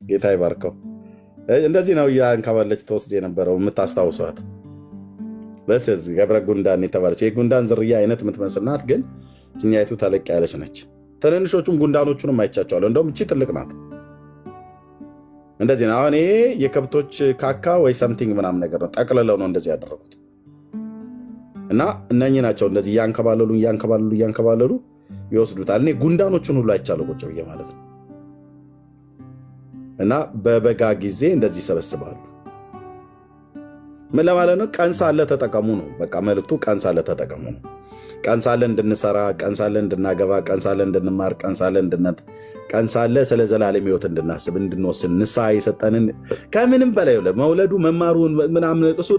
ጌታ ይባርከው። እንደዚህ ነው እያንከባለች ተወስድ የነበረው የምታስታውሷት በስዝ ገብረ ጉንዳን የተባለች የጉንዳን ዝርያ አይነት የምትመስል ናት፣ ግን እኛይቱ ተለቅ ያለች ነች። ትንንሾቹም ጉንዳኖቹንም አይቻቸዋለሁ። እንደውም እቺ ትልቅ ናት። እንደዚህ ነው። አሁን ይሄ የከብቶች ካካ ወይ ሰምቲንግ ምናምን ነገር ነው። ጠቅልለው ነው እንደዚህ ያደረጉት እና እነኚህ ናቸው እንደዚህ እያንከባለሉ ይወስዱታል። እኔ ጉንዳኖቹን ሁሉ አይቻለሁ ቁጭ ብዬ ማለት ነው። እና በበጋ ጊዜ እንደዚህ ይሰበስባሉ። ምን ለማለት ነው? ቀን ሳለ ተጠቀሙ ነው። በቃ መልእክቱ ቀን ሳለ ተጠቀሙ ነው። ቀን ሳለ እንድንሰራ፣ ቀን ሳለ እንድናገባ፣ ቀን ሳለ እንድንማር፣ ቀን ሳለ ቀን ሳለ ስለ ዘላለም ሕይወት እንድናስብ እንድንወስን ንስሐ የሰጠንን ከምንም በላይ መውለዱ መማሩ ምናምን እሱ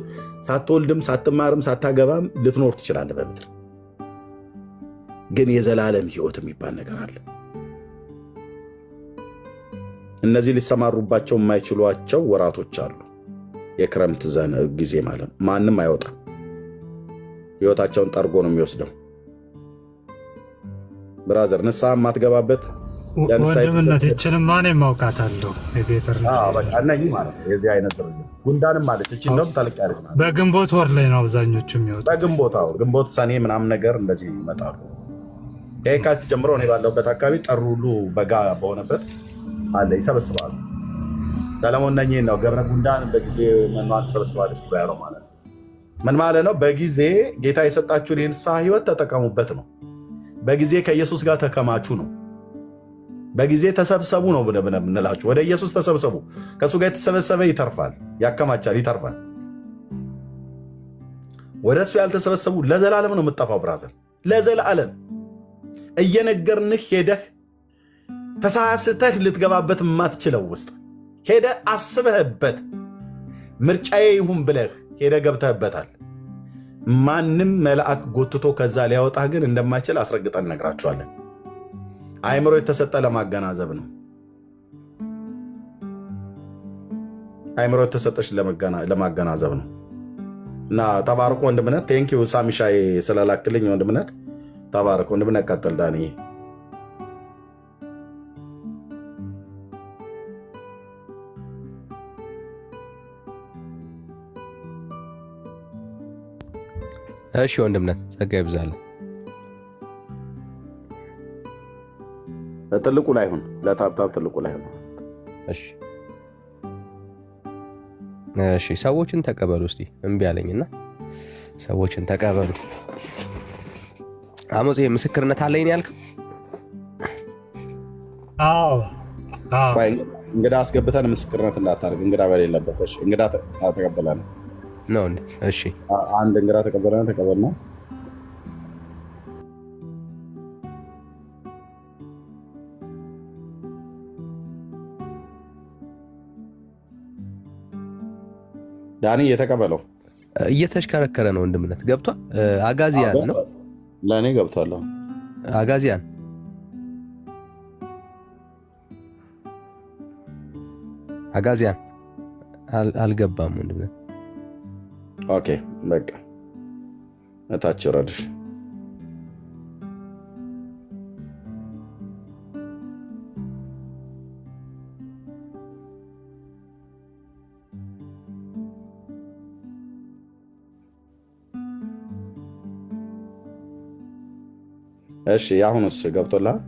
ሳትወልድም ሳትማርም ሳታገባም ልትኖር ትችላለህ በምድር። ግን የዘላለም ሕይወት የሚባል ነገር አለ። እነዚህ ሊሰማሩባቸው የማይችሏቸው ወራቶች አሉ። የክረምት ጊዜ ማለት ነው። ማንም አይወጣም። ሕይወታቸውን ጠርጎ ነው የሚወስደው። ብራዘር ንስሐ የማትገባበት ወንድምነት ይችንም ማን የማውቃታለሁ የቤተር እነዚህ ማለት ነው። የዚህ አይነት ዝርያ ጉንዳንም ማለች እቺ እንደውም ተለቅ ያለች ናት። በግንቦት ወር ላይ ነው አብዛኞቹ የሚወጡ። ግንቦት ሰኔ ምናምን ነገር እንደዚህ ይመጣሉ። ከየካቲት ጀምሮ እኔ ባለሁበት አካባቢ ጥር ሁሉ በጋ በሆነበት አለ ይሰበስባሉ። ሰለሞን እነኚህን ነው ገብረ ጉንዳን በጊዜ መኗን ትሰበስባለች ብሎ ያለው ማለት ነው። ምን ማለት ነው? በጊዜ ጌታ የሰጣችሁን የንስሐ ሕይወት ተጠቀሙበት ነው። በጊዜ ከኢየሱስ ጋር ተከማቹ ነው። በጊዜ ተሰብሰቡ ነው ብንላችሁ፣ ወደ ኢየሱስ ተሰብሰቡ። ከእሱ ጋር የተሰበሰበ ይተርፋል፣ ያከማቻል፣ ይተርፋል። ወደ እሱ ያልተሰበሰቡ ለዘላለም ነው የምጠፋው። ብራዘር ለዘላለም እየነገርንህ ሄደህ ተሳስተህ ልትገባበት የማትችለው ውስጥ ሄደህ አስበህበት ምርጫዬ ይሁን ብለህ ሄደህ ገብተህበታል። ማንም መልአክ ጎትቶ ከዛ ሊያወጣህ ግን እንደማይችል አስረግጠን እነግራችኋለን። አእምሮ የተሰጠ ለማገናዘብ ነው። አእምሮ የተሰጠች ለማገናዘብ ነው። እና ተባረኩ ወንድምነት። ቴንኪው ሳሚሻይ ስለላክልኝ ወንድምነት። ተባረኩ ወንድምነት። ቀጥል ዳኒ። እሺ ወንድምነት ጸጋ ይብዛል። ትልቁ ላይ ሁን፣ ለታብታብ ትልቁ ላይ ሁን። እሺ ሰዎችን ተቀበሉ። እስቲ እምቢ አለኝና ሰዎችን ተቀበሉ። አሞጽ ምስክርነት አለኝ ያልከው? አዎ እንግዳ አስገብተን ምስክርነት እንዳታደርግ። እንግዳ በሌለበት። እሺ እንግዳ ተቀበለና ነው እንዴ? እሺ አንድ እንግዳ ተቀበልና ዳኒ የተቀበለው እየተሽከረከረ ነው። ወንድምነት ገብቷል። አጋዚያን ነው ለእኔ ገብቷል። አጋዚያን አልገባም ወንድምነት። ኦኬ በቃ እታች ረድሽ። እሺ አሁንስ ገብቶልሃል?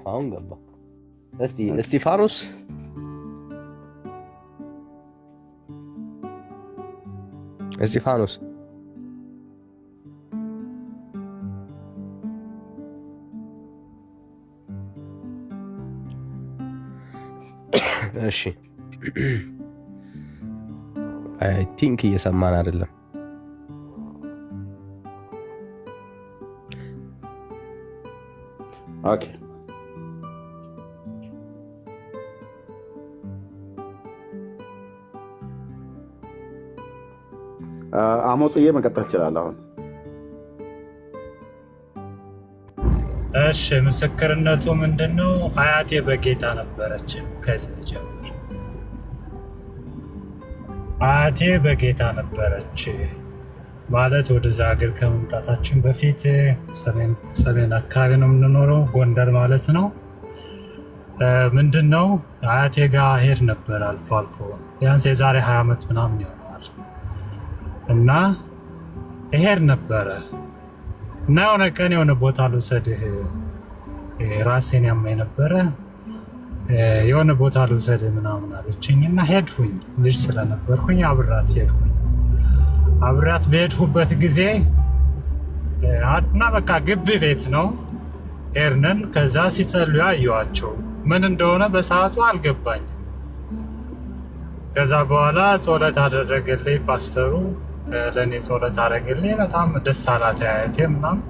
አሁን ገባ። እስቲ እስጢፋኖስ እሺ አይ ቲንክ እየሰማን አይደለም። ኦኬ አሞጽዬ መቀጠል ይችላል አሁን። እሺ ምስክርነቱ ምንድነው? አያቴ በጌታ ነበረች። ከዚህ ጀምሮ አያቴ በጌታ ነበረች ማለት ወደዛ ሀገር ከመምጣታችን በፊት ሰሜን አካባቢ ነው የምንኖረው፣ ጎንደር ማለት ነው። ምንድን ነው አያቴ ጋር ሄድ ነበር አልፎ አልፎ ቢያንስ የዛሬ 20 ዓመት ምናምን ይሆናል እና እሄድ ነበረ እና የሆነ ቀን የሆነ ቦታ ልውሰድህ ራሴን ያመኝ ነበረ የሆነ ቦታ ልውሰድህ ምናምን አለችኝ እና ሄድሁኝ። ልጅ ስለነበርኩኝ አብራት ሄድሁኝ። አብራት በሄድሁበት ጊዜ እና በቃ ግቢ ቤት ነው ሄድን። ከዛ ሲጸልዩ አየኋቸው። ምን እንደሆነ በሰዓቱ አልገባኝም። ከዛ በኋላ ጸሎት አደረገልኝ ፓስተሩ፣ ለእኔ ጸሎት አደረገልኝ። በጣም ደስ አላት አያቴ ምናምን።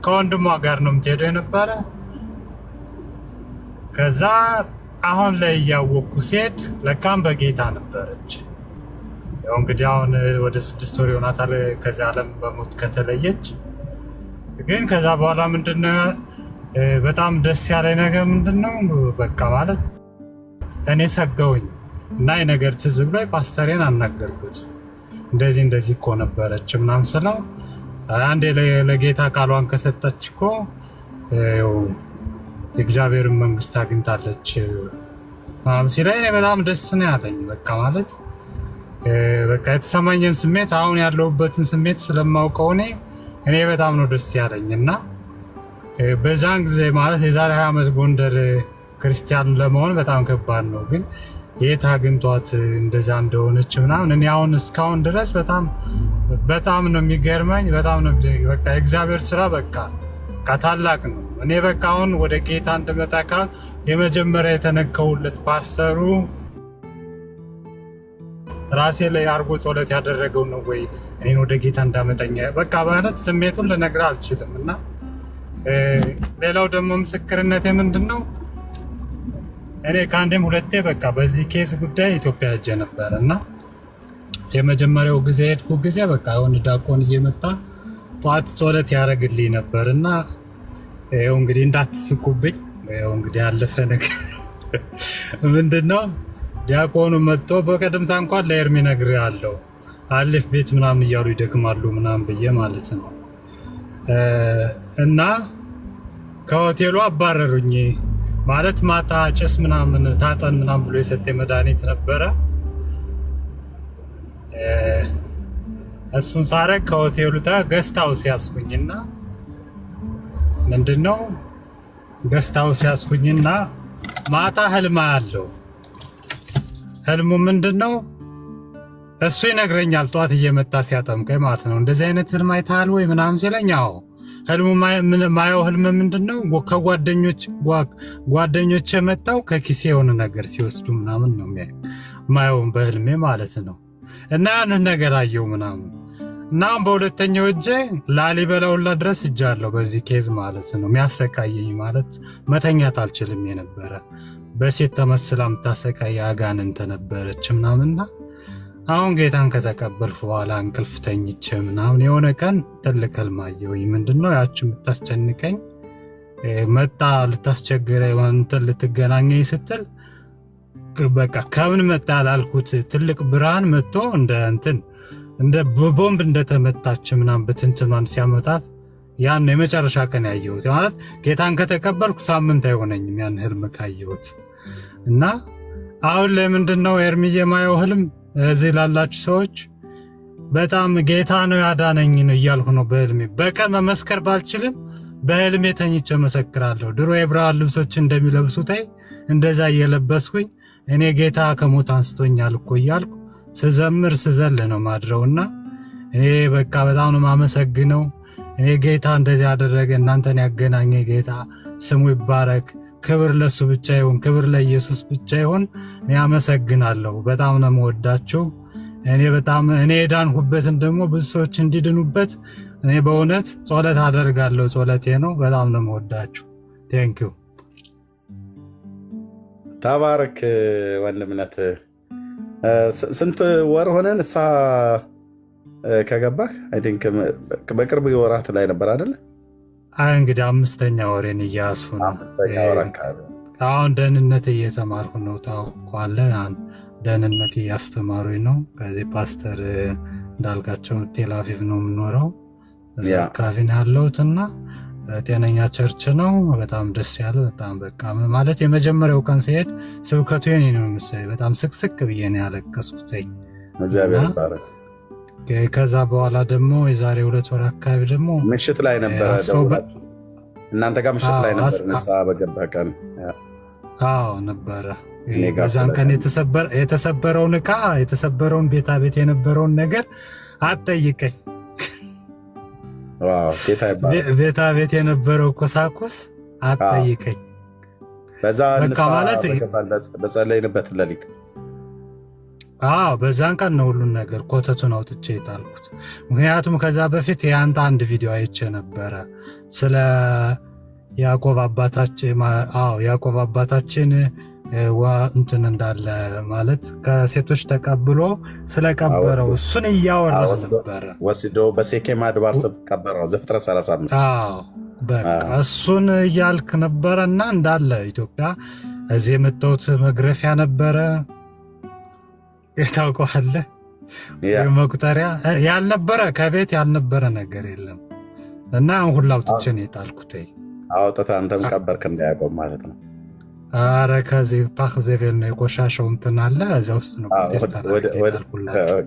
ከወንድሟ ጋር ነው የምትሄደው የነበረ። ከዛ አሁን ላይ እያወቅኩ ሲሄድ ለካም በጌታ ነበረች። ያው እንግዲህ አሁን ወደ 6 ወር ይሆናታል ከዚህ ዓለም በሞት ከተለየች። ግን ከዛ በኋላ ምንድነው በጣም ደስ ያለኝ ነገር ምንድነው በቃ ማለት እኔ ሰጋውኝ እና የነገር ትዝ ብሎኝ ፓስተሬን አናገርኩት። እንደዚህ እንደዚህ እኮ ነበረች ምናምን ስለው አንዴ ለጌታ ቃሏን ከሰጠች እኮ የእግዚአብሔርን መንግስት አግኝታለች ሲለኝ እኔ በጣም ደስ ነው ያለኝ። በቃ ማለት በቃ የተሰማኝን ስሜት አሁን ያለሁበትን ስሜት ስለማውቀው እኔ በጣም ነው ደስ ያለኝ እና በዛን ጊዜ ማለት የዛሬ 20 ዓመት ጎንደር ክርስቲያን ለመሆን በጣም ከባድ ነው። ግን የት አግኝቷት እንደዛ እንደሆነች ምናምን እኔ አሁን እስካሁን ድረስ በጣም ነው የሚገርመኝ። በጣም ነው በቃ የእግዚአብሔር ስራ በቃ ታላቅ ነው። እኔ በቃ አሁን ወደ ጌታ እንድመጣ ካል የመጀመሪያ የተነከውለት ፓስተሩ ራሴ ላይ አርጎ ጸሎት ያደረገው ነው ወይ እኔን ወደ ጌታ እንዳመጣኝ በቃ ማለት ስሜቱን ልነግርህ አልችልም። እና ሌላው ደግሞ ምስክርነቴ ምንድነው እኔ ከአንዴም ሁለቴ በቃ በዚህ ኬዝ ጉዳይ ኢትዮጵያ ሄጄ ነበር እና የመጀመሪያው ጊዜ ሄድኩ ጊዜ በቃ አሁን ዲያቆን እየመጣ ጧት ጸሎት ያደርግልኝ ነበር እና ይኸው እንግዲህ እንዳትስቁብኝ፣ ይኸው እንግዲህ ያለፈ ነገር ምንድነው ዲያቆኑ መጥቶ በቀደምታ እንኳን ለኤርሚ ነግሬሃለሁ አልፍ ቤት ምናምን እያሉ ይደክማሉ ምናምን ብዬ ማለት ነው። እና ከሆቴሉ አባረሩኝ ማለት ማታ ጭስ ምናምን ታጠን ምናምን ብሎ የሰጠኝ መድኃኒት ነበረ። እሱን ሳረግ ከሆቴሉ ገስታው ሲያስኩኝና ምንድነው ገስታው ሲያስኩኝና ማታ ህልም አለው። ህልሙ ምንድነው እሱ ይነግረኛል ጧት እየመጣ ሲያጠምቀኝ ማለት ነው። እንደዚህ አይነት ህልም አይተሃል ወይ ምናምን ሲለኝ አዎ። ህልሙ ማየው ህልም ምንድነው ጓደኞቼ መጣው ከኪሴ የሆነ ነገር ሲወስዱ ምናምን ነው ማየው በህልሜ ማለት ነው። እና ያንን ነገር አየው ምናምን እና በሁለተኛው እጄ ላሊበላ ሁላ ድረስ እጃለሁ በዚህ ኬዝ ማለት ነው። የሚያሰቃየኝ ማለት መተኛት አልችልም የነበረ በሴት ተመስላ የምታሰቃይ አጋንንት ነበረች ምናምንና አሁን ጌታን ከተቀበልኩ በኋላ እንቅልፍ ተኝቼ ምናምን የሆነ ቀን ትልቅ ህልም አየሁኝ። ምንድነው ያቺ የምታስጨንቀኝ መጣ ልታስቸግረኝ እንትን ልትገናኘኝ ስትል በቃ ከምን መጣ ላልኩት ትልቅ ብርሃን መጥቶ እንደ ቦምብ እንደተመታች ምናምን በትንትኗን ሲያመጣት ያን የመጨረሻ ቀን ያየሁት ማለት ጌታን ከተቀበልኩ ሳምንት አይሆነኝም ያን ህልም ካየሁት። እና አሁን ላይ ምንድነው ኤርሚዬ የማየው ህልም እዚህ ላላችሁ ሰዎች በጣም ጌታ ነው ያዳነኝ ነው እያልኩ ነው በህልሜ። በቀን መመስከር ባልችልም በህልሜ ተኝቼ መሰክራለሁ። ድሮ የብርሃን ልብሶች እንደሚለብሱት እንደዛ እየለበስኩኝ እኔ ጌታ ከሞት አንስቶኛል እኮ እያልኩ ስዘምር ስዘል ነው ማድረውና እኔ በቃ በጣም ነው ማመሰግነው። እኔ ጌታ እንደዚህ ያደረገ እናንተን ያገናኘ ጌታ ስሙ ይባረክ። ክብር ለሱ ብቻ ይሁን፣ ክብር ለኢየሱስ ብቻ ይሁን። እኔ አመሰግናለሁ። በጣም ነው የምወዳችሁ። እኔ የዳንሁበትን ደግሞ ብዙ ሰዎች እንዲድኑበት እኔ በእውነት ጸሎት አደርጋለሁ። ጸሎቴ ነው። በጣም ነው የምወዳችሁ። ቴንኪው። ተባረክ ወንድምነት። ስንት ወር ሆነን እሳ ከገባህ? አይ ቲንክ በቅርብ ወራት ላይ ነበር አይደለ? አይ እንግዲህ 5ኛ ወሬን እያያዝኩ ነው። አሁን ደህንነት እየተማርኩ ነው። ታውቋለህ፣ ደህንነት እያስተማሩኝ ነው። ከዚህ ፓስተር እንዳልካቸው ቴል አቪቭ ነው የምኖረው። እዛ አካባቢ ነው ያለሁት እና ጤነኛ ቸርች ነው። በጣም ደስ ያለ በጣም በቃ ማለት የመጀመሪያው ቀን ሲሄድ ስብከቱ የኔ ነው መሰለኝ። በጣም ስቅስቅ ብዬ ነው ያለቀስኩት። እግዚአብሔር ይባረክ። ከዛ በኋላ ደግሞ የዛሬ 2 ወር አካባቢ ደግሞ ምሽት ላይ ነበረ እናንተ ጋር ምሽት ላይ ነበር ንስሐ በገባ ቀን። አዎ ነበረ። በዛን ቀን የተሰበረውን ዕቃ የተሰበረውን ቤት የነበረውን ነገር አትጠይቀኝ። ቤት የነበረው ቁሳቁስ አትጠይቀኝ። በዛ ማለት በጸለይንበት ሌሊት በዛን ቀን ነው ሁሉን ነገር ኮተቱን አውጥቼ የጣልኩት። ምክንያቱም ከዛ በፊት የአንተ አንድ ቪዲዮ አይቼ ነበረ ስለ ያዕቆብ አባታችን እንትን እንዳለ ማለት ከሴቶች ተቀብሎ ስለቀበረው እሱን እያወራ ነበረ። ወስዶ በሴኬም አድባር ስር ቀበረው ዘፍጥረት 35። በቃ እሱን እያልክ ነበረ እና እንዳለ ኢትዮጵያ እዚህ የመጣሁት መግረፊያ ነበረ። ታውቀዋለህ፣ መቁጠሪያ ያልነበረ ከቤት ያልነበረ ነገር የለም እና ሁላ አውጥቼ ነው የጣልኩት። አውጥተህ አንተም ቀበርክ እንዳያቆም ማለት ነው። አረ ከዚህ ፓክ ዘቬል ነው የቆሻሻው እንትን አለ እዚያ ውስጥ ነው ጣልኩላቸው።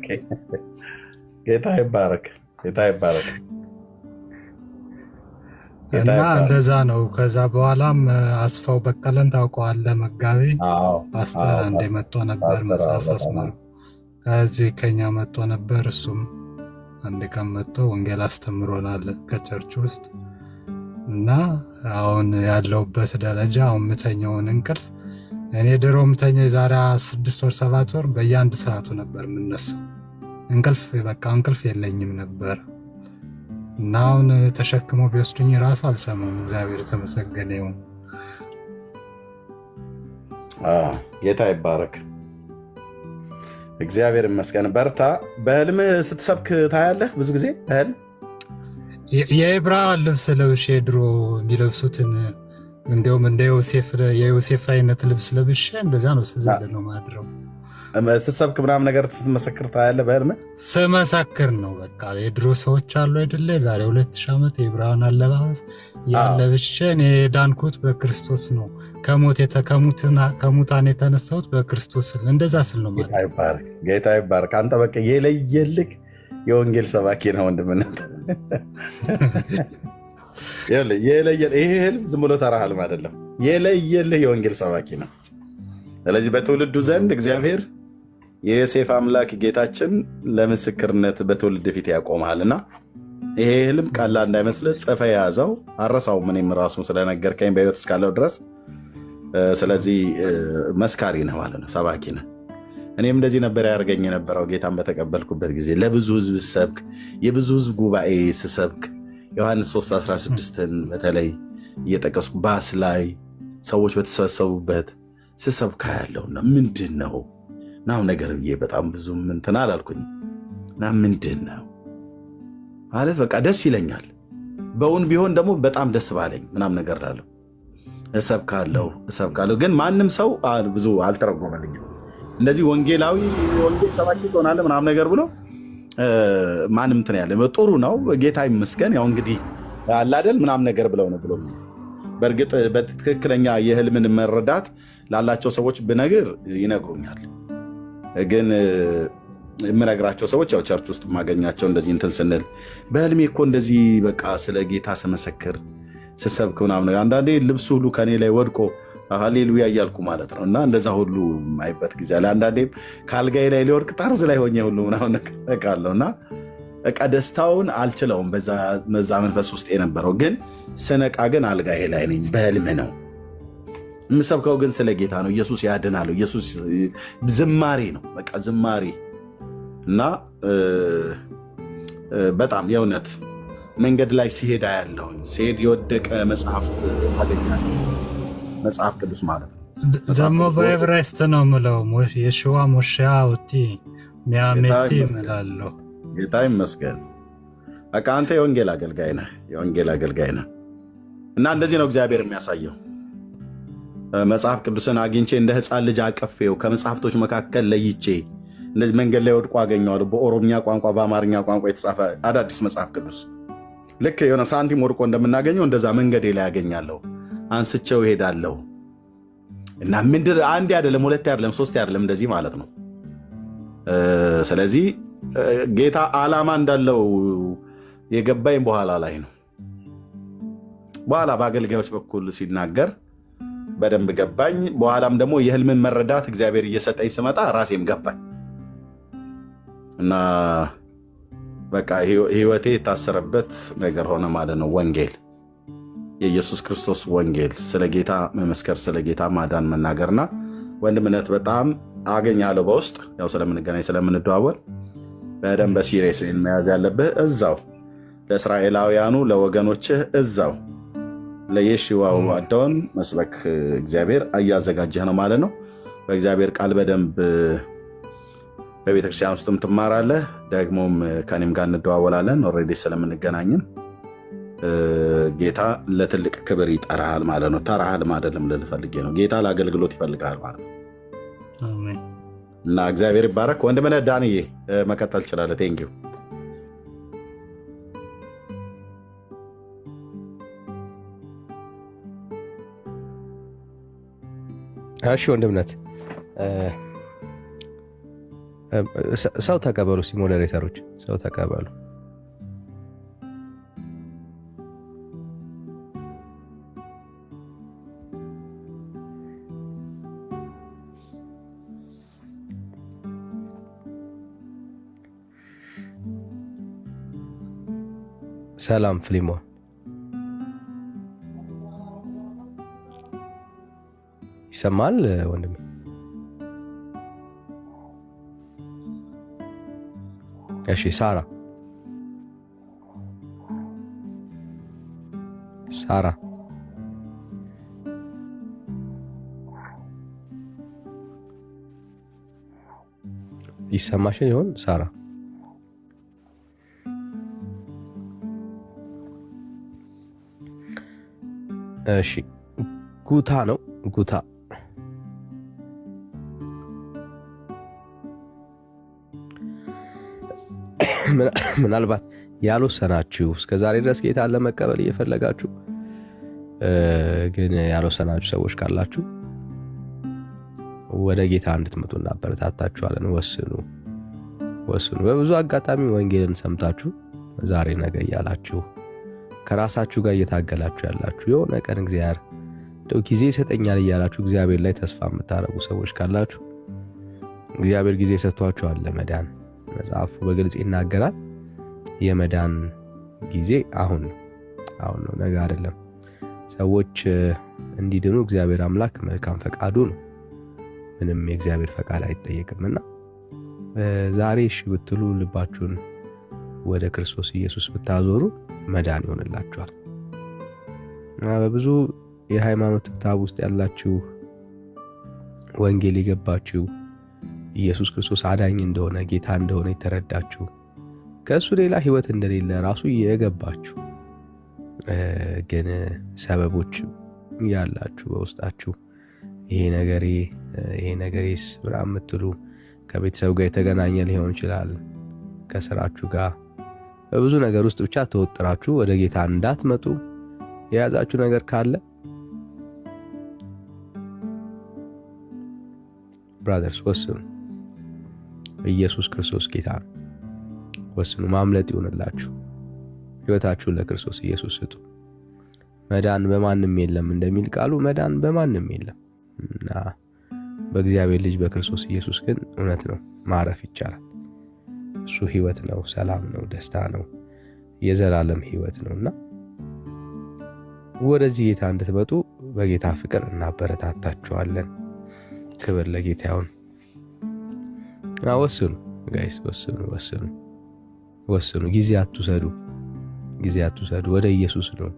ጌታ ይባረክ፣ ጌታ ይባረክ። እና እንደዛ ነው። ከዛ በኋላም አስፋው በቀለን ታውቀዋለህ፣ መጋቢ ፓስተር አንዴ መጥቶ ነበር መጽሐፍ አስመሩ ከዚህ ከኛ መጥቶ ነበር። እሱም አንድ ቀን መጥቶ ወንጌል አስተምሮናል ከቸርች ውስጥ እና አሁን ያለውበት ደረጃ አሁን ምተኛውን እንቅልፍ እኔ ድሮ ምተኛው የዛሬ 6 ወር 7 ወር በየአንድ ሰዓቱ ነበር የምነሳው። እንቅልፍ የለኝም ነበር እና አሁን ተሸክሞ ቢወስዱኝ ራሱ አልሰማም። እግዚአብሔር የተመሰገነ ይሁን። ጌታ ይባረክ። እግዚአብሔር ይመስገን። በርታ። በህልም ስትሰብክ ታያለህ ብዙ ጊዜ በህልም የዕብራውያን ልብስ ለብሼ ድሮ የሚለብሱትን እንዲሁም እንደ የዮሴፍ አይነት ልብስ ለብሼ እንደዛ ነው ስዘል ነው ማድረው። ስትሰብክ ምናምን ነገር ስትመሰክር ታያለህ በህልም? ስመሰክር ነው በቃ የድሮ ሰዎች አሉ አይደለ? ዛሬ 2000 ዓመት የዕብራውያን አለባበስ ያለብሼ እኔ የዳንኩት በክርስቶስ ነው፣ ከሙታን የተነሳሁት በክርስቶስ እንደዛ ስል ነው ማለት። ጌታ ይባርክ። አንተ በቃ የለየልክ የወንጌል ሰባኪ ነው ወንድምነት። ይሄ ህልም ዝም ብሎ ተራ ህልም አይደለም፣ የለየልህ የወንጌል ሰባኪ ነው። ስለዚህ በትውልዱ ዘንድ እግዚአብሔር የዮሴፍ አምላክ ጌታችን ለምስክርነት በትውልድ ፊት ያቆማልና ይሄ ህልም ቀላል እንዳይመስልህ ጽፈህ የያዘው አረሳው ምንም ራሱን ስለነገርከኝ በህይወት እስካለው ድረስ። ስለዚህ መስካሪ ነህ ማለት ነው፣ ሰባኪ ነህ። እኔም እንደዚህ ነበር ያደርገኝ የነበረው ጌታን በተቀበልኩበት ጊዜ ለብዙ ህዝብ ስሰብክ፣ የብዙ ህዝብ ጉባኤ ስሰብክ ዮሐንስ 3:16ን በተለይ እየጠቀስኩ ባስ ላይ ሰዎች በተሰበሰቡበት ስሰብካ ያለውና ምንድን ነው ናው ነገር ብዬ በጣም ብዙ እንትን አላልኩኝ እና ምንድን ነው ማለት በቃ ደስ ይለኛል። በውን ቢሆን ደግሞ በጣም ደስ ባለኝ ምናምን ነገር ላለው እሰብካለሁ። ግን ማንም ሰው ብዙ አልተረጎመልኝም። እንደዚህ ወንጌላዊ ወንጌል ሰባኪ ትሆናለህ ምናምን ነገር ብሎ ማንም እንትን ያለ ጥሩ ነው ጌታ ይመስገን ያው እንግዲህ አላደል ምናምን ነገር ብለው ነው ብሎ በእርግጥ በትክክለኛ የህልምን መረዳት ላላቸው ሰዎች ብነግር ይነግሩኛል። ግን የምነግራቸው ሰዎች ያው ቸርች ውስጥ የማገኛቸው እንደዚህ እንትን ስንል በህልሜ እኮ እንደዚህ በቃ ስለ ጌታ ስመሰክር ስሰብክ ምናምን አንዳንዴ ልብሱ ሁሉ ከኔ ላይ ወድቆ ሃሌሉያ እያልኩ ማለት ነው። እና እንደዛ ሁሉ ማይበት ጊዜ አለ። አንዳንዴም ከአልጋዬ ላይ ሊወድቅ ጠርዝ ላይ ሆኜ ሁሉ ምናምን ነቃለሁ እና በቃ ደስታውን አልችለውም። በዛ መንፈስ ውስጥ የነበረው ግን ስነቃ ግን አልጋዬ ላይ ነኝ። በህልም ነው የምሰብከው ግን ስለ ጌታ ነው። ኢየሱስ ያድናል። ኢየሱስ ዝማሬ ነው በቃ ዝማሬ እና በጣም የእውነት መንገድ ላይ ሲሄድ ያለውን ሲሄድ የወደቀ መጽሐፍት አገኛለሁ። መጽሐፍ ቅዱስ ማለት ነው ደግሞ በኤቨሬስት ነው ምለው የሽዋ ሞሻ ወቲ ሚያሜቲ እላለሁ። ጌታ ይመስገን። በቃ አንተ የወንጌል አገልጋይ ነህ፣ የወንጌል አገልጋይ ነህ እና እንደዚህ ነው እግዚአብሔር የሚያሳየው። መጽሐፍ ቅዱስን አግኝቼ እንደ ሕፃን ልጅ አቀፌው ከመጽሐፍቶች መካከል ለይቼ እንደዚህ መንገድ ላይ ወድቆ አገኘዋለሁ። በኦሮምኛ ቋንቋ፣ በአማርኛ ቋንቋ የተጻፈ አዳዲስ መጽሐፍ ቅዱስ ልክ የሆነ ሳንቲም ወድቆ እንደምናገኘው እንደዛ መንገዴ ላይ ያገኛለሁ፣ አንስቼው እሄዳለሁ። እና ምንድን አንዴ አይደለም፣ ሁለቴ አይደለም፣ ሶስቴ አይደለም፣ እንደዚህ ማለት ነው። ስለዚህ ጌታ ዓላማ እንዳለው የገባኝ በኋላ ላይ ነው። በኋላ በአገልጋዮች በኩል ሲናገር በደንብ ገባኝ። በኋላም ደግሞ የህልምን መረዳት እግዚአብሔር እየሰጠኝ ስመጣ ራሴም ገባኝ እና በቃ ህይወቴ የታሰረበት ነገር ሆነ ማለት ነው። ወንጌል፣ የኢየሱስ ክርስቶስ ወንጌል፣ ስለ ጌታ መመስከር፣ ስለ ጌታ ማዳን መናገርና ወንድምነት በጣም አገኛለሁ በውስጥ ያው ስለምንገናኝ ስለምንደዋወል በደንብ በሲሪየስ መያዝ ያለብህ እዛው ለእስራኤላውያኑ ለወገኖችህ እዛው ለየሺዋው አዳውን መስበክ እግዚአብሔር እያዘጋጀህ ነው ማለት ነው። በእግዚአብሔር ቃል በደንብ በቤተክርስቲያን ውስጥም ትማራለህ፣ ደግሞም ከኔም ጋር እንደዋወላለን። ኦልሬዲ ስለምንገናኝም ጌታ ለትልቅ ክብር ይጠራሃል ማለት ነው። ተራሃል አይደለም ልልህ ፈልጌ ነው። ጌታ ለአገልግሎት ይፈልጋል ማለት ነው። አሜን። እና እግዚአብሔር ይባረክ። ወንድምነህ ዳንዬ መቀጠል ትችላለህ። ቴንኪው። እሺ ወንድምነት ሰው ተቀበሉ። ሞዴሬተሮች ሰው ተቀበሉ። ሰላም ፍሊሞ ይሰማል ወንድም? እሺ ሳራ ይሰማሽ ይሆን? ሳራ እሺ ጉታ ነው። ጉታ ምናልባት ያልወሰናችሁ እስከዛሬ ድረስ ጌታን ለመቀበል እየፈለጋችሁ ግን ያልወሰናችሁ ሰዎች ካላችሁ ወደ ጌታ እንድትመጡ እናበረታታችኋለን። ወስኑ። በብዙ አጋጣሚ ወንጌልን ሰምታችሁ ዛሬ ነገ እያላችሁ ከራሳችሁ ጋር እየታገላችሁ ያላችሁ የሆነ ቀን እግዚአብሔር እንደው ጊዜ ይሰጠኛል እያላችሁ እግዚአብሔር ላይ ተስፋ የምታረጉ ሰዎች ካላችሁ እግዚአብሔር ጊዜ ሰጥቷችኋል ለመዳን። መጽሐፉ በግልጽ ይናገራል። የመዳን ጊዜ አሁን ነው፣ ነገ አይደለም። ሰዎች እንዲድኑ እግዚአብሔር አምላክ መልካም ፈቃዱ ነው። ምንም የእግዚአብሔር ፈቃድ አይጠየቅምና ዛሬ እሺ ብትሉ ልባችሁን ወደ ክርስቶስ ኢየሱስ ብታዞሩ መዳን ይሆንላችኋል። በብዙ የሃይማኖት ትብታብ ውስጥ ያላችሁ ወንጌል የገባችሁ ኢየሱስ ክርስቶስ አዳኝ እንደሆነ ጌታ እንደሆነ የተረዳችሁ ከእሱ ሌላ ህይወት እንደሌለ ራሱ የገባችሁ ግን ሰበቦች ያላችሁ በውስጣችሁ ይሄ ነገሬስ ብራም የምትሉ ከቤተሰብ ጋር የተገናኘ ሊሆን ይችላል፣ ከስራችሁ ጋር በብዙ ነገር ውስጥ ብቻ ተወጥራችሁ ወደ ጌታ እንዳትመጡ የያዛችሁ ነገር ካለ ብራዘርስ ወስኑ። ኢየሱስ ክርስቶስ ጌታ ነው። ወስኑ። ማምለጥ ይሆንላችሁ። ህይወታችሁን ለክርስቶስ ኢየሱስ ስጡ። መዳን በማንም የለም እንደሚል ቃሉ መዳን በማንም የለም እና በእግዚአብሔር ልጅ በክርስቶስ ኢየሱስ ግን እውነት ነው፣ ማረፍ ይቻላል። እሱ ህይወት ነው፣ ሰላም ነው፣ ደስታ ነው፣ የዘላለም ህይወት ነውና ወደዚህ ጌታ እንድትመጡ በጌታ ፍቅር እናበረታታችኋለን። ክብር ለጌታ ይሁን። ወስኑ ጋይስ፣ ወስኑ። ጊዜ አትውሰዱ። ወደ ኢየሱስ ነው።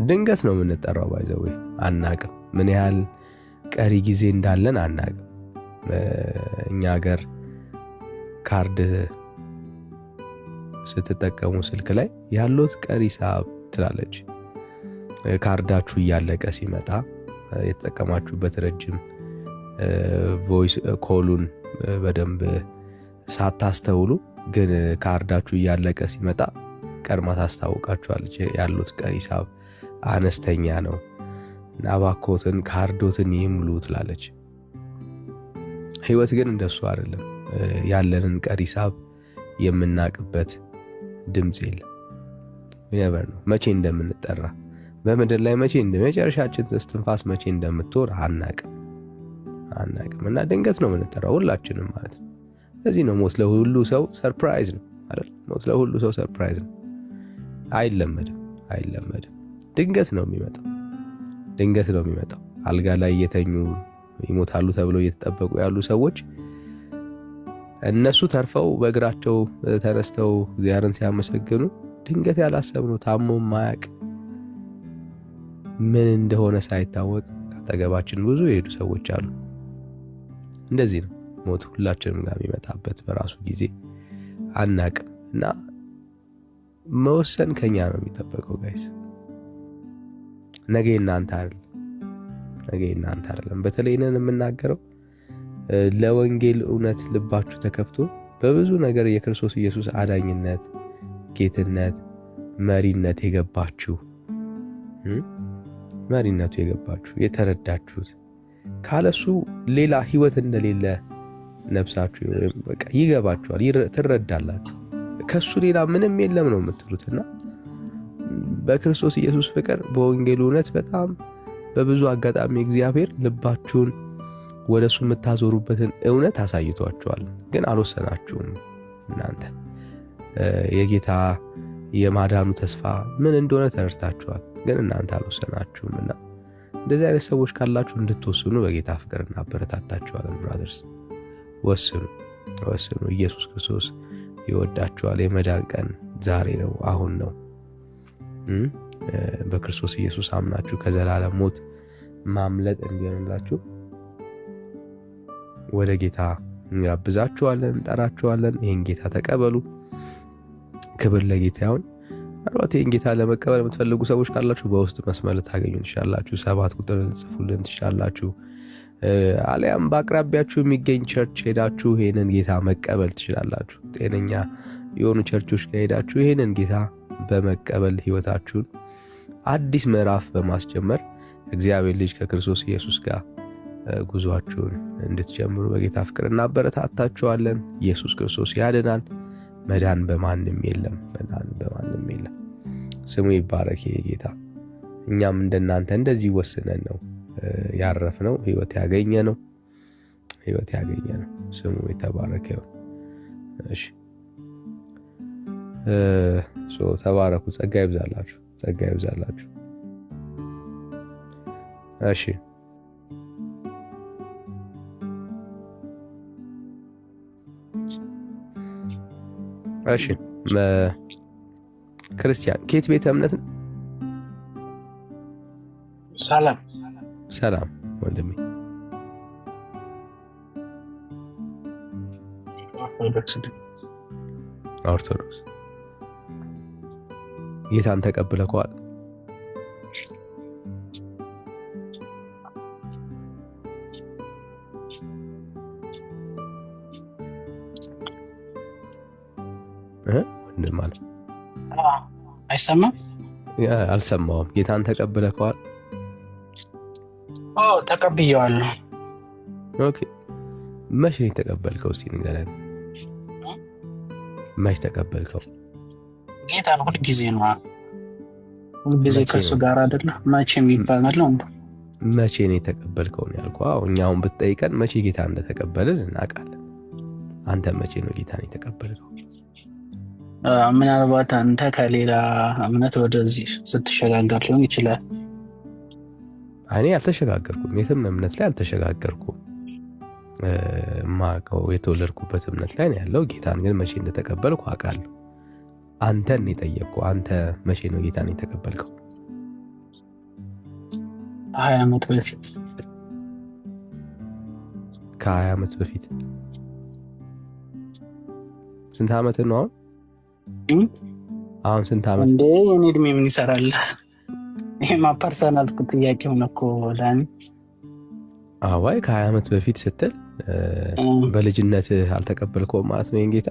ድንገት ነው የምንጠራው። ባይዘው አናቅም ምን ያህል ቀሪ ጊዜ እንዳለን አናቅም። እኛ ሀገር ካርድ ስትጠቀሙ ስልክ ላይ ያለው ቀሪ ሰዓት ትላለች። ካርዳችሁ እያለቀ ሲመጣ የተጠቀማችሁበት ረጅም ቮይስ ኮሉን በደንብ ሳታስተውሉ ግን ካርዳችሁ እያለቀ ሲመጣ ቀድማ ታስታውቃችኋለች። ያሉት ቀሪ ሂሳብ አነስተኛ ነው እና እባክዎትን ካርዶትን ይሙሉ ትላለች። ህይወት ግን እንደሱ አይደለም። ያለንን ቀሪ ሂሳብ የምናቅበት ድምፅ የለም። ኔቨር ነው መቼ እንደምንጠራ በምድር ላይ መቼ መጨረሻችን እስትንፋስ መቼ እንደምትወር አናቅም እና ድንገት ነው የምንጠራው ሁላችንም ማለት ነው። ለዚህ ነው ሞት ለሁሉ ሰው ሰርፕራይዝ ነው አይደል? ሞት ለሁሉ ሰው ሰርፕራይዝ ነው። አይለመድም። ድንገት ነው የሚመጣው። አልጋ ላይ የተኙ ይሞታሉ ተብለው እየተጠበቁ ያሉ ሰዎች እነሱ ተርፈው በእግራቸው ተነስተው እግዚአብሔርን ሲያመሰግኑ ድንገት ያላሰብነው ታሞ ማያቅ ምን እንደሆነ ሳይታወቅ አጠገባችን ብዙ የሄዱ ሰዎች አሉ። እንደዚህ ነው ሞት ሁላችንም ጋር የሚመጣበት በራሱ ጊዜ አናቅም እና መወሰን ከኛ ነው የሚጠበቀው። ጋይስ ነገ እናንተ አይደለም። በተለይ ነን የምናገረው ለወንጌል እውነት ልባችሁ ተከፍቶ በብዙ ነገር የክርስቶስ ኢየሱስ አዳኝነት፣ ጌትነት፣ መሪነቱ የገባችሁ የተረዳችሁት ካለሱ ሌላ ህይወት እንደሌለ ነፍሳችሁ በቃ ይገባችኋል፣ ትረዳላችሁ። ከሱ ሌላ ምንም የለም ነው የምትሉትና በክርስቶስ ኢየሱስ ፍቅር በወንጌሉ እውነት በጣም በብዙ አጋጣሚ እግዚአብሔር ልባችሁን ወደሱ የምታዞሩበትን እውነት አሳይቷችኋል። ግን አልወሰናችሁም። እናንተ የጌታ የማዳኑ ተስፋ ምን እንደሆነ ተረድታችኋል። ግን እናንተ አልወሰናችሁም እና እንደዚህ አይነት ሰዎች ካላችሁ እንድትወስኑ በጌታ ፍቅር እናበረታታችኋለን። ብራዘርስ ወስኑ። ኢየሱስ ክርስቶስ ይወዳችኋል። የመዳን ቀን ዛሬ ነው፣ አሁን ነው። በክርስቶስ ኢየሱስ አምናችሁ ከዘላለም ሞት ማምለጥ እንዲሆንላችሁ ወደ ጌታ እንጋብዛችኋለን፣ እንጠራችኋለን። ይህን ጌታ ተቀበሉ። ክብር ለጌታ ይሁን። ምናልባት ይህን ጌታ ለመቀበል የምትፈልጉ ሰዎች ካላችሁ በውስጥ መስመር ልታገኙ ትችላላችሁ። 7 ቁጥር ልጽፉልን ትችላላችሁ። አሊያም በአቅራቢያችሁ የሚገኝ ቸርች ሄዳችሁ ይህንን ጌታ መቀበል ትችላላችሁ። ጤነኛ የሆኑ ቸርቾች ጋር ሄዳችሁ ይህንን ጌታ በመቀበል ህይወታችሁን አዲስ ምዕራፍ በማስጀመር እግዚአብሔር ልጅ ከክርስቶስ ኢየሱስ ጋር ጉዟችሁን እንድትጀምሩ በጌታ ፍቅር እናበረታታችኋለን። ኢየሱስ ክርስቶስ ያድናል። መዳን በማንም የለም። ስሙ ይባረክ ጌታ። እኛም እንደናንተ እንደዚህ ወስነን ነው ያረፍነው፣ ህይወት ያገኘ ነው። ስሙ የተባረከ ይሁን። እሺ ተባረኩ። ጸጋ ይብዛላችሁ። እሺ ክርስቲያን ከየት ቤተ እምነት ነው? ሰላም ወንድሜ። ኦርቶዶክስ። ጌታን ተቀብለከዋል? ወንድም ማለት አይሰማም? አልሰማውም። ጌታን ተቀብለከዋል? ተቀብየዋለሁ። ኦኬ። መቼ ነው የተቀበልከው? እስኪ ንገረን። መቼ ተቀበልከው? ጌታን ሁልጊዜ ነው። ሁልጊዜ ከእሱ ጋር አይደለ? መቼ የሚባል ነው እንዴ? መቼ ነው የተቀበልከው ነው ያልኩህ። እኛ አሁን ብትጠይቀን መቼ ጌታ እንደተቀበልን እናውቃለን። አንተ መቼ ነው ጌታን የተቀበልከው? ምናልባት አንተ ከሌላ እምነት ወደዚህ ስትሸጋገር ሊሆን ይችላል። እኔ አልተሸጋገርኩም። የትም እምነት ላይ አልተሸጋገርኩም። ማቀው የተወለድኩበት እምነት ላይ ነው ያለው። ጌታን ግን መቼ እንደተቀበልኩ አውቃለሁ። አንተን የጠየቅኩ፣ አንተ መቼ ነው ጌታን የተቀበልከው? 20 ዓመት በፊት። ከ20 ዓመት በፊት። ስንት ዓመት ነው አሁን? ስንት ዓመት እንዴ? የኔ እድሜ ምን ይሰራል? ይሄማ ፐርሰናል ጥያቄ ሆነ እኮ ዳኒ። አዋይ ከ20 ዓመት በፊት ስትል በልጅነት አልተቀበልከውም ማለት ነው ይሄን ጌታ?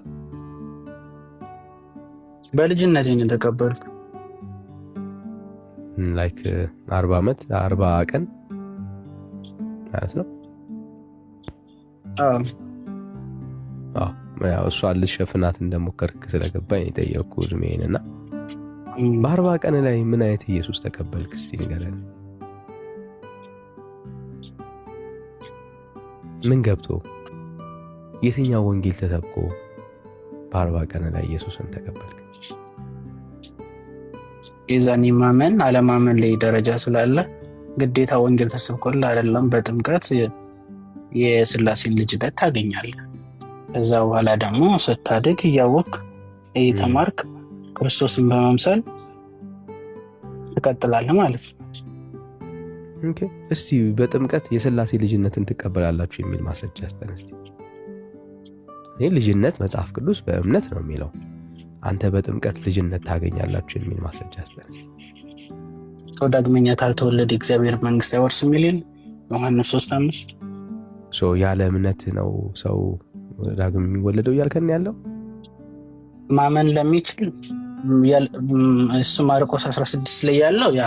በልጅነቴ ነው የተቀበልኩት። ላይክ 40 ዓመት 40 ቀን ማለት ነው። ያው እሷን ልትሸፍናት እንደሞከርክ ስለገባኝ የጠየቅኩ እድሜን እና በ40 ቀን ላይ ምን አይነት ኢየሱስ ተቀበልክ? እስቲ ንገረን። ምን ገብቶ የትኛው ወንጌል ተሰብኮ በ40 ቀን ላይ ኢየሱስን ተቀበልክ? የዛኔ ማመን አለማመን ላይ ደረጃ ስላለ ግዴታ ወንጌል ተሰብኮልህ አይደለም በጥምቀት የሥላሴን ልጅነት ታገኛለህ። ከዛ በኋላ ደግሞ ስታድግ እያወቅህ እየተማርክ ክርስቶስን በመምሰል ትቀጥላለህ ማለት ነው። ኦኬ፣ እስቲ በጥምቀት የሥላሴ ልጅነትን ትቀበላላችሁ የሚል ማስረጃ አስጠን እስቲ። ይህ ልጅነት መጽሐፍ ቅዱስ በእምነት ነው የሚለው፣ አንተ በጥምቀት ልጅነት ታገኛላችሁ የሚል ማስረጃ አስጠን እስቲ። ሰው ዳግመኛ ካልተወለደ እግዚአብሔር መንግስት አይወርስም የሚል ዮሐንስ 3:5። ያለ እምነት ነው ሰው ዳግም የሚወለደው እያልከን ያለው? ማመን ለሚችል እሱ ማርቆስ 16 ላይ ያለው ያ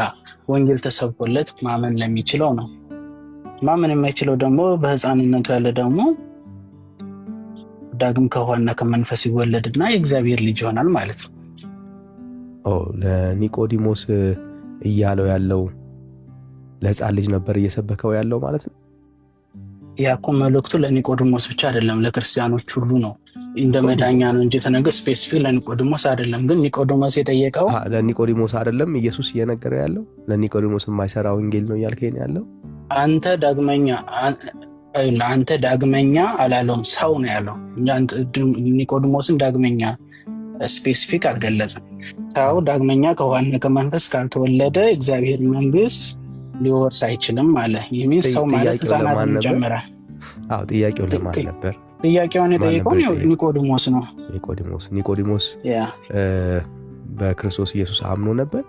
ወንጌል ተሰብኮለት ማመን ለሚችለው ነው። ማመን የማይችለው ደግሞ በሕፃንነቱ ያለ ደግሞ ዳግም ከውሃና ከመንፈስ ይወለድና የእግዚአብሔር ልጅ ይሆናል ማለት ነው። ለኒቆዲሞስ እያለው ያለው ለሕፃን ልጅ ነበር እየሰበከው ያለው ማለት ነው። ያኮ መልእክቱ ለኒቆዲሞስ ብቻ አይደለም፣ ለክርስቲያኖች ሁሉ ነው። እንደ መዳኛ ነው እንጂ ተነገ ስፔሲፊክ ለኒቆዲሞስ አይደለም። ግን ኒቆዲሞስ የጠየቀው ለኒቆዲሞስ አይደለም ኢየሱስ እየነገረው ያለው ለኒቆዲሞስ የማይሰራ ወንጌል ነው እያልከኝ ያለው። አንተ ዳግመኛ አላለውም፣ ሰው ነው ያለው። ኒቆዲሞስን ዳግመኛ ስፔሲፊክ አልገለጽም። ሰው ዳግመኛ ከውሃና ከመንፈስ ካልተወለደ እግዚአብሔር መንግስት ሊወርስ አይችልም አለ። ይህ ሰው ማለት ሕፃናትን ይጨምራል። ጥያቄው ለማን ነበር? ጥያቄውን የጠየቀው ኒቆዲሞስ ነው። ኒቆዲሞስ በክርስቶስ ኢየሱስ አምኖ ነበር።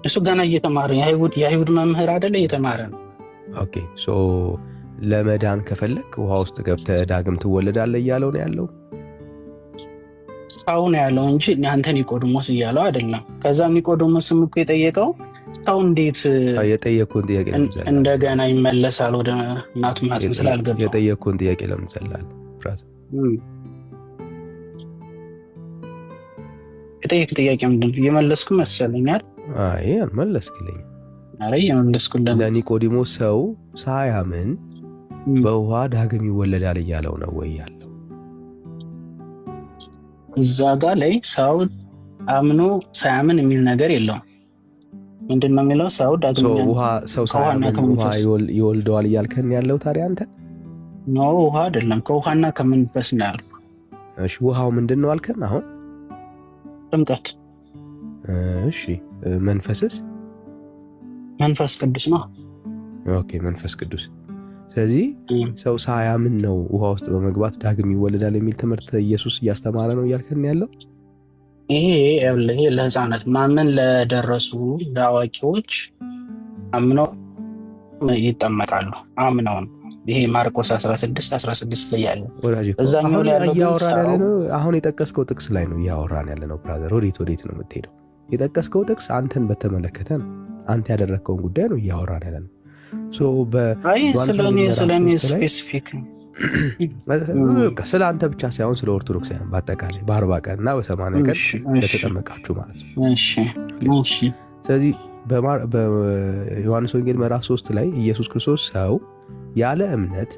እሱ ገና እየተማረ የአይሁድ መምህር አይደለ? እየተማረ ነው። ኦኬ፣ ለመዳን ከፈለክ ውሃ ውስጥ ገብተህ ዳግም ትወለዳለህ እያለው ነው ያለው። ሰው ነው ያለው እንጂ አንተ ኒቆዲሞስ እያለው አይደለም። ከዛ ኒቆዲሞስም እኮ የጠየቀው ሰው እንዴት የጠየቅኩን ጥያቄ እንደገና ይመለሳል ወደ እናቱ ማህፀን ስላልገባ የጠየቅኩን ጥያቄ ለምን ዘላል? የጠየቅ ጥያቄ ምንድን ነው? እየመለስኩ መሰለኛል። አይ አልመለስክልኝ። ኧረ እየመለስኩልህ። ለኒቆዲሞስ ሰው ሳያምን በውሃ ዳግም ይወለዳል እያለው ነው ወይ ያለው? እዛ ጋር ላይ ሰው አምኖ ሳያምን የሚል ነገር የለውም። ምንድን ነው የሚለው? ሰው ዳግመኛ ሰው ሳያምን ውሃ ይወልደዋል እያልከን ያለው ታዲያ አንተ? ኖ ውሃ አይደለም፣ ከውሃና ከመንፈስ ነው ያልኩህ። እሺ ውሃው ምንድን ነው አልከን? አሁን ጥምቀት። እሺ መንፈስስ? መንፈስ ቅዱስ ነው። ኦኬ መንፈስ ቅዱስ። ስለዚህ ሰው ሳያምን ነው ውሃ ውስጥ በመግባት ዳግም ይወለዳል የሚል ትምህርት ኢየሱስ እያስተማረ ነው እያልከን ያለው? ይሄ ለሕፃናት ማመን ለደረሱ ለአዋቂዎች አምነው ይጠመቃሉ። አምነው ነው። ይሄ ማርቆስ 16 ላይ ያለው እዛኛው ላይ ያለው አሁን የጠቀስከው ጥቅስ ላይ ነው እያወራን ያለ ነው። ብራዘር ወዴት ነው የምትሄደው? የጠቀስከው ጥቅስ አንተን በተመለከተ ነው። አንተ ያደረግከውን ጉዳይ ነው እያወራን ያለ ነው። ስለኔ ስፔሲፊክ ስለ አንተ ብቻ ሳይሆን ስለ ኦርቶዶክሳውያን በአጠቃላይ በ40 ቀን እና በ80 ቀን ለተጠመቃችሁ ማለት ነው። ስለዚህ በዮሐንስ ወንጌል ምዕራፍ 3 ላይ ኢየሱስ ክርስቶስ ሰው ያለ እምነት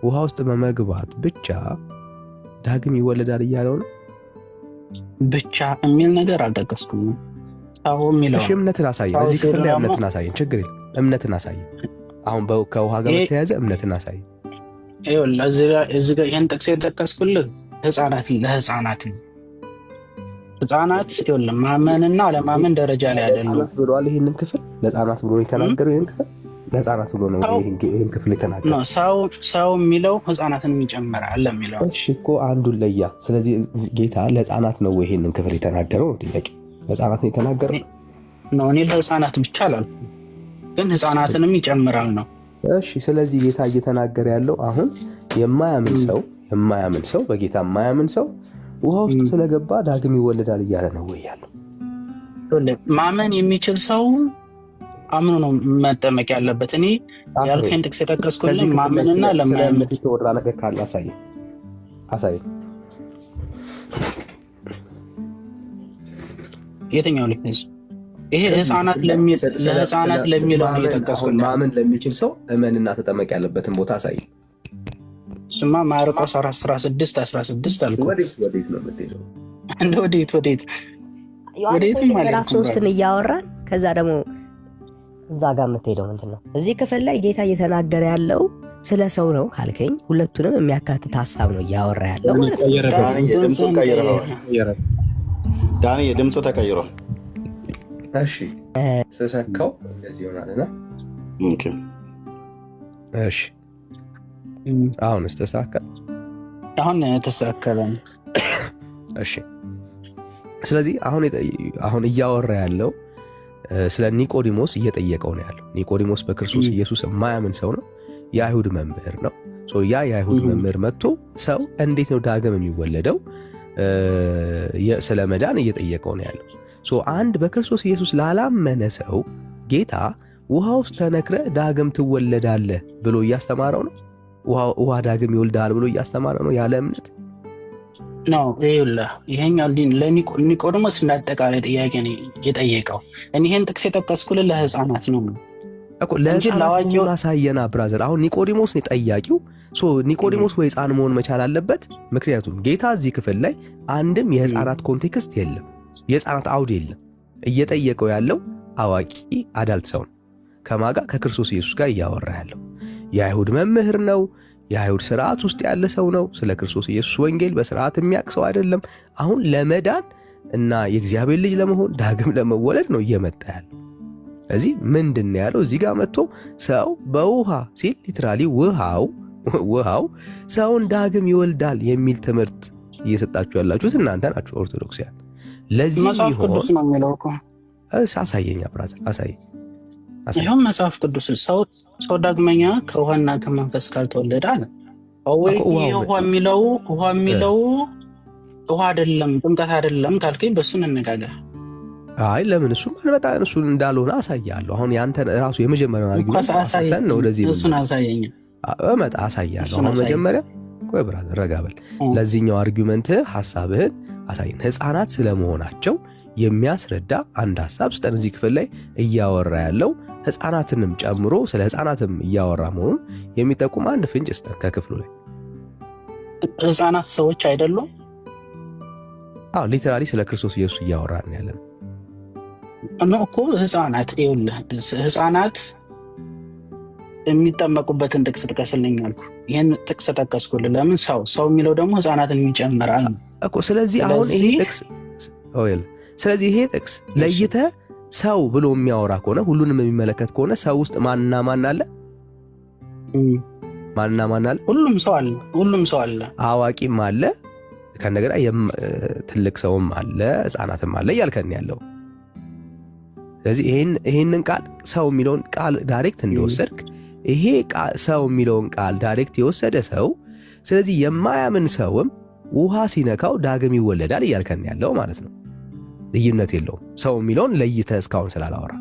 ውሃ ውስጥ በመግባት ብቻ ዳግም ይወለዳል እያለው ነው። ብቻ የሚል ነገር አልጠቀስኩም። እምነትን አሳየን። በዚህ ክፍል ላይ እምነትን አሳየን። ችግር የለም እምነትን አሳየን። አሁን ከውሃ ጋር በተያያዘ እምነትን አሳየን። እዚህ ጋር ይህን ጥቅስ የጠቀስኩልህ ለህፃናት ማመንና አለማመን ደረጃ ላይ አይደለም ብሏል። ይህንን ክፍል ለህፃናት ብሎ የተናገረው ይህን ክፍል ለህፃናት ብሎ ነው ይህን ክፍል የተናገረው። ሰው የሚለው ህፃናትን ይጨምራል የሚለው እሺ እኮ አንዱን ለያ። ስለዚህ ጌታ ለህፃናት ነው ይህንን ክፍል የተናገረው ነው ጥያቄ። ለህፃናት ነው የተናገረው ነው። እኔ ለህፃናት ብቻ አላልኩም፣ ግን ህፃናትንም ይጨምራል ነው። እሺ ስለዚህ ጌታ እየተናገረ ያለው አሁን የማያምን ሰው በጌታ የማያምን ሰው ውሃ ውስጥ ስለገባ ዳግም ይወለዳል እያለ ነው ወይ ያለው? ማመን የሚችል ሰው አምኖ ነው መጠመቅ ያለበት። እኔ ያልከኝ ጥቅስ የጠቀስኩልህ ማመንና ለማመን ተወራ ነገር ካለ አሳይ። የትኛው ልክ ነው? ይሄ ለህፃናት ለሚለው ነው የጠቀስኩልህ። ማመን ለሚችል ሰው እመንና ተጠመቅ ያለበትን ቦታ አሳይ። እሱማ ማርቆስ 4:16 አልኩህ። ወዴት ነው የምትሄደው? እንደ ወዴት ምዕራፍ 3ን እያወራን ከዛ ደግሞ እዛ ጋር የምትሄደው ምንድን ነው? እዚህ ክፍል ላይ ጌታ እየተናገረ ያለው ስለ ሰው ነው ካልከኝ ሁለቱንም የሚያካትት ሀሳብ ነው እያወራ ያለው ማለት ነው። ዳኒ ድምፁ ተቀይሯል። እሺ ስሰካው እንደዚህ ይሆናልና እሺ አሁን ተስተካከለ። አሁን ተስተካከለ። እሺ ስለዚህ አሁን እያወራ ያለው ስለ ኒቆዲሞስ እየጠየቀው ነው ያለው። ኒቆዲሞስ በክርስቶስ ኢየሱስ የማያምን ሰው ነው፣ የአይሁድ መምህር ነው። ያ የአይሁድ መምህር መጥቶ ሰው እንዴት ነው ዳግም የሚወለደው ስለ መዳን እየጠየቀው ነው ያለው። አንድ በክርስቶስ ኢየሱስ ላላመነ ሰው ጌታ ውሃ ውስጥ ተነክረ ዳግም ትወለዳለህ ብሎ እያስተማረው ነው። ውሃ ዳግም ይወልዳል ብሎ እያስተማረው ነው ያለ እምነት ነው። ይሄኛው ለኒቆዲሞስ እንዳጠቃላይ ጥያቄ ነው የጠየቀው። ይሄን ጥቅስ የጠቀስኩልህ ለህፃናት ነው እኮ ለህፃናት አሳየና ብራዘር። አሁን ኒቆዲሞስ ነው ጠያቂው። ኒቆዲሞስ ወይ ህፃን መሆን መቻል አለበት። ምክንያቱም ጌታ እዚህ ክፍል ላይ አንድም የህፃናት ኮንቴክስት የለም፣ የህፃናት አውድ የለም። እየጠየቀው ያለው አዋቂ አዳልት ሰው ነው። ከማጋ ከክርስቶስ ኢየሱስ ጋር እያወራ ያለው የአይሁድ መምህር ነው። የአይሁድ ስርዓት ውስጥ ያለ ሰው ነው። ስለ ክርስቶስ ኢየሱስ ወንጌል በስርዓት የሚያውቅ ሰው አይደለም። አሁን ለመዳን እና የእግዚአብሔር ልጅ ለመሆን ዳግም ለመወለድ ነው እየመጣ ያለው። እዚህ ምንድን ነው ያለው? እዚህ ጋር መጥቶ ሰው በውሃ ሲል ሊትራሊ ውሃው ሰውን ዳግም ይወልዳል የሚል ትምህርት እየሰጣችሁ ያላችሁት እናንተ ናችሁ ኦርቶዶክሳውያን። ለዚህ መጽሐፍ ቅዱስ ነው የሚለው እኮ። አሳየኛ ብራዘር፣ አሳየኝ። ይኸው መጽሐፍ ቅዱስ ሰው ዳግመኛ ከውሃና ከመንፈስ ካልተወለደ አለ። ውሃ የሚለው ውሃ አይደለም ጥምቀት አይደለም ካልከኝ በእሱ እንነጋገር። አይ ለምን እሱን እንዳልሆነ አሳያለሁ። አሁን ያንተ ራሱ የመጀመሪያውን አርጊመንት አሳሰን ነው ወደዚህ እሱን አሳየኝ። አሳያለሁ። አሁን መጀመሪያ ቆይ ብራዘር ረጋ በል። ለዚህኛው አርጊመንት ሐሳብህን አሳየን። ህፃናት ስለመሆናቸው የሚያስረዳ አንድ ሐሳብ ስጠን። እዚህ ክፍል ላይ እያወራ ያለው ህፃናትንም ጨምሮ ስለ ህፃናትም እያወራ መሆኑን የሚጠቁም አንድ ፍንጭ ስጠን ከክፍሉ ላይ። ህፃናት ሰዎች አይደሉም? አዎ ሊተራሊ ስለ ክርስቶስ ኢየሱስ እያወራን ያለን ነው እኮ። ህፃናት የሚጠመቁበትን ጥቅስ ጥቀስልኝ አልኩ። ይህን ጥቅስ ጠቀስኩልህ። ለምን ሰው የሚለው ደግሞ ህፃናትን ይጨምራል እኮ። ስለዚህ አሁን ይሄ ጥቅስ ስለዚህ ይሄ ጥቅስ ለይተ ሰው ብሎ የሚያወራ ከሆነ ሁሉንም የሚመለከት ከሆነ ሰው ውስጥ ማንና ማን አለ? ማንና ማን አለ? ሁሉም ሰው አለ። አዋቂም አለ፣ ከነገራ ትልቅ ሰውም አለ፣ ህፃናትም አለ እያልከን ያለው። ስለዚህ ይሄንን ቃል ሰው የሚለውን ቃል ዳይሬክት እንደወሰድክ ይሄ ሰው የሚለውን ቃል ዳይሬክት የወሰደ ሰው ስለዚህ የማያምን ሰውም ውሃ ሲነካው ዳግም ይወለዳል እያልከን ያለው ማለት ነው። ልዩነት የለውም። ሰው የሚለውን ለይተህ እስካሁን ስላላወራ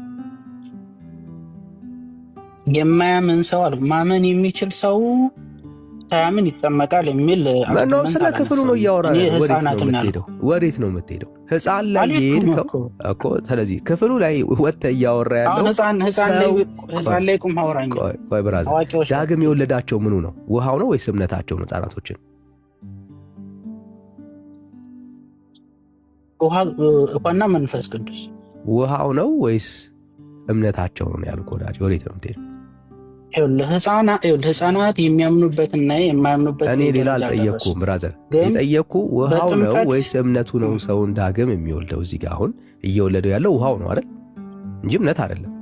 የማያምን ሰው አለ። ማመን የሚችል ሰው ሳያምን ይጠመቃል የሚል ነው። ስለ ክፍሉ ነው እያወራን። ወዴት ነው የምትሄደው? ህፃን ላይ የሄድከው እኮ። ስለዚህ ክፍሉ ላይ ወጥተህ እያወራ ያለው ህፃን ላይ ቁም አውራኝ። ቆይ ብራዘር፣ ዳግም የወለዳቸው ምኑ ነው? ውሃው ነው ወይስ እምነታቸው ነው? ህፃናቶችን ውሃና መንፈስ ቅዱስ ውሃው ነው ወይስ እምነታቸው ነው ያልኩ ወዳጅ። ወዴት ነው የምትሄደው? ህፃናት የሚያምኑበትና የማያምኑበት። እኔ ሌላ አልጠየቅኩም ብራዘር፣ የጠየቅኩ ውሃው ነው ወይስ እምነቱ ነው ሰውን ዳግም የሚወልደው? እዚህ ጋር አሁን እየወለደው ያለው ውሃው ነው አይደል እንጂ እምነት አይደለም።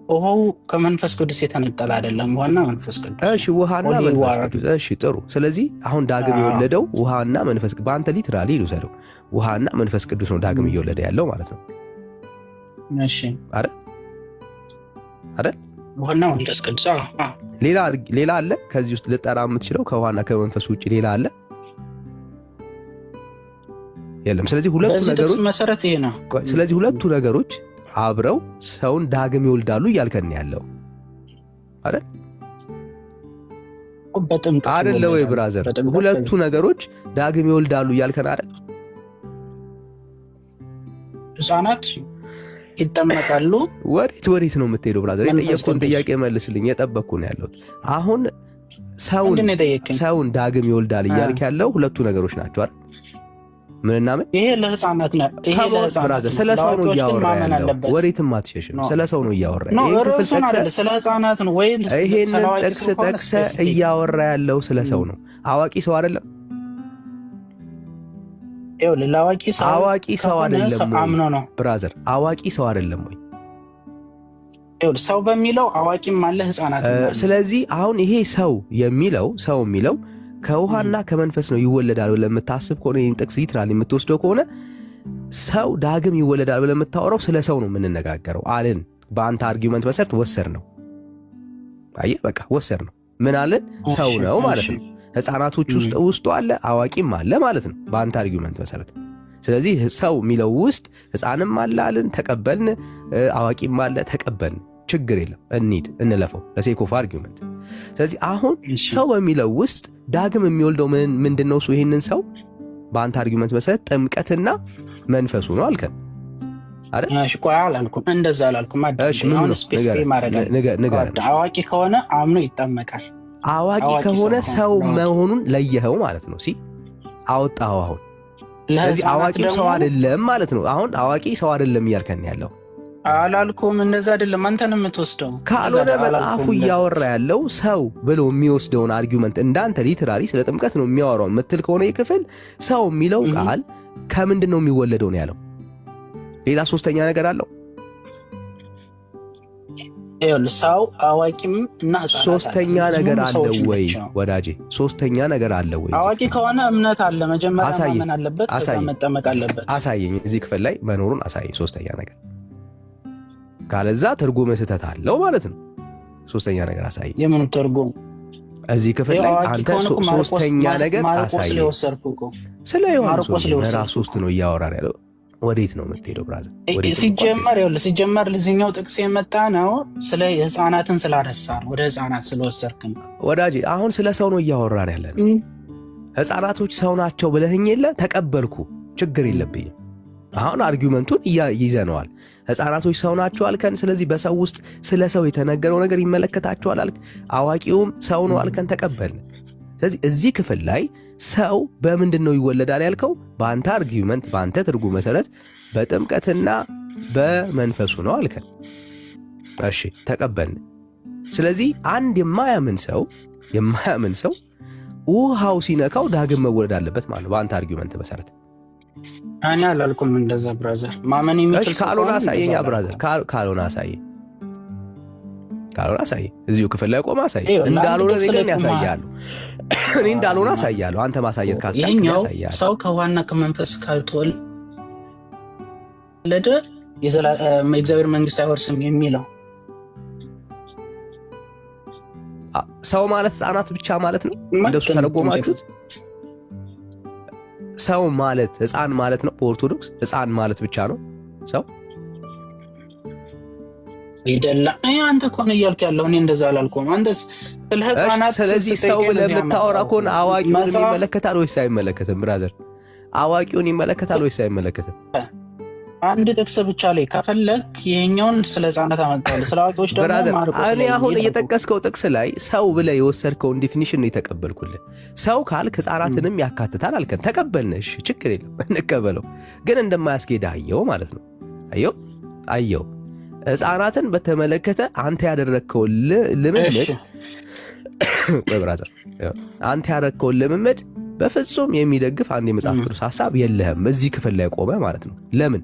ውሃው ከመንፈስ ቅዱስ የተነጠለ አይደለም። ውሃና መንፈስ ቅዱስ። እሺ ውሃና መንፈስ ቅዱስ። እሺ ጥሩ። ስለዚህ አሁን ዳግም የወለደው ውሃና መንፈስ ቅዱስ በአንተ ሊትራሊ ይሉሰደው ውሃና መንፈስ ቅዱስ ነው ዳግም እየወለደ ያለው ማለት ነው። እሺ አይደል? ውሃና መንፈስ ቅዱስ። ሌላ አለ ከዚህ ውስጥ ልጠራ የምትችለው ከውሃና ከመንፈስ ውጭ ሌላ አለ? የለም። ስለዚህ ሁለቱ ነገሮች መሰረት ይሄ ነው። ስለዚህ ሁለቱ ነገሮች አብረው ሰውን ዳግም ይወልዳሉ እያልከን ያለው አይደል? በጥምቀት አይደለ ወይ ብራዘር? ሁለቱ ነገሮች ዳግም ይወልዳሉ እያልከን አይደል? ህፃናት ይጠመቃሉ። ወዴት ነው የምትሄደው ብራዘር? የጠየቅኩህን ጥያቄ መልስልኝ። የጠበቅኩ ነው ያለሁት። አሁን ሰውን ዳግም ይወልዳል እያልክ ያለው ሁለቱ ነገሮች ናቸው አይደል? ምንና ምን? ይሄ ለህፃናት ነው። ይሄ ለህፃናት ስለ ሰው ነው እያወራ ያለው። ወዴትም አትሸሽም። ስለ ሰው ነው እያወራ ያለው። ይሄን ክፍል ጠቅሰህ ስለ ህፃናት ነው ወይ? ይሄንን ጠቅሰህ እያወራ ያለው ስለ ሰው ነው። አዋቂ ሰው አይደለም። አዋቂ ሰው አይደለም ወይ ብራዘር? አዋቂ ሰው አይደለም ወይ? ሰው በሚለው አዋቂም አለ ህፃናት። ስለዚህ አሁን ይሄ ሰው የሚለው ከውሃና ከመንፈስ ነው ይወለዳል ብለህ የምታስብ ከሆነ ይህን ጥቅስ ሊትራል የምትወስደው ከሆነ ሰው ዳግም ይወለዳል ብለህ የምታወራው ስለ ሰው ነው የምንነጋገረው አልን። በአንተ አርጊመንት መሰረት ወሰድ ነው። አየህ፣ በቃ ወሰድ ነው። ምን አለን? ሰው ነው ማለት ነው። ህፃናቶች ውስጡ አለ፣ አዋቂም አለ ማለት ነው በአንተ አርጊመንት መሰረት። ስለዚህ ሰው የሚለው ውስጥ ህፃንም አለ አልን፣ ተቀበልን። አዋቂም አለ፣ ተቀበልን። ችግር የለም፣ እንሂድ፣ እንለፈው ለሴክ ኦፍ አርጊመንት። ስለዚህ አሁን ሰው በሚለው ውስጥ ዳግም የሚወልደው ምንድነው? እሱ ይህንን ሰው በአንተ አርጊመንት መሰረት ጥምቀትና መንፈሱ ነው አልከን አይደል? እሺ፣ ቆይ አላልኩም፣ እንደዛ አላልኩም። አሁን ስፔሲፊክ ማድረግ አዋቂ ከሆነ አምኖ ይጠመቃል። አዋቂ ከሆነ ሰው መሆኑን ለየኸው ማለት ነው። አወጣኸው። አሁን ስለዚህ አዋቂው ሰው አይደለም ማለት ነው። አሁን አዋቂ ሰው አይደለም እያልከን ያለው አላልኩም። እንደዛ አይደለም፣ አንተን የምትወስደው ካልሆነ መጽሐፉ እያወራ ያለው ሰው ብሎ የሚወስደውን አርጊመንት እንዳንተ ሊትራሊ ስለ ጥምቀት ነው የሚያወራው የምትል ከሆነ ይክፍል ሰው የሚለው ቃል ከምንድን ነው የሚወለደው ነው ያለው? ሌላ ሶስተኛ ነገር አለው? ሰው አዋቂም እና ህፃናት ሶስተኛ ነገር አለ ወይ ወዳጄ? ሶስተኛ ነገር አለ ወይ? አዋቂ ከሆነ እምነት አለ፣ መጀመሪያ ማመን አለበት፣ ከዛ መጠመቅ አለበት። አሳየኝ፣ እዚህ ክፍል ላይ መኖሩን አሳየኝ ሶስተኛ ነገር። ካለዛ ትርጉም ስህተት አለው ማለት ነው። ሶስተኛ ነገር አሳየኝ። የምን ትርጉም? እዚህ ክፍል ላይ አንተ ሶስተኛ ነገር አሳየኝ። ስለ ዮሐንስ ምዕራፍ 3 ነው እያወራን ያለው። ወዴት ነው የምትሄደው ብራዘር? ሲጀመር ለዚህኛው ጥቅስ የመጣ ነው ስለ ህፃናትን ስላረሳን ወደ ህፃናት ስለወሰድክ ነው ወዳጄ። አሁን ስለ ሰው ነው እያወራን ያለን። ህፃናቶች ሰው ናቸው ብለህኝ የለ ተቀበልኩ፣ ችግር የለብኝም። አሁን አርጊመንቱን ይዘነዋል። ህፃናቶች ሰው ናቸው አልከን። ስለዚህ በሰው ውስጥ ስለ ሰው የተነገረው ነገር ይመለከታቸዋል አልክ። አዋቂውም ሰው ነው አልከን፣ ተቀበልን። ስለዚህ እዚህ ክፍል ላይ ሰው በምንድን ነው ይወለዳል ያልከው? በአንተ አርጊመንት፣ በአንተ ትርጉም መሰረት በጥምቀትና በመንፈሱ ነው አልከን። እሺ ተቀበልን። ስለዚህ አንድ የማያምን ሰው ውሃው ሲነካው ዳግም መወለድ አለበት ማለት ነው በአንተ አርጊመንት መሰረት። እኔ አላልኩም እንደዛ ብራዘር። ማመን የሚችል ካልሆነ አሳየኛ ብራዘር፣ ካልሆነ አሳየኝ። እዚሁ ክፍል ላይ ቆማ አሳይ። እንዳልሆነ ነገር ያሳያሉ። እኔ እንዳልሆነ አሳያለሁ። አንተ ማሳየት ካልቻልክ ያሳያል። ሰው ከዋና ከመንፈስ ካልተወለደ የእግዚአብሔር መንግስት አይወርስም የሚለው ሰው ማለት ህፃናት ብቻ ማለት ነው። እንደሱ ተረጎማችሁት። ሰው ማለት ህፃን ማለት ነው። በኦርቶዶክስ ህፃን ማለት ብቻ ነው ሰው አይደለም። አንተ እኮ ነው እያልክ ያለው፣ እኔ እንደዛ አላልኩም። አንተስ ስለ ህፃናት። ስለዚህ ሰው ብለህ የምታወራ ከሆነ አዋቂውን ይመለከታል ወይስ አይመለከትም? ብራዘር አዋቂውን ይመለከታል ወይስ አይመለከትም? አንድ ጥቅስ ብቻ ላይ ከፈለክ ይሄኛውን ስለ ህፃናት አመጣለሁ፣ ስለ አዋቂዎች ደግሞ ማርቆስ። እኔ አሁን እየጠቀስከው ጥቅስ ላይ ሰው ብለህ የወሰድከውን ዲፊኒሽን ነው የተቀበልኩልህ። ሰው ካልክ ህፃናትንም ያካትታል አልከን፣ ተቀበልን። እሺ ችግር የለም እንቀበለው። ግን እንደማያስኬድ አየው ማለት ነው። አየው ህፃናትን በተመለከተ አንተ ያደረግከውን ልምምድ ብራዘር፣ አንተ ያደረግከውን ልምምድ በፍጹም የሚደግፍ አንድ የመጽሐፍ ቅዱስ ሐሳብ የለህም። እዚህ ክፍል ላይ ቆመ ማለት ነው። ለምን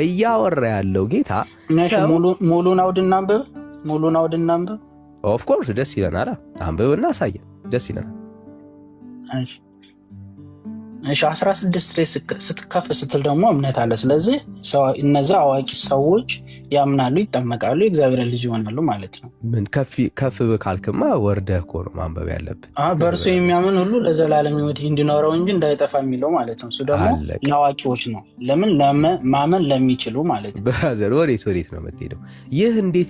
እያወራ ያለው ጌታ ሙሉን አውድና አንብብ። ኦፍ ኮርስ ደስ ይለናል። አንብብና አሳየን፣ ደስ ይለናል። እሺ 16 ላይ ስትከፍ ስትል ደግሞ እምነት አለ። ስለዚህ እነዛ አዋቂ ሰዎች ያምናሉ፣ ይጠመቃሉ፣ የእግዚአብሔር ልጅ ይሆናሉ ማለት ነው። ምን ከፍ ካልክማ ወርደህ እኮ ነው ማንበብ ያለብህ። በእርሱ የሚያምን ሁሉ ለዘላለም ሕይወት እንዲኖረው እንጂ እንዳይጠፋ የሚለው ማለት ነው። እሱ ደግሞ ለአዋቂዎች ነው። ለምን ማመን ለሚችሉ ማለት ነው። ብራዘር ወዴት ነው የምትሄደው? ይህ እንዴት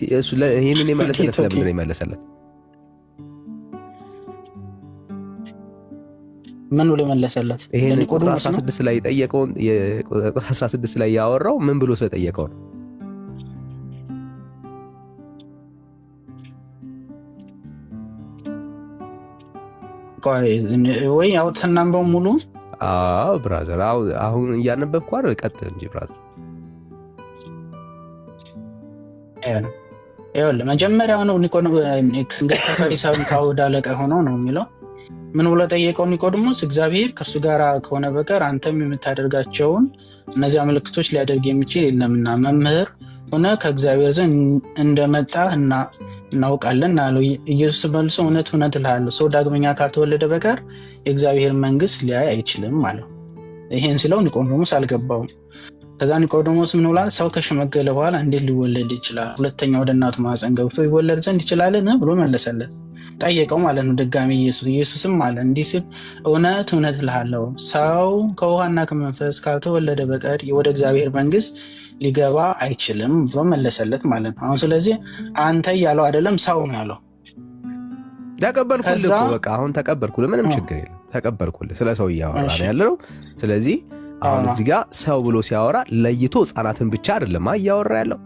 ይህንን የመለሰለት ለምንድን ነው የመለሰለት? ምን ብሎ መለሰለት? ይሄን ቁጥር 16 ላይ የጠየቀውን ቁጥር 16 ላይ ያወራው ምን ብሎ ስለጠየቀው ነው? ወይ አውጥተን እናንበው ሙሉ። አዎ ብራዘር፣ አሁን እያነበብኩ አይደል? ቀጥል እንጂ ብራዘር። ይኸውልህ መጀመሪያው ነው ፈሪሳውያን ከአይሁድ አለቃ ሆኖ ነው የሚለው። ምን ብሎ ጠየቀው ኒቆዲሞስ? እግዚአብሔር ከእርሱ ጋር ከሆነ በቀር አንተም የምታደርጋቸውን እነዚያ ምልክቶች ሊያደርግ የሚችል የለምና መምህር ሆነ ከእግዚአብሔር ዘንድ እንደመጣ እናውቃለን አለው። ኢየሱስ መልሶ እውነት እውነት እልሃለሁ ሰው ዳግመኛ ካልተወለደ በቀር የእግዚአብሔር መንግሥት ሊያይ አይችልም አለው። ይሄን ሲለው ኒቆዲሞስ አልገባውም። ከዛ ኒቆዲሞስ ምን ብሏል? ሰው ከሸመገለ በኋላ እንዴት ሊወለድ ይችላል? ሁለተኛ ወደ እናቱ ማኅፀን ገብቶ ይወለድ ዘንድ ይችላልን? ብሎ መለሰለት። ጠየቀው ማለት ነው ድጋሚ ኢየሱስም አለ እንዲህ ሲል እውነት እውነት እልሃለሁ ሰው ከውሃና ከመንፈስ ካልተወለደ በቀር ወደ እግዚአብሔር መንግሥት ሊገባ አይችልም ብሎ መለሰለት ማለት ነው። አሁን ስለዚህ አንተ እያለው አይደለም ሰው ነው ያለው። ተቀበልኩልህ እኮ በቃ አሁን ተቀበልኩልህ፣ ምንም ችግር የለም ተቀበልኩልህ። ስለ ሰው እያወራ ነው ያለው። ስለዚህ አሁን እዚህ ጋር ሰው ብሎ ሲያወራ ለይቶ ሕፃናትን ብቻ አይደለም እያወራ ያለው።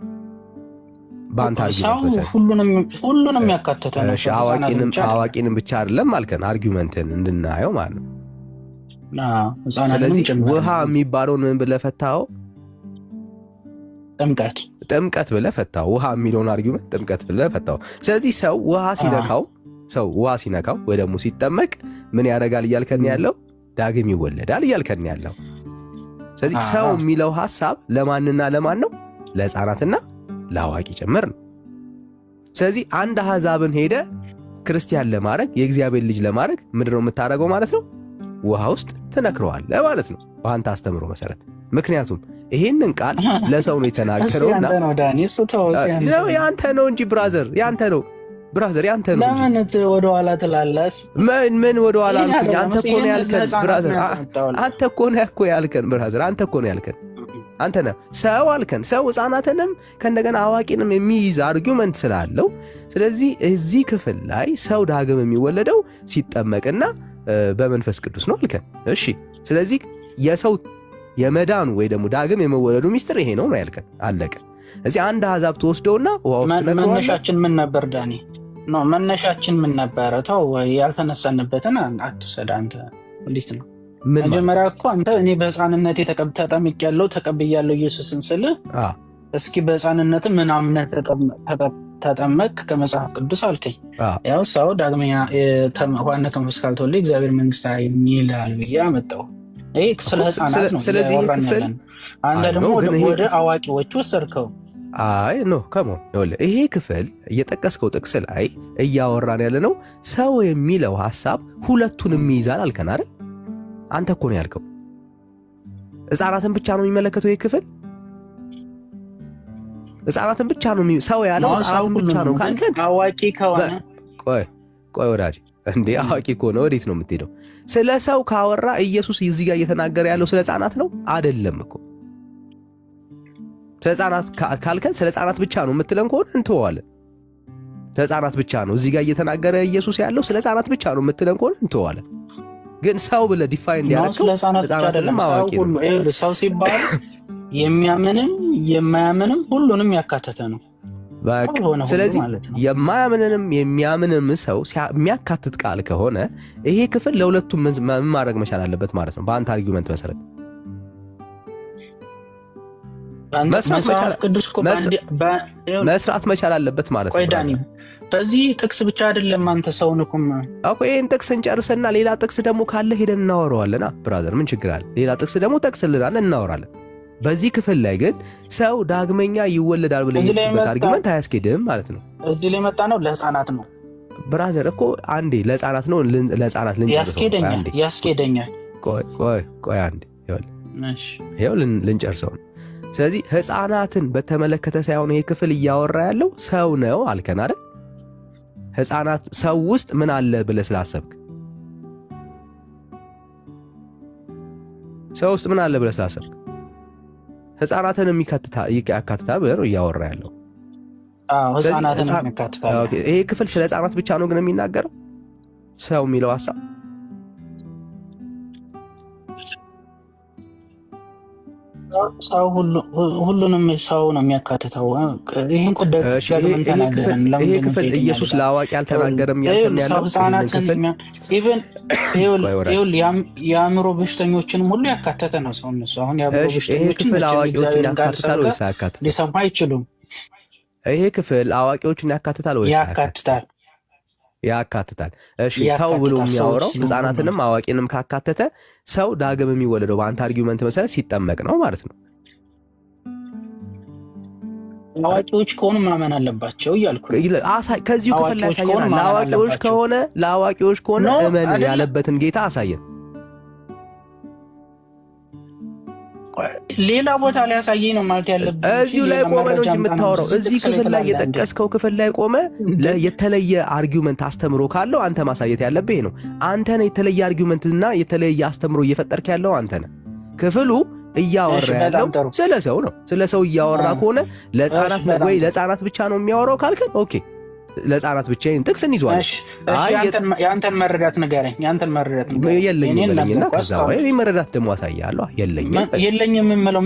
ሁሉንም ያካተተ ነው። አዋቂንም ብቻ አይደለም አልከን፣ አርጊውመንትን እንድናየው ማለት ነው። ስለዚህ ውሃ የሚባለውን ምን ብለህ ፈታኸው? ጥምቀት ብለህ ፈታኸው። ውሃ የሚለውን አርጊውመንት ጥምቀት ብለህ ፈታኸው። ስለዚህ ሰው ውሃ ሲነካው ወይ ደግሞ ሲጠመቅ ምን ያደርጋል እያልከን ያለው? ዳግም ይወለዳል እያልከን ያለው። ስለዚህ ሰው የሚለው ሐሳብ ለማንና ለማን ነው? ለሕፃናትና ለአዋቂ ጭምር ነው። ስለዚህ አንድ አሕዛብን ሄደ ክርስቲያን ለማድረግ የእግዚአብሔር ልጅ ለማድረግ ምንድነው የምታደርገው ማለት ነው? ውሃ ውስጥ ትነክረዋለህ ማለት ነው በአንተ አስተምሮ መሰረት። ምክንያቱም ይሄንን ቃል ለሰው ነው የተናገረውና ያንተ ነው እንጂ ብራዘር፣ ያንተ ነው ብራዘር፣ ያንተ ነው። ለምን ወደኋላ ትላለህ? ምን ወደኋላ አልኩኝ? አንተ እኮ ነው ያልከን ብራዘር። አንተ እኮ ነው ያልከን ብራዘር። አንተ እኮ ነው ያልከን። አንተ ነህ ሰው አልከን። ሰው ሕፃናትንም ከእንደገና አዋቂንም የሚይዝ አርጊውመንት ስላለው፣ ስለዚህ እዚህ ክፍል ላይ ሰው ዳግም የሚወለደው ሲጠመቅና በመንፈስ ቅዱስ ነው አልከን። እሺ፣ ስለዚህ የሰው የመዳኑ ወይ ደግሞ ዳግም የመወለዱ ሚስጥር ይሄ ነው ያልከን። አለቀ። እዚህ አንድ አሕዛብ ተወስደውና ውሃ ውስጥ ነክረዋል። መነሻችን ምን ነበር ዳኒ? ነው መነሻችን ምን ነበረ? ተው ያልተነሳንበትን አትውሰድ አንተ። እንዴት ነው መጀመሪያ እኮ አንተ እኔ በሕፃንነቴ ተጠምቄያለሁ ተቀብያለሁ ኢየሱስን ስልህ እስኪ በሕፃንነት ምን አምነህ ተጠመቅ ከመጽሐፍ ቅዱስ አልከኝ። ያው ሰው ዳግመኛ ዋና ከመንፈስ ካልተወለደ እግዚአብሔር መንግሥት አይም ይላል ብዬ አመጣው። ይህ ስለ ሕፃናት ነው። ስለዚህ ክፍል አንተ ደግሞ ወደ አዋቂዎች ወሰድከው። አይ ኖ ከሞን ይኸውልህ፣ ይሄ ክፍል እየጠቀስከው ጥቅስ ላይ እያወራን ያለ ነው ሰው የሚለው ሐሳብ ሁለቱንም ይይዛል አልከን አይደል? አንተ እኮ ነው ያልከው ሕፃናትን ብቻ ነው የሚመለከተው ይህ ክፍል። ሕፃናትን ብቻ ነው ሰው ያለው ሕፃናትን ብቻ ነው ካልከን፣ አዋቂ ከሆነ ቆይ ወዳጅ እንዴ አዋቂ ከሆነ ወዴት ነው የምትሄደው? ስለ ሰው ካወራ ኢየሱስ እዚህ ጋር እየተናገረ ያለው ስለ ሕፃናት ነው አይደለም እኮ። ስለ ሕፃናት ካልከን ስለ ሕፃናት ብቻ ነው የምትለን ከሆነ እንተዋለን። ስለ ሕፃናት ብቻ ነው እዚህ ጋር እየተናገረ ኢየሱስ ያለው ስለ ሕፃናት ብቻ ነው የምትለን ከሆነ እንተዋለን። ግን ሰው ብለህ ዲፋይን እንዲያደርገው ስለ ሕፃናት ብቻ አይደለም። ሰው ሲባል የሚያምንም የማያምንም ሁሉንም ያካተተ ነው። ስለዚህ የማያምንንም የሚያምንም ሰው የሚያካትት ቃል ከሆነ ይሄ ክፍል ለሁለቱም ምን ማድረግ መቻል አለበት ማለት ነው? በአንተ አርጊውመንት መሰረት መስራት መቻል አለበት ማለት ነው። ቆይ ዳኒ፣ በዚህ ጥቅስ ብቻ አይደለም አንተ ሰውን እኮ ይህን ጥቅስ እንጨርስና ሌላ ጥቅስ ደግሞ ካለ ሄደን እናወራዋለን። ብራዘር ምን ችግር አለ? ሌላ ጥቅስ ደግሞ ጠቅስልናል እናወራለን። በዚህ ክፍል ላይ ግን ሰው ዳግመኛ ይወለዳል ብለህ የምትበት አርጊመንት አያስኬድም ማለት ነው። እዚህ ላይ መጣ ነው ለሕፃናት ነው ብራዘር እኮ አንዴ ለሕፃናት ነው ለሕፃናት ልንጨርሰው ያስኬደኛል። ቆይ አንዴ ይኸው ልንጨርሰው ነው። ስለዚህ ህፃናትን በተመለከተ ሳይሆን ይሄ ክፍል እያወራ ያለው ሰው ነው አልከን አይደል? ህፃናት ሰው ውስጥ ምን አለ ብለህ ስላሰብክ ሰው ውስጥ ምን አለ ብለህ ስላሰብክ ህፃናትን ያካትታል ብለህ ነው እያወራ ያለው። ህፃናትን ያካትታል። ይሄ ክፍል ስለ ህፃናት ብቻ ነው ግን የሚናገረው ሰው የሚለው ሀሳብ ሰው ሁሉንም ሰው ነው የሚያካትተው። ይህን ይሄ ክፍል ኢየሱስ ለአዋቂ አልተናገረም ያልከን ያለው የአእምሮ በሽተኞችንም ሁሉ ያካተተ ነው ሰው። እነሱ አሁን የአእምሮ ይሄ ክፍል አዋቂዎችን ያካትታል ወይስ አያካትትም? ሊሰሙ አይችሉም። ይሄ ክፍል አዋቂዎችን ያካትታል ወይስ ያካትታል? ያካትታል። እሺ ሰው ብሎ የሚያወራው ህፃናትንም አዋቂንም ካካተተ ሰው ዳግም የሚወለደው በአንተ አርጊውመንት መሰረት ሲጠመቅ ነው ማለት ነው። አዋቂዎች ከሆኑ ማመን አለባቸው እያልኩ ከዚሁ ክፍል ላይ ያሳየናል። ለአዋቂዎች ከሆነ እመን ያለበትን ጌታ አሳየን። ሌላ ቦታ ላይ ያሳየኝ ነው ማለት ያለብን። እዚሁ ላይ ቆመ ነው እንጂ የምታወራው እዚህ ክፍል ላይ የጠቀስከው ክፍል ላይ ቆመ የተለየ አርጊውመንት አስተምሮ ካለው አንተ ማሳየት ያለብህ ነው። አንተ ነህ የተለየ አርጊውመንትና የተለየ አስተምሮ እየፈጠርክ ያለው አንተ ነህ። ክፍሉ እያወራ ያለው ስለ ሰው ነው። ስለ ሰው እያወራ ከሆነ ለህፃናት ብቻ ነው የሚያወራው ካልከን ኦኬ፣ ለህፃናት ብቻ ይህን ጥቅስ እንይዟለን። የአንተን መረዳት ንገረኝ። የለኝም በለኝና ከዛ ወይ መረዳት ደግሞ አሳያለሁ። የለኝም የምለው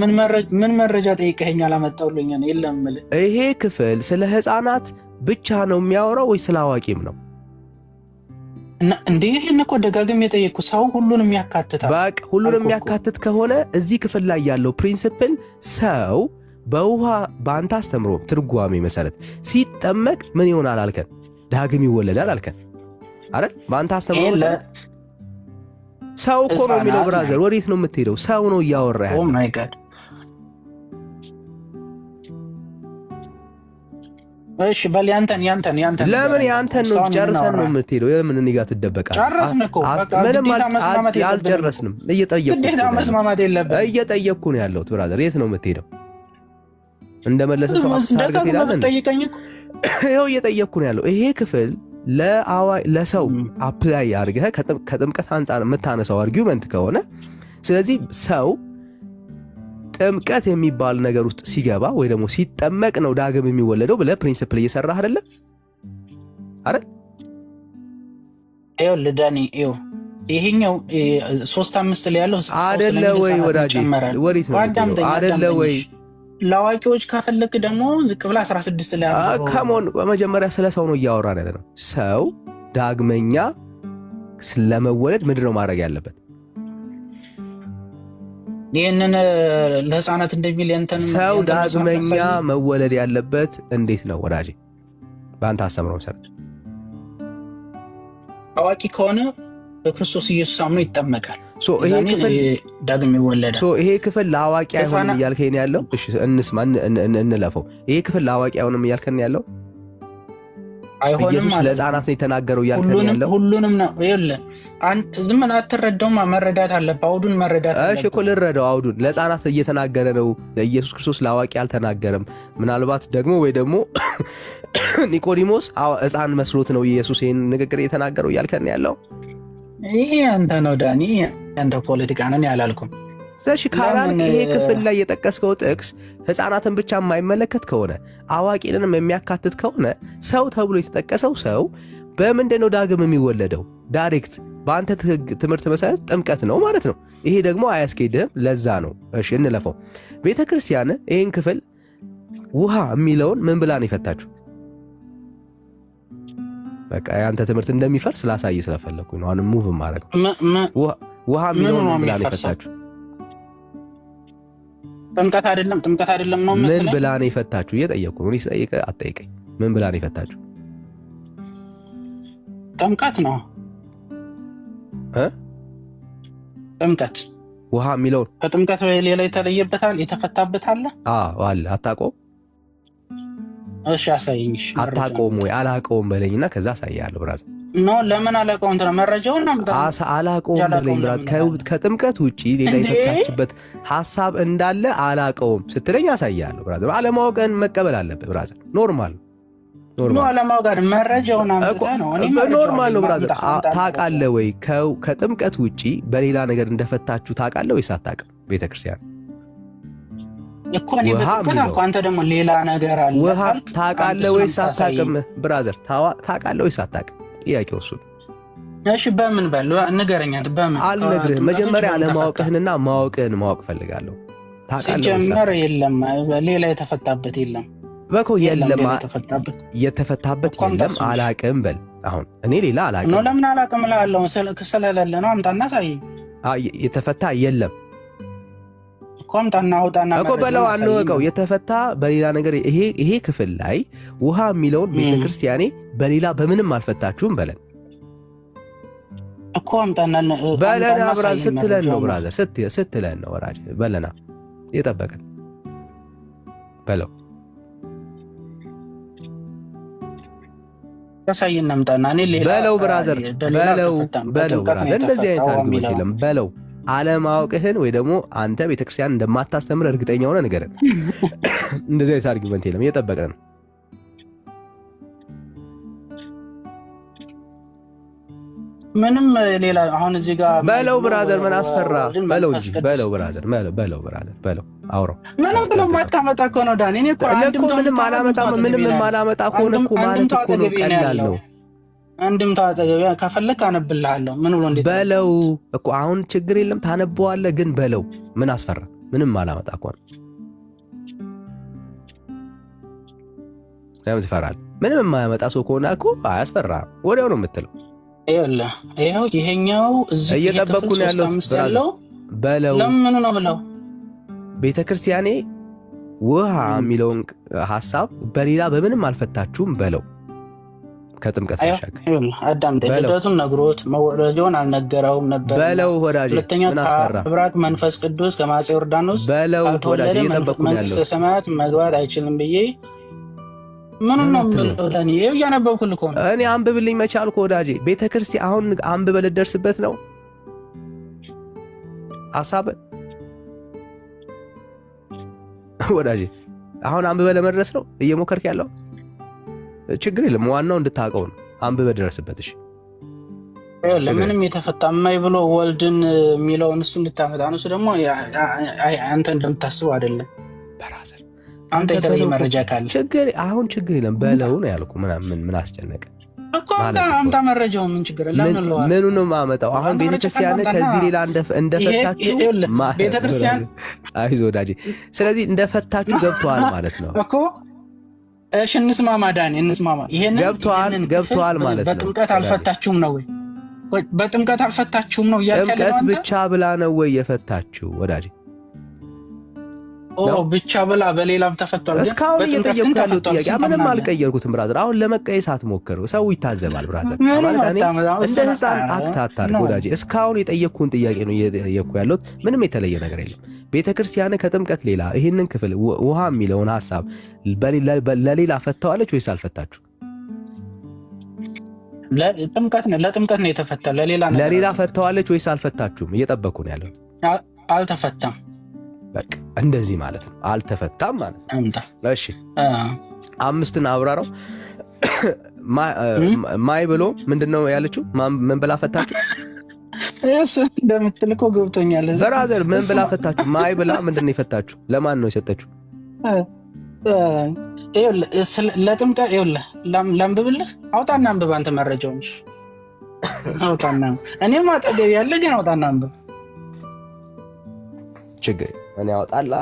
ምን መረጃ ጠይቀኸኝ አላመጣሁልኝ? የለም የምልህ ይሄ ክፍል ስለ ህፃናት ብቻ ነው የሚያወራው ወይ ስለ አዋቂም ነው? እንዴ ይህን እኮ ደጋግሜ የጠየቅኩ ሰው ሁሉንም ያካትታል። በቃ ሁሉንም የሚያካትት ከሆነ እዚህ ክፍል ላይ ያለው ፕሪንሲፕል ሰው በውሃ በአንተ አስተምሮ ትርጓሜ መሰረት ሲጠመቅ ምን ይሆናል አልከን? ዳግም ይወለዳል አልከን አይደል? በአንተ አስተምሮ መሰረት ሰው እኮ ነው የሚለው። ብራዘር ወዴት ነው የምትሄደው? ሰው ነው እያወራ ያለው። ኦ ማይ ጋድ። እሺ በል ያንተን ለምን ያንተን ነው ጨርሰን ነው የምትሄደው? የምን እኔ ጋር ትደበቃለህ? ጨረስን እኮ ምንም አልጨረስንም። እየጠየቅኩ ነው ያለሁት ብራዘር። የት ነው የምትሄደው? እንደመለሰ ሰው ታርገት ይላል። ይኸው እየጠየቅኩ ነው ያለው። ይሄ ክፍል ለሰው አፕላይ አድርገህ ከጥምቀት አንጻር የምታነሳው አርጊውመንት ከሆነ ስለዚህ ሰው ጥምቀት የሚባል ነገር ውስጥ ሲገባ ወይ ደግሞ ሲጠመቅ ነው ዳግም የሚወለደው ብለህ ፕሪንሲፕል እየሰራህ አይደለም አይደል? ይኸው ልዳኒ ይኸው ይሄኛው 3:5 ላይ ያለው አይደለ ወይ ወዳጄ? ወዴት ነው አይደለ ወይ? ለአዋቂዎች ካፈለክ ደግሞ ዝቅ ብላ 16 ላይ ያለው ከሞን በመጀመሪያ ስለ ሰው ነው እያወራን ያለ ነው። ሰው ዳግመኛ ስለመወለድ ምንድን ነው ማድረግ ያለበት? ይህንን ለህፃናት እንደሚል ያንተን ሰው ዳግመኛ መወለድ ያለበት እንዴት ነው ወዳጄ? በአንተ አስተምሮ መሰረት አዋቂ ከሆነ በክርስቶስ ኢየሱስ አምኖ ይጠመቃል። ይሄ ክፍል ዳግም ይወለዳል። ይሄ ክፍል ለአዋቂ አይሆንም እያልከኝ ያለው? እሺ እንስማ እንለፈው። ይሄ ክፍል ለአዋቂ አይሆንም እያልከኝ ያለው? ኢየሱስ ለህፃናት ነው የተናገረው እያልከኝ ያለው? ሁሉንም ነው። ይኸውልህ ዝም ብለህ አትረዳውም። መረዳት አለብህ። አውዱን መረዳት አለብህ። እሺ እኮ ልረዳው። አውዱን ለህፃናት እየተናገረ ነው። ለኢየሱስ ክርስቶስ ለአዋቂ አልተናገረም። ምናልባት ደግሞ ወይ ደግሞ ኒቆዲሞስ ህፃን መስሎት ነው ኢየሱስ ይህን ንግግር እየተናገረው እያልከኝ ያለው? ይሄ አንተ ነው ዳኒ፣ አንተ ፖለቲካ ነን ያላልኩም። ስለዚህ ካላልክ ይሄ ክፍል ላይ የጠቀስከው ጥቅስ ህፃናትን ብቻ የማይመለከት ከሆነ አዋቂንም የሚያካትት ከሆነ ሰው ተብሎ የተጠቀሰው ሰው በምንድን ነው ዳግም የሚወለደው? ዳይሬክት በአንተ ትምህርት መሰረት ጥምቀት ነው ማለት ነው። ይሄ ደግሞ አያስኬድህም። ለዛ ነው እሺ እንለፈው። ቤተ ክርስቲያን ይህን ክፍል ውሃ የሚለውን ምን ብላ ነው የፈታችሁ? በቃ ያንተ ትምህርት እንደሚፈርስ ስላሳይ ስለፈለኩኝ ነው። አሁን ሙቭ ማድረግ ውሃ የሚለውን ምን ብላ ነው የፈታችሁ? ጥምቀት አይደለም ነው። ምን ብላ ነው የፈታችሁ? እየጠየቅኩ ነው። እኔ ስጠይቅ አትጠይቀኝ። ምን ብላ ነው የፈታችሁ? ጥምቀት ነው ጥምቀት። ውሃ የሚለውን ከጥምቀት ሌላ የተለየበታል የተፈታበታል? አለ። አታውቀውም? እሺ አሳየኝ። አታውቀውም ወይ? አላውቀውም በለኝና ከዛ አሳያለሁ ብራዘር። ኖ ለምን አላውቀው እንትና መረጃውን አምጣ። አላውቀውም ብለኝ ብራት ከጥምቀት ውጪ ሌላ የፈታችበት ሀሳብ እንዳለ አላውቀውም ስትለኝ ያሳያለሁ። ብራዘር አለማወቅን መቀበል አለብህ ብራዘር። ኖርማል ነው አለማወቅ መረጃውን አምጣ ነው። እኔ ኖርማል ነው ብራዘር። ታውቃለህ ወይ ከጥምቀት ውጪ በሌላ ነገር እንደፈታችሁ ታውቃለህ ወይስ አታውቅም? ቤተክርስቲያን እኮ እኔ በጥምቀት አንተ ደግሞ ሌላ ነገር አለ። ውሃ ታውቃለህ ወይስ አታውቅም? ብራዘር ታውቃለህ ወይስ አታውቅም? ጥያቄው እሱ። እሺ በምን በል ንገረኝ። አንተ በምን አልነግርህም። መጀመሪያ አለማወቅህንና ማወቅህን ማወቅ ፈልጋለሁ። ታውቃለህ ወይስ ሲጀመር የለም ሌላ የተፈታበት የለም በኮ የለም የተፈታበት የለም። አላውቅም በል አሁን እኔ ሌላ አላውቅም ነው። ለምን አላውቅም እላለሁ? ስለሌለ ነው። አምጣና ሳይ የተፈታ የለም እኮ አምጣና አውጣና እኮ በለው አንወቀው። የተፈታ በሌላ ነገር ይሄ ክፍል ላይ ውሃ የሚለውን ቤተክርስቲያኔ በሌላ በምንም አልፈታችሁም በለን እኮ አምጣና በለና ብራዘር ስትለን ነው ብራዘር ስትለን ነው ወራጅ በለና የጠበቀን በለው ያሳየን አምጣና እኔ ሌላ በለው ብራዘር በለው ብራዘር። እንደዚህ አይነት አርጉመንት የለም በለው። አለማወቅህን ወይ ደግሞ አንተ ቤተክርስቲያን እንደማታስተምር እርግጠኛ ሆነ ንገረን። እንደዚህ አይነት አርጉመንት የለም። እየጠበቅን ነው። ምንም ሌላ አሁን እዚህ ጋር በለው ብራዘር። ምን አስፈራ? በለው እንጂ በለው ብራዘር። በለው ብራዘር በለው። አውራው ምንም ስለማታመጣ እኮ ነው ዳኒ። እኔ እኮ ምንም አላመጣም። ምንም ማላመጣ ከሆነ እኮ ማለት እኮ ነው ቀላል ነው። አንድም ታጠገብ ከፈለክ አነብልሃለሁ። ምን ብሎ እንዴት በለው እኮ አሁን ችግር የለም ታነበዋለህ። ግን በለው ምን አስፈራ? ምንም አላመጣ ከሆነ ለምን ትፈራለህ? ምንም የማያመጣ ሰው ከሆነ እኮ አያስፈራም። ወዲያው ነው የምትለው። ይኸው ይሄኛው እዚህ እየጠበቅኩ ነው ያለው በለው። ለምን ነው ብለው ቤተክርስቲያኔ ውሃ የሚለውን ሐሳብ በሌላ በምንም አልፈታችሁም በለው። ከጥምቀት መሻገር አዳምጥ። ልደቱን ነግሮት መወለጃውን አልነገረውም ነበር በለው ወዳጅ። ሁለተኛ ከአብራክ መንፈስ ቅዱስ ከማፄ ዮርዳኖስ በለው ወዳጅ። እየጠበቅኩ ነው ያለው መንግሥተ ሰማያት መግባት አይችልም ብዬ ምን ነው ብለው ዳኒ እያነበብኩልህ እኮ ነው። እኔ አንብብልኝ መቻልኩ ወዳጄ። ቤተክርስቲያን አሁን አንብበህ ልትደርስበት ነው ሐሳብ ወዳጄ። አሁን አንብበህ ለመድረስ ነው እየሞከርክ ያለው። ችግር የለም ዋናው እንድታውቀው ነው። አንብበህ ድረስበት። እሺ ለምንም የተፈታ ማይ ብሎ ወልድን የሚለውን እሱ እንድታመጣ ነው። እሱ ደግሞ አንተ እንደምታስበው አይደለም። በራዘር አንተ የተለየ መረጃ ካለ ችግር የለም በለው ነው ያልኩ። ምን አስጨነቀ እኮ አምጣ መረጃው። ምን ችግር ለምን ምኑ ነው ማመጣው? አሁን ቤተክርስቲያን ከዚህ ሌላ እንደፈታችሁ ቤተክርስቲያን አይዞህ ወዳጄ። ስለዚህ እንደፈታችሁ ገብቷል ማለት ነው እኮ። እሺ እንስማማ ዳኒ እንስማማ። ይሄንን ገብቷል ማለት ነው። በጥምቀት አልፈታችሁም ነው ወይ? በጥምቀት አልፈታችሁም ነው እያልከለ ነው። ጥምቀት ብቻ ብላ ነው ወይ የፈታችሁ ወዳጄ? ብቻ ብላ በሌላም ተፈቷል። እስካሁን እየጠየቁ ያለው ጥያቄ ምንም አልቀየርኩትም ብራዘር። አሁን ለመቀየስ አትሞክሩ፣ ሰው ይታዘባል ብራዘር። ማለት እኔ እንደ ህፃን አክት አታርግ ወዳጄ። እስካሁን የጠየቅኩን ጥያቄ ነው እየጠየቅኩ ያለሁት። ምንም የተለየ ነገር የለም። ቤተክርስቲያን ከጥምቀት ሌላ ይህንን ክፍል ውሃ የሚለውን ሐሳብ ለሌላ ፈተዋለች ወይስ አልፈታችሁ? ለጥምቀት ነው የተፈታ። ለሌላ ፈተዋለች ወይስ አልፈታችሁም? እየጠበቅኩ ነው ያለው። አልተፈታም። በቃ እንደዚህ ማለት ነው። አልተፈታም ማለት ነው። እሺ አምስትን አብራራው። ማይ ብሎ ምንድነው ያለችው? ምን ብላ ፈታችሁ? እሱ እንደምትል እኮ ገብቶኛል ብራዘር። ምን ብላ ፈታችሁ? ማይ ብላ ምንድነው የፈታችሁ? ለማን ነው የሰጠችው? ለጥምቀት ይኸውልህ፣ ላንብብልህ። አውጣና አንብብ አንተ መረጃውን። አውጣና እኔም አጠገብ ያለ ግን አውጣና አንብብ። ችግር እኔ አወጣላ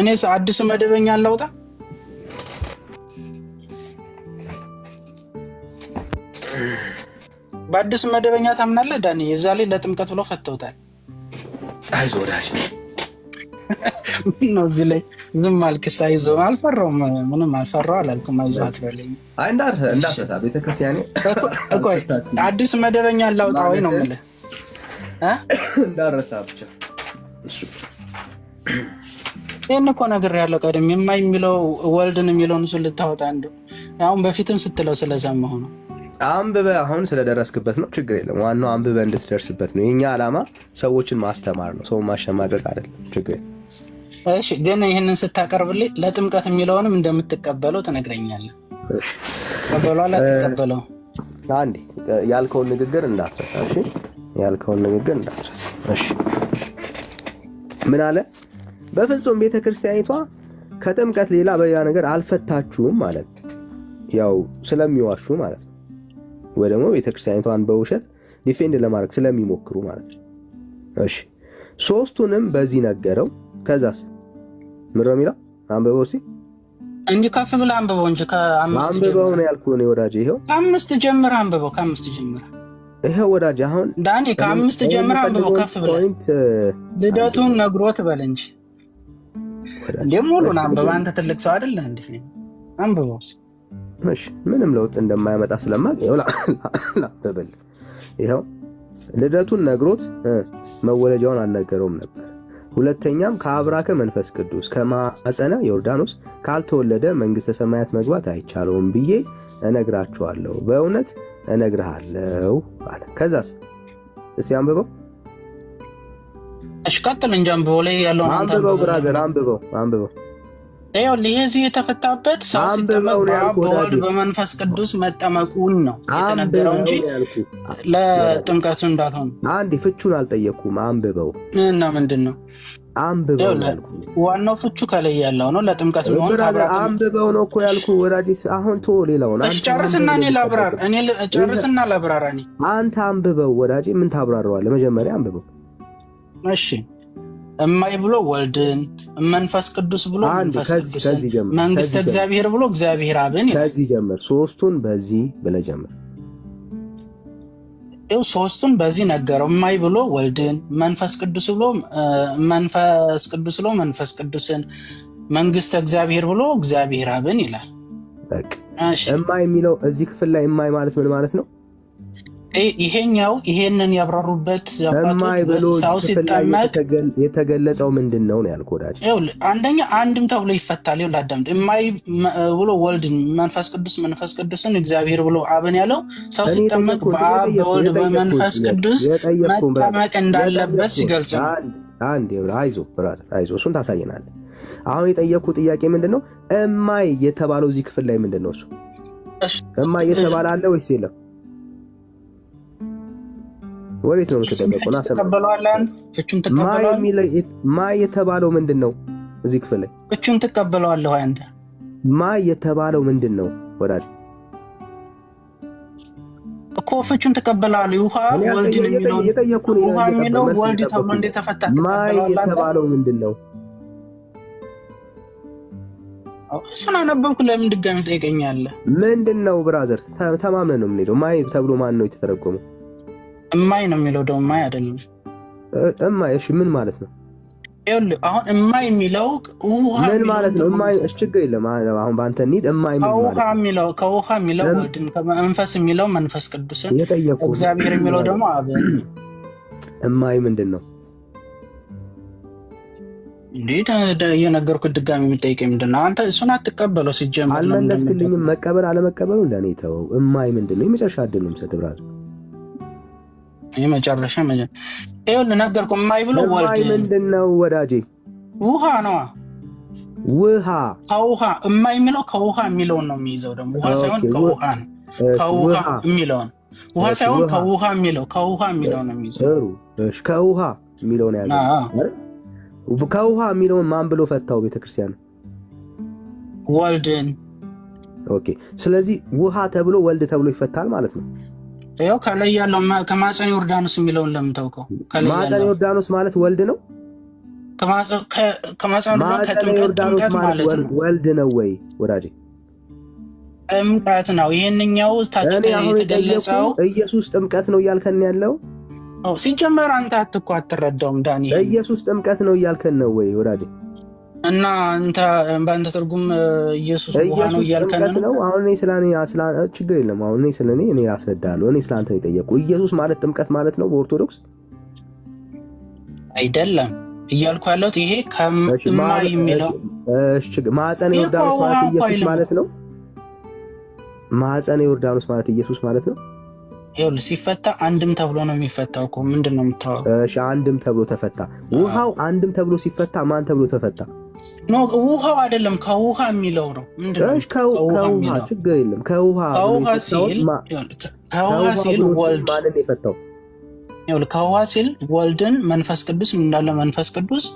እኔ አዲሱ መደበኛ አላውጣ። በአዲሱ መደበኛ ታምናለህ ዳኒ? የዛ ላይ ለጥምቀት ብለው ፈተውታል። አይዞህ ወዳጅ ነው እዚህ ላይ ዝም አልክስ። አይዞህ አልፈራሁም፣ ምንም አልፈራሁ አላልኩም። አይዞህ አትበለኝ። እንዳትረሳ ቤተክርስቲያኔ። ቆይ አዲሱ መደበኛ አላውጣ ወይ ነው የምልህ። እንዳትረሳ ብቻ። ይህን እኮ ነግሬሃለሁ ቀደም። የማይ የሚለው ወልድን የሚለውን እሱን ልታወጣ እንደው አሁን በፊትም ስትለው ስለሰማሁ ነው። አንብበ አሁን ስለደረስክበት ነው ችግር የለም። ዋናው አንብበ እንድትደርስበት ነው። የኛ ዓላማ ሰዎችን ማስተማር ነው፣ ሰው ማሸማቀቅ አይደለም። ችግር የለም። እሺ፣ ግን ይህንን ስታቀርብልኝ ለጥምቀት የሚለውንም እንደምትቀበለው ትነግረኛለህ። ቀበሏል አትቀበለው? አንዴ ያልከውን ንግግር እንዳትረሳ። እሺ፣ ያልከውን ንግግር እንዳትረሳ። እሺ፣ ምን አለ? በፍጹም ቤተክርስቲያኒቷ ከጥምቀት ሌላ በሌላ ነገር አልፈታችሁም ማለት ያው ስለሚዋሹ ማለት ነው። ወይ ደግሞ ቤተክርስቲያኒቷን በውሸት ዲፌንድ ለማድረግ ስለሚሞክሩ ማለት ነው። እሺ፣ ሶስቱንም በዚህ ነገረው። ከዛስ ምንድነው የሚለው? አንብበው እስኪ እንጂ ከፍ ብለህ አንብበው እንጂ ከአምስት አንብበው ነው ያልኩህ እኔ ወዳጄ። ይኸው ከአምስት ጀምረህ አንብበው። ከአምስት ጀምረህ ይኸው ወዳጄ። አሁን ዳኒ ከአምስት ጀምረህ አንብበው ከፍ ብለህ። ልደቱን ነግሮት በል እንጂ ደግሞ ሁሉን አንብበው። አንተ ትልቅ ሰው አይደለህ እንዴ? አንብበው። እሺ፣ ምንም ለውጥ እንደማያመጣ ስለማቅ ይኸው ላበበል። ይኸው ልደቱን ነግሮት መወለጃውን አልነገረውም ነበር። ሁለተኛም ከአብራከ መንፈስ ቅዱስ ከማፀነ ዮርዳኖስ ካልተወለደ መንግስተ ሰማያት መግባት አይቻለውም ብዬ እነግራችኋለሁ፣ በእውነት እነግርሃለሁ አለ። ከዛስ እስቲ አንብበው። እሺ፣ ቀጥል እንጂ አንብበው። ላይ ያለውን አንብበው ብራዘር፣ አንብበው። ይሄ እዚህ የተፈታበት ሰው ሲጠመቅ በወልድ በመንፈስ ቅዱስ መጠመቁን ነው የተነገረው እንጂ ለጥምቀቱ እንዳልሆነ። አንዴ ፍቹን አልጠየኩም። አንብበው እና ምንድን ነው አንብበው? ዋናው ፍቹ ከላይ ያለው ነው። ለጥምቀት ነው አንብበው ነው እኮ ያልኩህ ወዳጄ። አሁን ቶ ሌላውን ጨርስና እኔ ላብራራ። ጨርስና ላብራራ። አንተ አንብበው ወዳጄ። ምን ታብራራዋለህ? መጀመሪያ አንብበው። እሺ፣ እማይ ብሎ ወልድን፣ መንፈስ ቅዱስ ብሎ መንፈስ ቅዱስን፣ መንግስተ እግዚአብሔር ብሎ እግዚአብሔር አብን። ከዚህ ጀምር። ሶስቱን በዚህ ብለህ ጀምር። ይኸው ሶስቱን በዚህ ነገረው። እማይ ብሎ ወልድን፣ መንፈስ ቅዱስ ብሎ መንፈስ ቅዱስን፣ መንግስተ እግዚአብሔር ብሎ እግዚአብሔር አብን ይላል። እማይ የሚለው እዚህ ክፍል ላይ እማይ ማለት ምን ማለት ነው? ይሄንን ያብራሩበት እማይ ብሎ ሲጠመቅ የተገለጸው ምንድን ነው ነው ያልኩህ ወዳጅ። አንደኛ አንድም ተብሎ ይፈታል። ይኸውልህ አዳምጥ። እማይ ብሎ ወልድን መንፈስ ቅዱስን እግዚአብሔር ብሎ አብን ያለው ሰው ሲጠመቅ በአብ በወልድ በመንፈስ ቅዱስ መጠመቅ እንዳለበት ሲገልጽ ነው። አንድ አይዞህ ብራዘር፣ አይዞህ፣ እሱን ታሳየናለህ። አሁን የጠየቅኩህ ጥያቄ ምንድን ነው? እማይ የተባለው እዚህ ክፍል ላይ ምንድን ነው? እሱ እማይ የተባለ አለ ወይስ የለም? ወዴት ነው የምትደበቀው? ፍቹን ትቀበለዋለህ? ማይ የተባለው ምንድን ነው? እዚህ ክፍል ላይ ፍቹን ትቀበለዋለህ? አንተ ማይ የተባለው ምንድን ነው ወዳጅ? እኮ ፍቹን ትቀበለዋለህ? ውሃ ወልድን የሚለው ውሃ የሚለው ወልድ ተብሎ እንደተፈታ ትቀበለዋለህ? ማይ የተባለው ምንድን ነው? እሱን አነበብኩ። ለምን ድጋሚ ጠይቀኛለህ? ምንድን ነው ብራዘር? ተማምነን ነው የምንሄደው። ማይ ተብሎ ማን ነው የተተረጎመው? እማይ ነው የሚለው ደግሞ ማይ አይደለም። እማይ እሺ፣ ምን ማለት ነው? ይኸውልህ አሁን እማይ የሚለው ውሃ ምን ማለት ነው? እማይ እሺ፣ ችግር የለም። አሁን በአንተ እንሂድ። እማይ ምን ማለት ነው? ከውሃ የሚለው ወልድን፣ ከመንፈስ የሚለው መንፈስ ቅዱስን፣ እግዚአብሔር የሚለው ደግሞ አብን። እማይ ምንድን ነው? እንዴት እየነገርኩህ ድጋሚ የምጠይቀኝ ምንድን ነው? አንተ እሱን አትቀበለው። ሲጀምር አልመለስክልኝም። መቀበል አለመቀበሉ ለእኔ ተወው። እማይ ምንድን ነው? የመጨረሻ ዕድል ነው የምሰጥህ ብራዘር። የመጨረሻ ይኸውልህ ነገርኩህ። እማይ ብሎ ወልድ ምንድን ነው ወዳጄ? ውሃ ነዋ። ውሃ ከውሃ እማይ የሚለው ከውሃ የሚለውን ነው የሚይዘው። ደግሞ ውሃ ሳይሆን ከውሃ ነው። ከውሃ የሚለውን ውሃ ሳይሆን ከውሃ የሚለው ነው የሚይዘው። እሺ፣ ከውሃ የሚለውን ያዘ። ከውሃ የሚለውን ማን ብሎ ፈታው? ቤተክርስቲያን ወልድን። ኦኬ፣ ስለዚህ ውሃ ተብሎ ወልድ ተብሎ ይፈታል ማለት ነው። ያው ከላይ ያለው ከማፀነ ዮርዳኖስ የሚለውን ለምን ተውከው? ማፀነ ዮርዳኖስ ማለት ወልድ ነው። ከማፀነ ዮርዳኖስ ማለት ወልድ ነው ወይ ወዳጄ? ጥምቀት ነው። ይሄንኛው ታች የተገለጸው ኢየሱስ ጥምቀት ነው እያልከን ያለው? ሲጀመር አንተ አትረዳውም ዳኒ። ኢየሱስ ጥምቀት ነው እያልከን ነው ወይ ወዳጄ? እና በአንተ ትርጉም ኢየሱስ ውሃ ነው እያልከን ነው። አሁን እኔ ችግር የለም። አሁን እኔ አስረዳለሁ። እኔ ስለ አንተ ነው የጠየቁ። ኢየሱስ ማለት ጥምቀት ማለት ነው በኦርቶዶክስ አይደለም እያልኩ ያለሁት ይሄ ከእማይ የሚለው ማፀነ ዮርዳኖስ ማለት ኢየሱስ ማለት ነው። ማኅፀነ ዮርዳኖስ ማለት ኢየሱስ ማለት ነው። ይኸውልህ ሲፈታ አንድም ተብሎ ነው የሚፈታው እኮ። ምንድን ነው የምታወራው? እሺ አንድም ተብሎ ተፈታ። ውሃው አንድም ተብሎ ሲፈታ ማን ተብሎ ተፈታ? ኖ ውሃው አይደለም፣ ከውሃ የሚለው ነው። ምንድን ነው? ከውሃ ችግር የለም። ከውሃ ሲል ወልድ ማንን የፈታው? ይኸውልህ ከውሃ ሲል ወልድን መንፈስ ቅዱስ እንዳለ መንፈስ ቅዱስ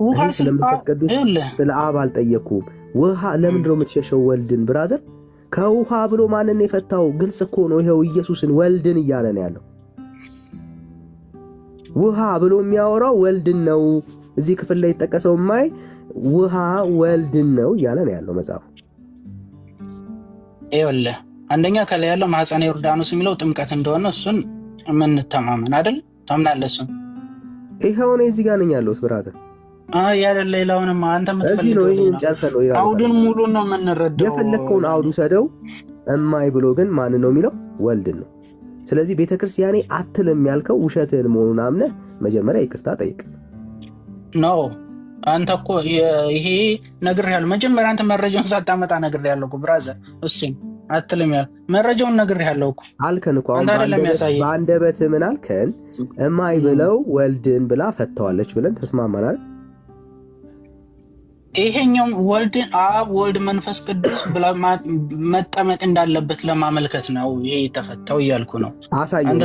ውሃ ስለ መንፈስ ቅዱስ ስለ አብ አልጠየኩም። ውሃ ለምንድን ነው የምትሸሸው? ወልድን ብራዘር ከውሃ ብሎ ማንን የፈታው? ግልጽ እኮ ነው። ይኸው ኢየሱስን ወልድን እያለ ነው ያለው። ውሃ ብሎ የሚያወራው ወልድን ነው። እዚህ ክፍል ላይ የተጠቀሰው ማይ ውሃ ወልድን ነው እያለ ነው ያለው መጽሐፉ። ይኸውልህ አንደኛ ከላይ ያለው ማኅፀነ ዮርዳኖስ የሚለው ጥምቀት እንደሆነ እሱን የምንተማመን አይደል? ታምናለህ? እሱን ይኸው እኔ እዚህ ጋር ነኝ ያለሁት ብራዘር። ያለ ሌላውንም አንተ የምትፈልገው አውዱን ሙሉን ነው የምንረዳው። የፈለግከውን አውዱ ሰደው እማይ ብሎ ግን ማን ነው የሚለው? ወልድን ነው። ስለዚህ ቤተክርስቲያኔ አትልም ያልከው ውሸትህን መሆኑን አምነህ መጀመሪያ ይቅርታ ጠይቅ። ነው አንተ እኮ ይሄ ነግሬሃለሁ። መጀመሪያ አንተ መረጃውን ሳታመጣ ነግሬሃለሁ እኮ ብራዘር። እሱን አትልም ያልከው መረጃውን ነግሬሃለሁ እኮ አልከን እኮ። አሁን በአንደበትህ ምን አልከን? እማይ ብለው ወልድን ብላ ፈተዋለች ብለን ተስማማናል። ይሄኛው ወልድን አብ ወልድ መንፈስ ቅዱስ ብላ መጠመቅ እንዳለበት ለማመልከት ነው ይሄ የተፈታው እያልኩ ነው። አሳየኝ።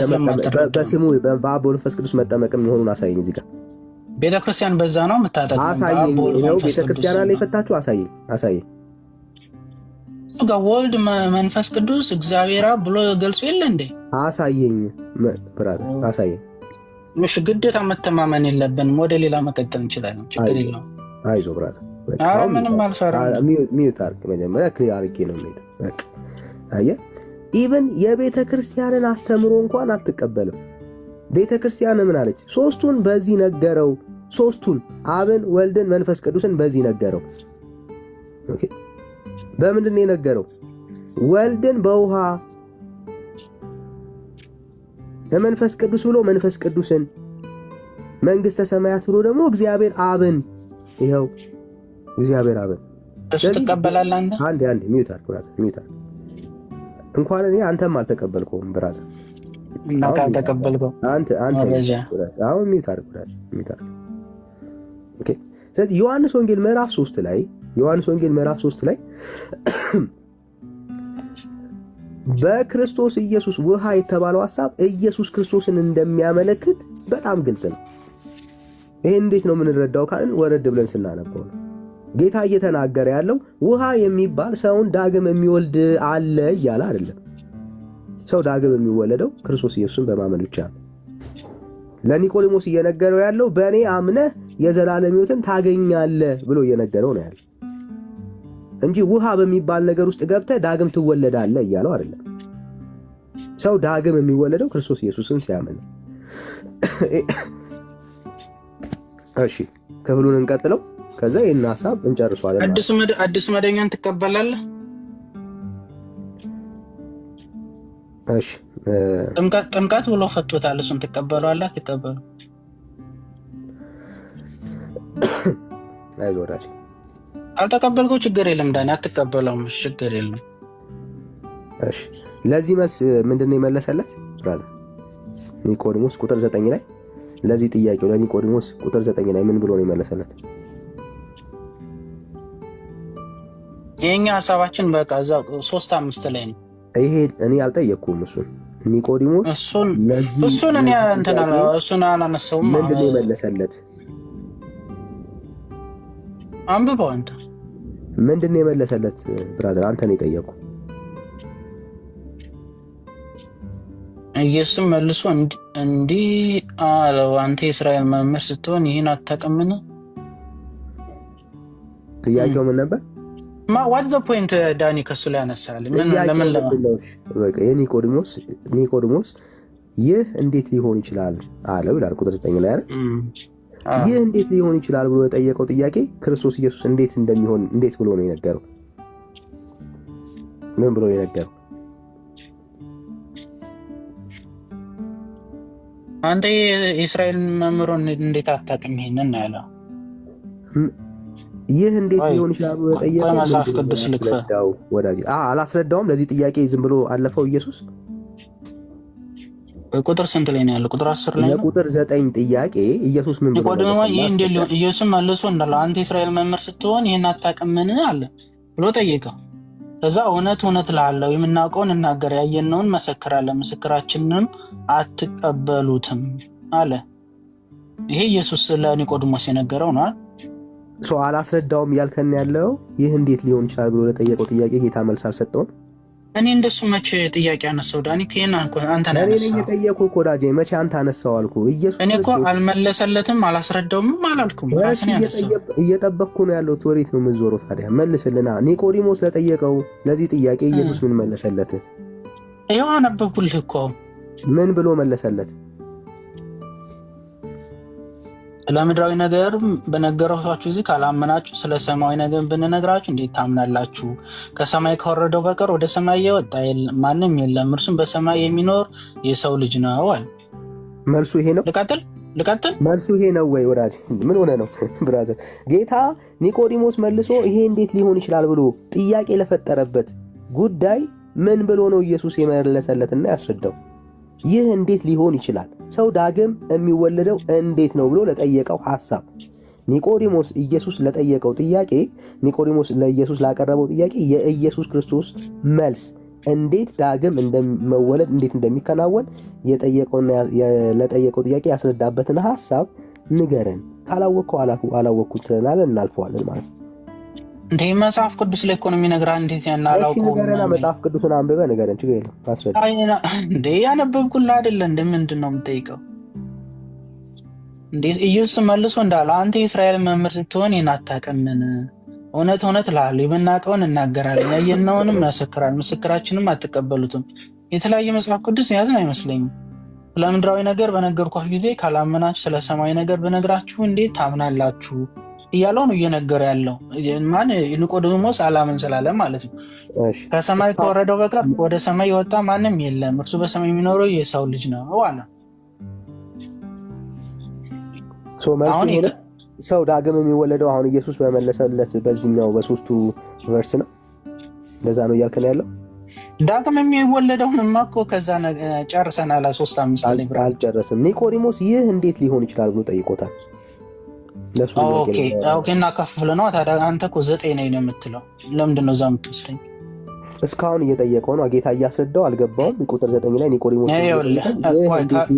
በስሙ በአብ መንፈስ ቅዱስ መጠመቅም መሆኑን አሳየኝ። እዚህ ጋር ቤተክርስቲያን በዛ ነው የምታጠቀው። አሳየኝ። ይኸው ቤተክርስቲያን ላይ የፈታችሁ አሳየኝ። እሱ ጋር ወልድ መንፈስ ቅዱስ እግዚአብሔር ብሎ ገልጾ የለ እንዴ? አሳየኝ ብራዘር አሳየኝ። ምሽ ግዴታ መተማመን የለብንም። ወደ ሌላ መቀጠል እንችላለን። ችግር የለውም። አይዞህ ብራዘር። ምንም አልፈራም። ሚዩት አድርግ መጀመሪያ። ክሊር አድርጌ ነው የምሄደው። በቃ አየህ፣ ኢቭን የቤተ ክርስቲያንን አስተምሮ እንኳን አትቀበልም። ቤተ ክርስቲያን ምን አለች? ሶስቱን በዚህ ነገረው። ሶስቱን አብን፣ ወልድን፣ መንፈስ ቅዱስን በዚህ ነገረው። ኦኬ፣ በምንድን ነው የነገረው? ወልድን በውሃ መንፈስ ቅዱስ ብሎ መንፈስ ቅዱስን፣ መንግስተ ሰማያት ብሎ ደግሞ እግዚአብሔር አብን። ይኸው እግዚአብሔር አብን እሱ ትቀበላለህ አንተ? አንዴ ሚዩት አድርግ ብራዘር፣ ሚዩት አድርግ። እንኳን እኔ አንተም አልተቀበልከውም ብራዘር። እና ካልተቀበልከው አንተ አሁን ሚዩት አድርግ ብራዘር፣ ሚዩት አድርግ። ኦኬ። ስለዚህ ዮሐንስ ወንጌል ምዕራፍ 3 ላይ በክርስቶስ ኢየሱስ ውሃ የተባለው ሐሳብ ኢየሱስ ክርስቶስን እንደሚያመለክት በጣም ግልጽ ነው። ይሄን እንዴት ነው የምንረዳው ካልን ወረድ ብለን ስናነበው ነው። ጌታ እየተናገረ ያለው ውሃ የሚባል ሰውን ዳግም የሚወልድ አለ እያለ አይደለም። ሰው ዳግም የሚወለደው ክርስቶስ ኢየሱስን በማመን ብቻ ነው። ለኒቆዲሞስ እየነገረው ያለው በእኔ አምነህ የዘላለም ሕይወትን ታገኛለህ ብሎ እየነገረው ነው ያለው እንጂ ውሃ በሚባል ነገር ውስጥ ገብተህ ዳግም ትወለዳለህ እያለው አይደለም። ሰው ዳግም የሚወለደው ክርስቶስ ኢየሱስን ሲያምን። እሺ ክፍሉን እንቀጥለው፣ ከዛ ይህን ሀሳብ እንጨርሷለን። አዲሱ መደኛን ትቀበላለህ? እሺ ጥምቀት ብሎ ፈቶታል። እሱን ትቀበለዋለህ? ትቀበሉ? አይዞህ ወዳጅ፣ ካልተቀበልከው ችግር የለም ዳኒ፣ አትቀበለውም፣ ችግር የለም። እሺ ለዚህ መልስ ምንድነው የመለሰለት ብራዘር? ኒቆዲሞስ ቁጥር 9 ላይ ለዚህ ጥያቄው ለኒቆዲሞስ ቁጥር 9 ላይ ምን ብሎ ነው የመለሰለት? የኛ ሐሳባችን በቃ እዛው 3:5 ላይ ነው። ይሄ እኔ አልጠየቅኩም እሱን። ኒቆዲሞስ እሱን እኔ እሱን አላነሳውም። ምንድን ነው የመለሰለት? አንብበው አንተ። ምንድን ነው የመለሰለት ብራዘር? አንተ ነው የጠየቁ። ኢየሱስም መልሶ እንዲህ አለው፣ አንተ የእስራኤል መምህር ስትሆን ይህን አታውቅምን? ጥያቄው ምን ነበር? ዋት ዘ ፖይንት ዳኒ ከሱ ላይ ያነሳል። ለምን ኒቆዲሞስ ይህ እንዴት ሊሆን ይችላል አለው ይላል ቁጥር 9 ላይ አይደል? ይህ እንዴት ሊሆን ይችላል ብሎ የጠየቀው ጥያቄ ክርስቶስ ኢየሱስ እንዴት እንደሚሆን እንዴት ብሎ ነው የነገረው? ምን ብሎ ነው የነገረው? አንተ የእስራኤል መምህር እንዴት አታውቅም ይሄንን ያለው? ይህ እንዴት ሊሆን ይችላል ብሎ ጠየቀው። መጽሐፍ ቅዱስ ልክፈ ወዳጅ አላስረዳውም። ለዚህ ጥያቄ ዝም ብሎ አለፈው ኢየሱስ። ቁጥር ስንት ላይ ነው ያለው? ቁጥር 10 ላይ ነው። ለቁጥር 9 ጥያቄ ኢየሱስ ምን ብሎ ኒቆዲሞስ ይህ እንዴት ሊሆን ኢየሱስ መልሶ እንዳለው አንተ የእስራኤል መምህር ስትሆን ይህን አታውቅምን አለ ብሎ ጠየቀው። ከዛ እውነት እውነት እልሃለሁ የምናውቀውን እናገር ያየነውን መሰክራለን ምስክራችንንም አትቀበሉትም አለ። ይሄ ኢየሱስ ለኒቆዲሞስ የነገረው ነው። ሰው አላስረዳውም እያልከን ያለው ይህ እንዴት ሊሆን ይችላል ብሎ ለጠየቀው ጥያቄ ጌታ መልስ አልሰጠውም። እኔ እንደሱ መቼ ጥያቄ አነሳው? ዳኒ ከና አንተ ነህ ያነሳው። እኔ የጠየኩህ እኮ ወዳጄ መቼ አንተ አነሳው አልኩህ። ኢየሱስ እኔ እኮ አልመለሰለትም አላስረዳውም አላልኩም። ራስን ያነሳው እየጠበቅኩ ነው ያለው። ወዴት ነው የምትዞረው ታዲያ? መልስልና። ኒቆዲሞስ ለጠየቀው ለዚህ ጥያቄ ኢየሱስ ምን መለሰለት? ይኸው አነበብኩልህ እኮ። ምን ብሎ መለሰለት? ስለ ምድራዊ ነገር በነገርኳችሁ ጊዜ ካላመናችሁ ስለ ሰማያዊ ነገር ብንነግራችሁ እንዴት ታምናላችሁ? ከሰማይ ከወረደው በቀር ወደ ሰማይ የወጣ ማንም የለም፣ እርሱም በሰማይ የሚኖር የሰው ልጅ ነው አለ። መልሱ ይሄ ነው። ልቀጥል? መልሱ ይሄ ነው ወይ ወዳጅ? ምን ሆነ ነው ብራዘር? ጌታ ኒቆዲሞስ መልሶ ይሄ እንዴት ሊሆን ይችላል ብሎ ጥያቄ ለፈጠረበት ጉዳይ ምን ብሎ ነው ኢየሱስ የመለሰለትና ያስረዳው? ይህ እንዴት ሊሆን ይችላል? ሰው ዳግም የሚወለደው እንዴት ነው ብሎ ለጠየቀው ሐሳብ ኒቆዲሞስ ኢየሱስ ለጠየቀው ጥያቄ ኒቆዲሞስ ለኢየሱስ ላቀረበው ጥያቄ የኢየሱስ ክርስቶስ መልስ እንዴት ዳግም እንደመወለድ እንዴት እንደሚከናወን የጠየቀውና ለጠየቀው ጥያቄ ያስረዳበትን ሐሳብ ንገረን። ካላወቅከው አላወቅኩት ትለናለህ፣ እናልፈዋለን ማለት ነው። እንዴ መጽሐፍ ቅዱስ ላይ እኮ ነው የሚነግረን። እንዴት ያናላውቀው መጽሐፍ ቅዱስን አንብበህ ንገረን። ችግር የለም አስረዳ። እንዴ ያነበብኩልህ አይደለ? እንደምንድን ነው የምጠይቀው? እንዴ ኢየሱስ መልሶ እንዳለ አንተ የእስራኤል መምህር ስትሆን ይህን አታውቅምን? እውነት እውነት እልሃለሁ የምናውቀውን እናገራለን ያየነውንም ያሰክራል ምስክራችንም አትቀበሉትም። የተለያየ መጽሐፍ ቅዱስ ያዝን አይመስለኝም። ስለ ምድራዊ ነገር በነገርኳችሁ ጊዜ ካላመናችሁ ስለ ሰማያዊ ነገር በነግራችሁ እንዴት ታምናላችሁ እያለው ነው እየነገረ ያለው። ማን ኒቆዲሞስ አላምን ስላለ ማለት ነው። ከሰማይ ከወረደው በቀር ወደ ሰማይ የወጣ ማንም የለም፣ እርሱ በሰማይ የሚኖረው የሰው ልጅ ነው አለ። አሁን ሰው ዳግም የሚወለደው አሁን ኢየሱስ በመለሰለት በዚህኛው በሶስቱ ቨርስ ነው። ለዛ ነው እያልከን ያለው። ዳግም የሚወለደውንማ እኮ ከዛ ጨርሰናል። 3-5 ላይ ብራ አልጨረስም። ኒቆዲሞስ ይህ እንዴት ሊሆን ይችላል ብሎ ጠይቆታል። ኦኬ እና ከፍለ ነው ታዲያ። አንተ እኮ 9 ነው የምትለው ለምንድን ነው እዛ የምትወስደኝ? እስካሁን እየጠየቀው ነው ጌታ እያስረዳው አልገባውም። ቁጥር 9 ላይ ኒቆዲሞስ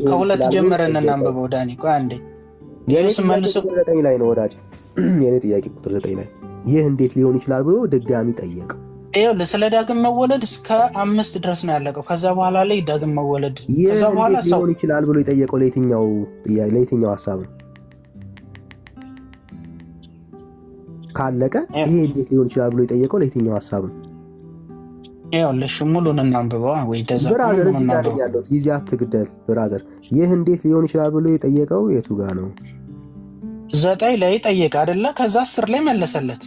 ከሁለት ጀምረን እናንብበው ዳኒ። ቆይ አንዴ ኢየሱስ መልሶ ቁጥር 9 ላይ ነው ወዳጅ፣ የኔ ጥያቄ ቁጥር 9 ላይ ይህ እንዴት ሊሆን ይችላል ብሎ ድጋሚ ጠየቀው። ይኸውልህ ስለ ዳግም መወለድ እስከ 5 ድረስ ነው ያለቀው። ከዛ በኋላ ላይ ዳግም መወለድ ከዛ በኋላ ሰው ሊሆን ይችላል ብሎ የጠየቀው ለየትኛው ሐሳብ ነው? ካለቀ ይሄ እንዴት ሊሆን ይችላል ብሎ የጠየቀው ለየትኛው ሐሳብ ነው? ይኸውልሽ ሙሉን እናንብበው ወይ ደዛ ብራዘር፣ እዚህ ጋር ያለው ጊዜ አትግደል ብራዘር። ይህ እንዴት ሊሆን ይችላል ብሎ የጠየቀው የቱ ጋር ነው? 9 ላይ ጠየቀ አይደለ? ከዛ 10 ላይ መለሰለት።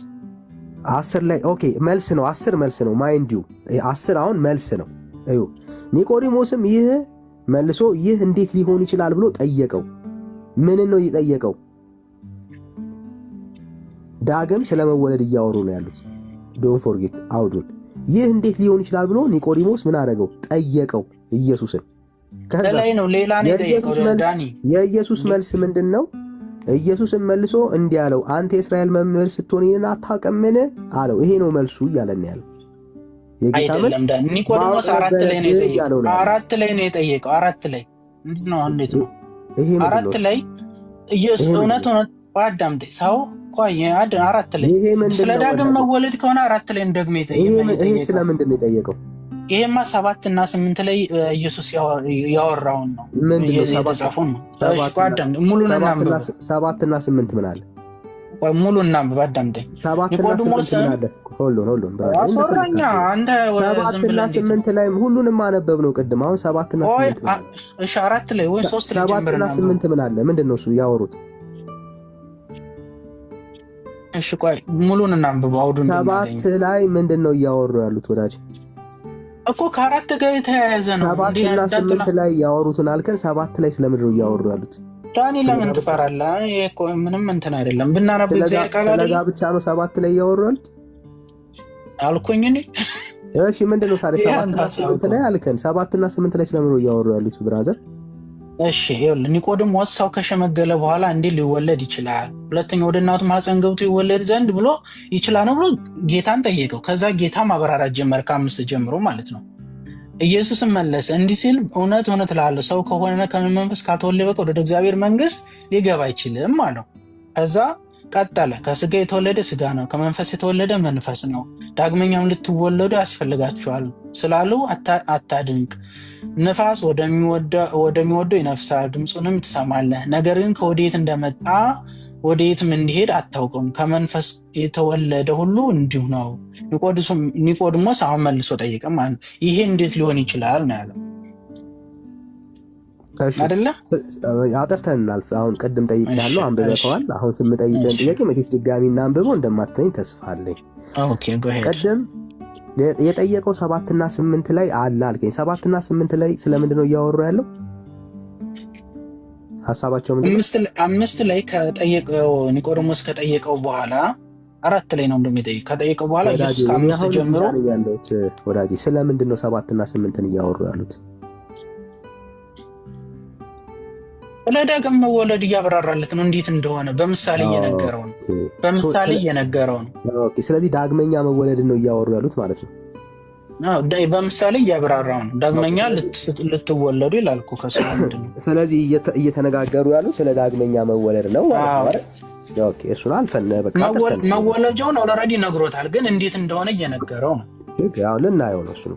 10 ላይ ኦኬ፣ መልስ ነው። 10 መልስ ነው። ማይንድ ዩ 10 አሁን መልስ ነው። እዩ ኒቆዲሞስም ይህ መልሶ ይህ እንዴት ሊሆን ይችላል ብሎ ጠየቀው። ምን ነው የጠየቀው? ዳግም ስለመወለድ እያወሩ ነው ያሉት። ዶንት ፎርጌት አውዱን። ይህ እንዴት ሊሆን ይችላል ብሎ ኒቆዲሞስ ምን አደረገው? ጠየቀው ኢየሱስን። ከላይ ነው ሌላ ነው የጠየቀው ዳኒ። የኢየሱስ መልስ ምንድነው? ኢየሱስም መልሶ እንዲህ አለው፣ አንተ የእስራኤል መምህር ስትሆን ይህን አታውቅምን አለው። ይሄ ነው መልሱ እያለን ያለው የጌታ መልስ። ኒቆዲሞስ 4 ላይ ነው የጠየቀው። 4 ላይ ነው የጠየቀው። 4 ላይ ምንድነው? እንዴት ነው? 4 ላይ ኢየሱስ እውነት አዳምጠኝ ሰው ቆይ 4 ላይ ስለ ዳግም መወለድ ከሆነ 4 ላይ ደግሞ የጠየቀው። ይሄ ስለምንድን ነው የጠየቀው? ይሄማ 7 እና 8 ላይ ኢየሱስ ያወራውን ነው የተጻፈው ነው። እሺ ጓዳም ሙሉን እናንብብ። 7 እና 8 ምን አለ? ቆይ ሙሉን እናንብብ አዳምጠኝ። 7 እና 8 ምን አለ? ሁሉን ብራዘር አሶራኛ አንተ ዝም ብለህ 8 ላይ ሁሉንም አነበብ ነው ቅድም። አሁን 7 እና 8 እሺ 4 ላይ ወይ 3 ላይ 7 እና 8 ምን አለ? ምንድነው እሱ ያወሩት? እሺ ቆይ ሙሉን እናንብበው። አውዱን 7 ላይ ምንድነው እያወሩ ያሉት ወዳጅ? እኮ ከ4 ጋር የተያያዘ ነው። 7 እና 8 ላይ ያወሩትን አልከን። 7 ላይ ስለምንድነው እያወሩ ያሉት? ዳኒ ለምን ትፈራለህ? ይሄ እኮ ምንም እንትን አይደለም። ብናነብ እግዚአብሔር ቃል ስለ ጋብቻ ነው 7 ላይ እያወሩ ያሉት አልኩኝ እኔ። እሺ ምንድን ነው ታዲያ 7 እና 8 ላይ አልከን? 7 እና 8 ላይ ስለምን ነው እያወሩ ያሉት ብራዘር? እሺ ይኸውልህ ኒቆዲሞስ ሰው ከሸመገለ በኋላ እንዴት ሊወለድ ይችላል? ሁለተኛ ወደ እናቱ ማፀን ገብቶ ይወለድ ዘንድ ብሎ ይችላል ነው ብሎ ጌታን ጠየቀው። ከዛ ጌታ ማብራራት ጀመረ ከ5 ጀምሮ ማለት ነው። ኢየሱስም መለሰ እንዲህ ሲል እውነት እውነት እልሃለሁ ሰው ከሆነ ከመንፈስ ካልተወለደ በቀር ወደ እግዚአብሔር መንግስት ሊገባ አይችልም አለው። ከዛ ቀጠለ። ከስጋ የተወለደ ስጋ ነው፣ ከመንፈስ የተወለደ መንፈስ ነው። ዳግመኛም ልትወለዱ ያስፈልጋችኋል ስላሉ አታድንቅ። ንፋስ ወደሚወደው ይነፍሳል፣ ድምፁንም ትሰማለህ፣ ነገር ግን ከወዴት እንደመጣ ወዴትም እንዲሄድ አታውቅም። ከመንፈስ የተወለደ ሁሉ እንዲሁ ነው። ኒቆዲሞስ አሁን መልሶ ጠየቀ ማለት ነው። ይሄ እንዴት ሊሆን ይችላል ነው ያለው አይደለ? አጠርተን እናልፍ። አሁን ቅድም ጠይቄያለሁ፣ አንብበኸዋል። አሁን ስምጠይቀን ጥያቄ መቼስ ድጋሚ እናንብበው እንደማትለኝ ተስፋ አለኝ። ቅድም የጠየቀው 7 እና 8 ላይ አለ አልከኝ። 7 እና 8 ላይ ስለምንድን ነው እያወሩ ያለው? ሀሳባቸው ምንድን ነው? 5 ላይ ከጠየቀው ኒቆዲሞስ ከጠየቀው በኋላ 4 ላይ ነው እንደሚጠይቅ ከጠየቀው በኋላ ኢየሱስ ከ5 ጀምሮ ያለውት ወዳጄ ስለምንድን ነው 7 እና 8ን እያወሩ ያሉት? ለዳግም መወለድ እያብራራለት ነው እንዴት እንደሆነ በምሳሌ እየነገረው ነው። በምሳሌ እየነገረው ነው። ኦኬ ስለዚህ ዳግመኛ መወለድ ነው እያወሩ ያሉት ማለት ነው። በምሳሌ እያብራራው ነው። ዳግመኛ ልትወለዱ ይላል እኮ ከሱ ምንድን ነው። ስለዚህ እየተነጋገሩ ያሉት ስለ ዳግመኛ መወለድ ነው ማለት ነው። ኦኬ እሱን አልፈን በቃ መወለጃውን ኦልሬዲ ነግሮታል፣ ግን እንዴት እንደሆነ እየነገረው ነው። አሁን ልናየው ነው እሱን።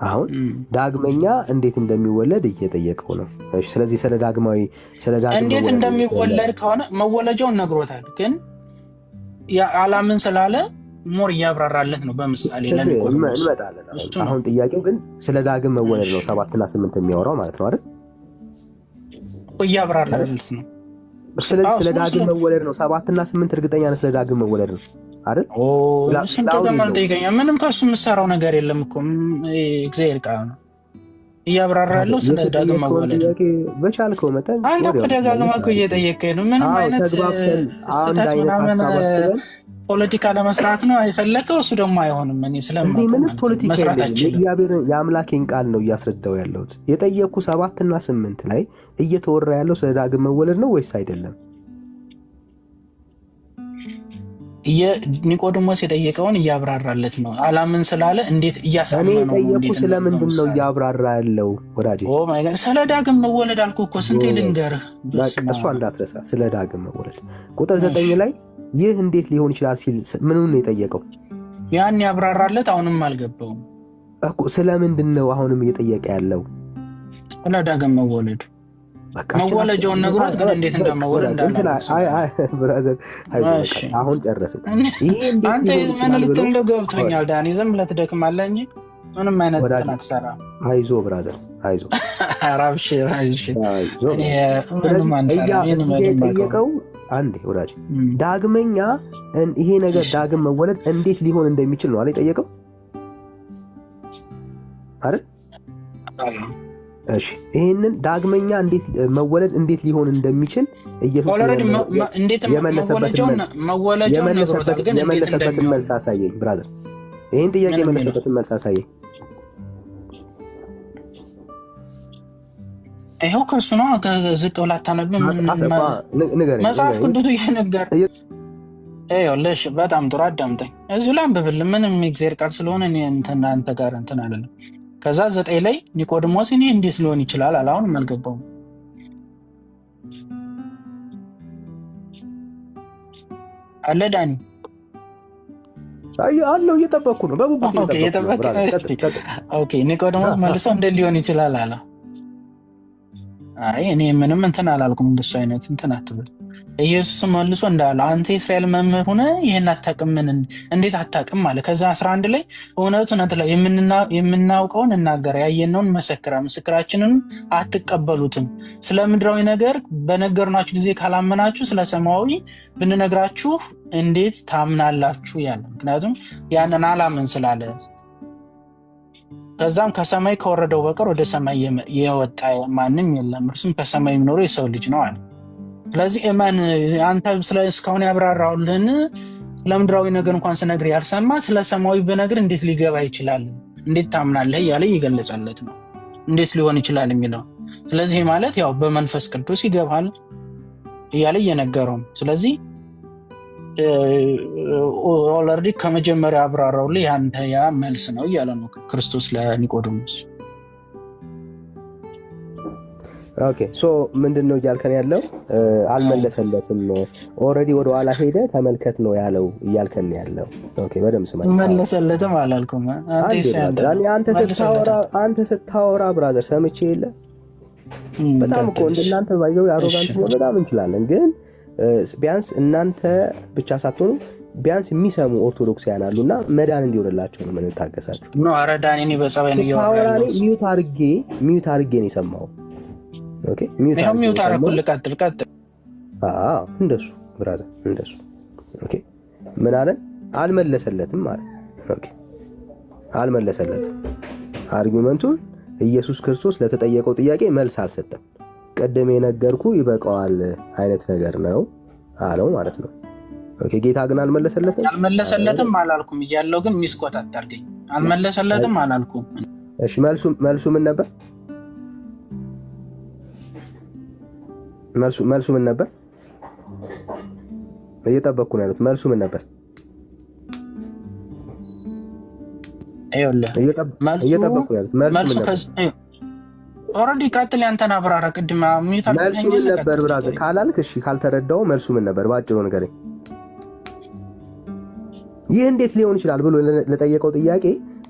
አሁን ዳግመኛ እንዴት እንደሚወለድ እየጠየቀው ነው። እሺ ስለዚህ ስለ ዳግም እንዴት እንደሚወለድ ከሆነ መወለጃውን ነግሮታል፣ ግን አላምን ስላለ ሞር እያብራራለት ነው በምሳሌ ለኒቆዲሞስ እንመጣለን። አሁን ጥያቄው ግን ስለ ዳግም መወለድ ነው 7 እና 8 የሚያወራው ማለት ነው አይደል? እያብራራለት ነው። ስለዚህ ስለ ዳግም መወለድ ነው 7 እና 8 እርግጠኛ ነህ? ስለ ዳግም መወለድ ነው አይደል? ምንም ከሱ የምሰራው ነገር የለም እኮ እግዚአብሔር ቃል ነው እያብራራ ያለው ስለ ዳግም መወለድ። በቻልከው መጠን አንተ እኮ ደጋግማ እኮ እየጠየቀኝ ነው። ምንም አይነት ስህተት ምናምን ፖለቲካ ለመስራት ነው አይፈለከው። እሱ ደግሞ አይሆንም። እኔ ስለማመስራታችን የአምላኬን ቃል ነው እያስረዳው ያለሁት። የጠየኩ 7 እና 8 ላይ እየተወራ ያለው ስለ ዳግም መወለድ ነው ወይስ አይደለም? ኒቆዲሞስ የጠየቀውን እያብራራለት ነው። አላምን ስላለ እንዴት እያሳመነው ነው። እኔ የጠየኩ ስለምንድን ነው እያብራራ ያለው ወዳጄ? ስለ ዳግም መወለድ አልኩህ እኮ ስንቴ ልንገርህ። እሷ እንዳትረሳ። ስለ ዳግም መወለድ ቁጥር 9 ላይ ይህ እንዴት ሊሆን ይችላል ሲል ምኑን ነው የጠየቀው? ያን ያብራራለት አሁንም አልገባውም እኮ። ስለምንድን ነው አሁንም እየጠየቀ ያለው? ስለ ዳግም መወለድ መወለጃውን ነግሮት ግን እንዴት እንደመወለድ ብራዘር አሁን ጨረስን። አንተ ምን ልትል እንደው ገብቶኛል ዳኒ። ዝም ብለህ ትደክማለህ እንጂ ምንም አይነት እንትን አትሰራም። አይዞህ ብራዘር አይዞህ። የጠየቀው አንዴ ወዳጅ ዳግመኛ ይሄ ነገር ዳግም መወለድ እንዴት ሊሆን እንደሚችል ነው አለ የጠየቀው አይደል? እሺ ይሄንን ዳግመኛ እንዴት መወለድ እንዴት ሊሆን እንደሚችል የመለሰበትን መልስ አሳየኝ ብራዘር። ይሄን ጥያቄ የመለሰበትን መልስ አሳየኝ። ይኸው ከእሱ ነው። ዝቅ ብላ አታነብም? መጽሐፍ ቅዱስ እየነገር ይኸውልሽ። በጣም ጥሩ አዳምጠኝ። እዚሁ ላይ አንብብል። ምንም የእግዚአብሔር ቃል ስለሆነ አንተ ጋር እንትን አይደለም። ከዛ 9 ላይ ኒቆዲሞስ እኔ እንዴት ሊሆን ይችላል አለ። አሁንም አልገባውም አለ ዳኒ አለው። እየጠበቅኩ ነው በጉጉት እየጠበቅኩ። ኒቆዲሞስ መልሶ እንዴት ሊሆን ይችላል አለ። አይ እኔ ምንም እንትን አላልኩም። እንደሱ አይነት እንትን አትብል። ኢየሱስ መልሶ እንዳለ አንተ የእስራኤል መምህር ሆነ ይህን አታውቅም? እንዴት አታውቅም አለ። ከዛ 11 ላይ እውነት ላይ የምናውቀውን እናገር፣ ያየነውን መሰክራ፣ ምስክራችንን አትቀበሉትም። ስለ ምድራዊ ነገር በነገርናችሁ ጊዜ ካላመናችሁ ስለ ሰማያዊ ብንነግራችሁ እንዴት ታምናላችሁ ያለ። ምክንያቱም ያንን አላምን ስላለ። ከዛም ከሰማይ ከወረደው በቀር ወደ ሰማይ የወጣ ማንም የለም፣ እርሱም ከሰማይ የሚኖረው የሰው ልጅ ነው አለ። ስለዚህ እመን። አንተ እስካሁን ያብራራውልህን ስለምድራዊ ነገር እንኳን ስነግር ያልሰማ ስለ ሰማያዊ ብነግር እንዴት ሊገባ ይችላል? እንዴት ታምናለህ እያለ እየገለጸለት ነው። እንዴት ሊሆን ይችላል የሚለው። ስለዚህ ማለት ያው በመንፈስ ቅዱስ ይገባል እያለ እየነገረው ነው። ስለዚህ ኦልሬዲ ከመጀመሪያ አብራራውልህ ያ መልስ ነው እያለ ነው ክርስቶስ ለኒቆዲሞስ። ኦኬ ሶ ምንድን ነው እያልከን ያለው? አልመለሰለትም። ኦልሬዲ ወደኋላ ሄደ ተመልከት ነው ያለው እያልከን ያለው። ኦኬ በደምብ ስማ። መለሰለትም አላልኩም። አንተ ስታወራ ብራዘር ሰምቼ የለ በጣም እኮ እንደናንተ ባይዘው አሮጋንት ነው በጣም እንችላለን። ግን ቢያንስ እናንተ ብቻ ሳትሆኑ ቢያንስ የሚሰሙ ኦርቶዶክሳውያን አሉና መዳን እንዲሆንላቸው ነው የምንታገሳችሁ። ኖ አረዳኔ እኔ በጸባይ ነው ያወራው። ሚዩት አድርጌ ነው የሰማው። ኦኬ ሚዩት አደረኩት። ልቀጥል። እንደሱ ብራዘር እንደሱ። ኦኬ ምን አለ? አልመለሰለትም ማለት። ኦኬ አልመለሰለትም። አርጊውመንቱን ኢየሱስ ክርስቶስ ለተጠየቀው ጥያቄ መልስ አልሰጠም። ቀደም የነገርኩ ይበቃዋል አይነት ነገር ነው አለው ማለት ነው። ኦኬ ጌታ ግን አልመለሰለትም አላልኩም እያለው ግን ሚስኮት አታርገኝ። አልመለሰለትም አላልኩም። እሺ መልሱ ምን ነበር? መልሱ ምን ነበር? እየጠበቅኩ ነው ያሉት። መልሱ ምን ነበር? እየጠበቅኩ ነው ያሉት። መልሱ ምን ነበር? ኦልሬዲ ቀጥል። ያንተን አብራራ። ቅድም መልሱ ምን ነበር ብራዘር ካላልክ እሺ፣ ካልተረዳው መልሱ ምን ነበር ባጭሩ ንገረኝ። ይህ እንዴት ሊሆን ይችላል ብሎ ለጠየቀው ጥያቄ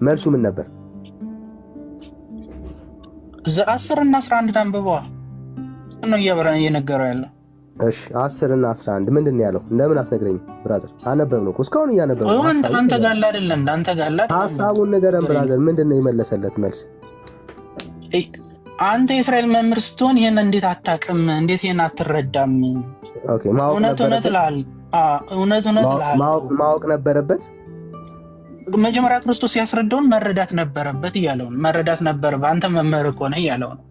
መልሱ ምን ነበር? 10 እና 11 አንብበዋ ነው እየነገረው ያለው። እሺ 10 እና 11 ምንድን ነው ያለው? እንደምን አስነግረኝ ብራዘር። አነበብነው እኮ እስካሁን እያነበብነው። አንተ ጋር አይደለ እንዳንተ ጋር ሐሳቡን ንገረን ብራዘር። ምንድን ነው የመለሰለት መልስ? አንተ የእስራኤል መምህር ስትሆን ይሄን እንዴት አታውቅም? እንዴት ይሄን አትረዳም? ኦኬ እውነት ማወቅ ነበረበት። መጀመሪያ ክርስቶስ ያስረዳውን መረዳት ነበረበት እያለው ነው። መረዳት ነበረበት። አንተ መምህር እኮ ነህ እያለው ነው።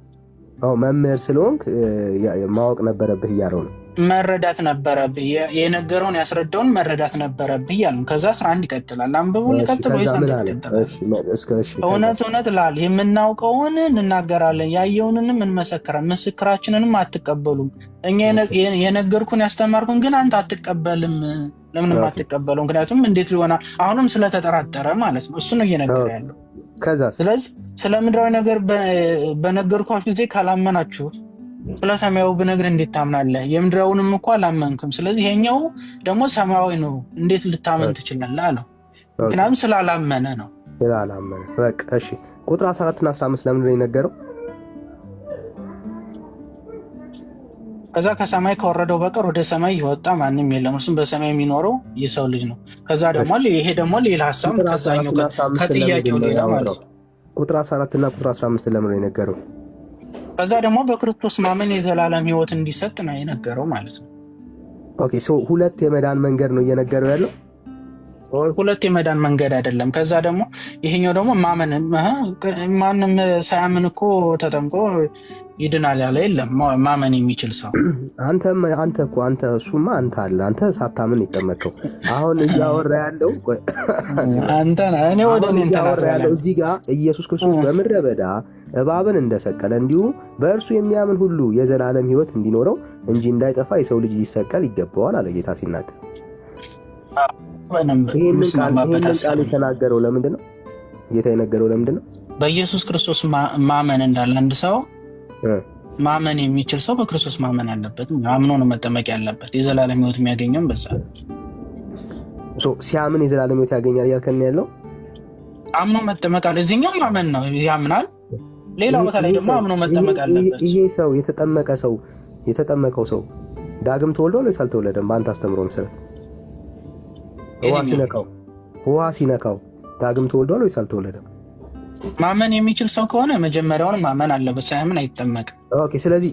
መምህር ስለሆንክ ማወቅ ነበረብህ እያለው ነው። መረዳት ነበረብህ፣ የነገረውን ያስረዳውን መረዳት ነበረብህ እያለው ነው። ከዛ 11 ይቀጥላል። አንብቦ ሊቀጥል ወይስ አንተ ትቀጥላለህ? እውነት እላለሁ የምናውቀውን እንናገራለን፣ ያየውንንም እንመሰክራለን፣ ምስክራችንንም አትቀበሉም። እኛ የነገርኩን ያስተማርኩን ግን አንተ አትቀበልም። ለምንም አትቀበለው? ምክንያቱም እንዴት ሊሆናል? አሁንም ስለተጠራጠረ ማለት ነው። እሱ ነው እየነገረ ያለው። ስለዚህ ስለ ምድራዊ ነገር በነገርኳችሁ ጊዜ ካላመናችሁ ስለ ሰማያዊ ብነግር እንዴት ታምናለህ? የምድራውንም እኮ አላመንክም። ስለዚህ ይሄኛው ደግሞ ሰማያዊ ነው፣ እንዴት ልታመን ትችላለህ አለው። ምክንያቱም ስላላመነ ነው። ስላላመነ በቃ እሺ። ቁጥር 14 እና 15 ለምንድን ነው የነገረው? ከዛ ከሰማይ ከወረደው በቀር ወደ ሰማይ የወጣ ማንም የለም፣ እርሱም በሰማይ የሚኖረው የሰው ልጅ ነው። ከዛ ደግሞ ይሄ ደግሞ ሌላ ሀሳብ ከዛኛው ከጥያቄው ሌላ ማለት ነው። ቁጥር 14 እና ቁጥር 15 ለምን ነው የነገረው? ከዛ ደግሞ በክርስቶስ ማመን የዘላለም ሕይወት እንዲሰጥ ነው የነገረው ማለት ነው። ኦኬ ሶ ሁለት የመዳን መንገድ ነው እየነገረው ያለው። ሁለት የመዳን መንገድ አይደለም። ከዛ ደግሞ ይሄኛው ደግሞ ማንም ሳያምን እኮ ተጠምቆ ይድናል ያለ የለም። ማመን የሚችል ሰው እሱማ አንተ አለ አንተ ሳታምን ይጠመቀው። አሁን እያወራ ያለው እዚህ ጋር ኢየሱስ ክርስቶስ በምድረ በዳ እባብን እንደሰቀለ እንዲሁ በእርሱ የሚያምን ሁሉ የዘላለም ሕይወት እንዲኖረው እንጂ እንዳይጠፋ የሰው ልጅ ሊሰቀል ይገባዋል አለ ጌታ ሲናገር። ይህንን ቃል የተናገረው ለምንድን ነው? ጌታ የነገረው ለምንድን ነው? በኢየሱስ ክርስቶስ ማመን እንዳለ አንድ ሰው ማመን የሚችል ሰው በክርስቶስ ማመን አለበት። አምኖ ነው መጠመቅ ያለበት። የዘላለም ሕይወት የሚያገኘውም በዛ ሲያምን የዘላለም ሕይወት ያገኛል እያልከን ያለው አምኖ መጠመቅ አለ። እዚህኛው ማመን ነው ያምናል። ሌላ ቦታ ላይ ደግሞ አምኖ መጠመቅ አለበት። ይሄ ሰው የተጠመቀው ሰው ዳግም ተወልዷል ወይስ አልተወለደም? በአንተ አስተምሮ መሰረት ውሃ ሲነካው ዳግም ተወልዷል ወይስ አልተወለደም? ማመን የሚችል ሰው ከሆነ መጀመሪያውን ማመን አለበት። ሳያምን አይጠመቅም። ኦኬ ስለዚህ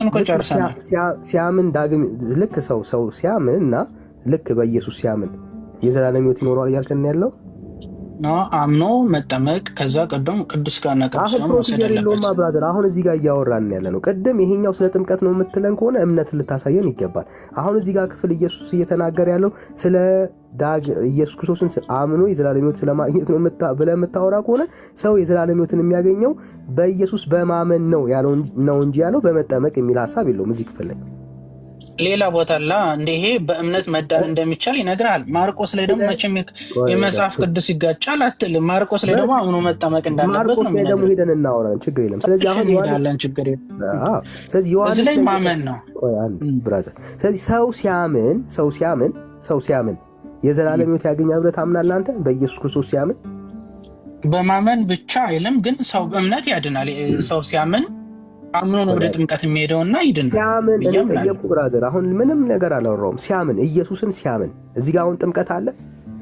ሲያምን ዳግም ልክ ሰው ሲያምን እና ልክ በኢየሱስ ሲያምን የዘላለም ሕይወት ይኖረዋል እያልከን ያለው አምኖ መጠመቅ ከዛ ቀደም ቅዱስ ቃና ቅዱስ አሁን ፕሮሲጀር የለውም ብራዘር። አሁን እዚህ ጋር እያወራን ያለ ነው። ቅድም ይሄኛው ስለ ጥምቀት ነው የምትለን ከሆነ እምነት ልታሳየን ይገባል። አሁን እዚህ ጋር ክፍል ኢየሱስ እየተናገረ ያለው ስለ ኢየሱስ ክርስቶስን አምኖ የዘላለም ሕይወት ስለማግኘት ነው ብለህ የምታወራ ከሆነ ሰው የዘላለም ሕይወትን የሚያገኘው በኢየሱስ በማመን ነው ያለው ነው እንጂ ያለው በመጠመቅ የሚል ሀሳብ የለውም እዚህ ክፍል ላይ። ሌላ ቦታ ላ እንደ ይሄ በእምነት መዳን እንደሚቻል ይነግራል። ማርቆስ ላይ ደግሞ መቼም የመጽሐፍ ቅዱስ ይጋጫል አትልም። ማርቆስ ላይ ደግሞ አምኖ መጠመቅ እንዳለበት ማርቆስ ላይ ደግሞ ሄደን እናወራለን፣ ችግር የለም። ስለዚህ አሁን ሄዳለን፣ ችግር የለም። ስለዚህ ዮሐንስ ላይ ማመን ነው። ብራዘር፣ ስለዚህ ሰው ሲያምን የዘላለም ሕይወት ያገኛል ብለህ ታምናለህ አንተ? በኢየሱስ ክርስቶስ ሲያምን በማመን ብቻ አይልም፣ ግን ሰው በእምነት ያድናል። ሰው ሲያምን አምኖ ነው ወደ ጥምቀት የሚሄደውና ይድናል። ሲያምን እኔ ጠየቅኩ ብራዘር፣ አሁን ምንም ነገር አላወራሁም። ሲያምን ኢየሱስን ሲያምን እዚህ ጋር አሁን ጥምቀት አለ፣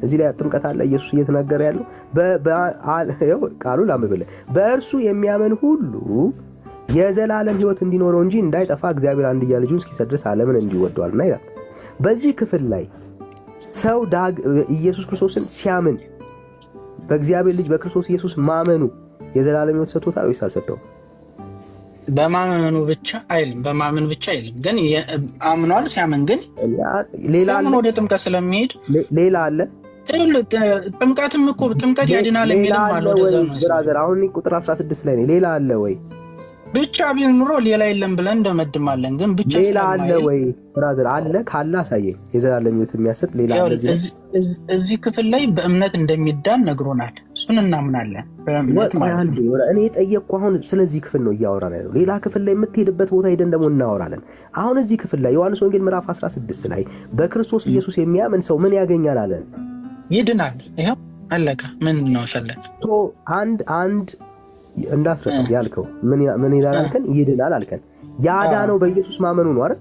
እዚህ ላይ ጥምቀት አለ። ኢየሱስ እየተናገረ ያለው ቃሉ ላምብልህ፣ በእርሱ የሚያምን ሁሉ የዘላለም ሕይወት እንዲኖረው እንጂ እንዳይጠፋ እግዚአብሔር አንድያ ልጁን እስኪሰጥ ድረስ ዓለምን እንዲወደዋልና ይላል። በዚህ ክፍል ላይ ሰው ኢየሱስ ክርስቶስን ሲያምን በእግዚአብሔር ልጅ በክርስቶስ ኢየሱስ ማመኑ የዘላለም ሕይወት ሰጥቶታል ወይስ አልሰጠውም? በማመኑ ብቻ አይልም። በማመን ብቻ አይልም፣ ግን አምኗል። ሲያምን ግን ሌላ ወደ ጥምቀት ስለሚሄድ ሌላ አለ። ጥምቀትም እኮ ጥምቀት ያድናል የሚልም አለ። ወደዛ ነው ብራዘር። አሁን ቁጥር 16 ላይ ነው ሌላ አለ ወይ? ብቻ ቢሆን ኑሮ ሌላ የለም ብለን እንደመድማለን። ግን ብቻ ሌላ አለ ወይ ብራዘር? አለ ካለ አሳየኝ። የዘላለም ሕይወት የሚያሰጥ ሌላ አለ። እዚህ ክፍል ላይ በእምነት እንደሚዳን ነግሮናል። እሱን እናምናለን። በእምነት ማለት ነው። እኔ የጠየቅኩ አሁን ስለዚህ ክፍል ነው እያወራን ያለው። ሌላ ክፍል ላይ የምትሄድበት ቦታ ሄደን ደግሞ እናወራለን። አሁን እዚህ ክፍል ላይ ዮሐንስ ወንጌል ምዕራፍ 16 ላይ በክርስቶስ ኢየሱስ የሚያምን ሰው ምን ያገኛል አለን? ይድናል። ይኸው አለቀ። ምን ነው ፈለግ አንድ እንዳትረሳው ያልከው ምን ይላል አልከን? ይድናል አልከን። ያዳነው በኢየሱስ ማመኑ ነው አይደል?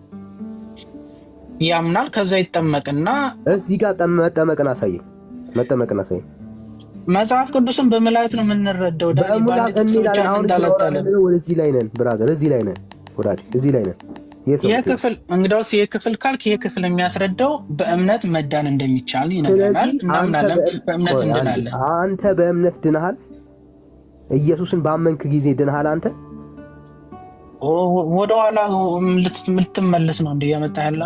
ያምናል፣ ከዛ ይጠመቅና እዚህ ጋር መጠመቅን አሳየኝ። መጽሐፍ ቅዱስን በመላእክት ነው የምንረዳው። ወደዚህ ላይ ነን ብራዘር፣ እዚህ ላይ ነን ወዳጅ፣ እዚህ ላይ ነን። የክፍል እንግዳውስ የክፍል ካልክ የክፍል የሚያስረዳው በእምነት መዳን እንደሚቻል ይነግረናል። እናምናለን፣ በእምነት እንድናለን። አንተ በእምነት ድነሃል። ኢየሱስን ባመንክ ጊዜ ድነሃል። አንተ ወደኋላ ልትመለስ ነው እንደ እያመጣ ያለ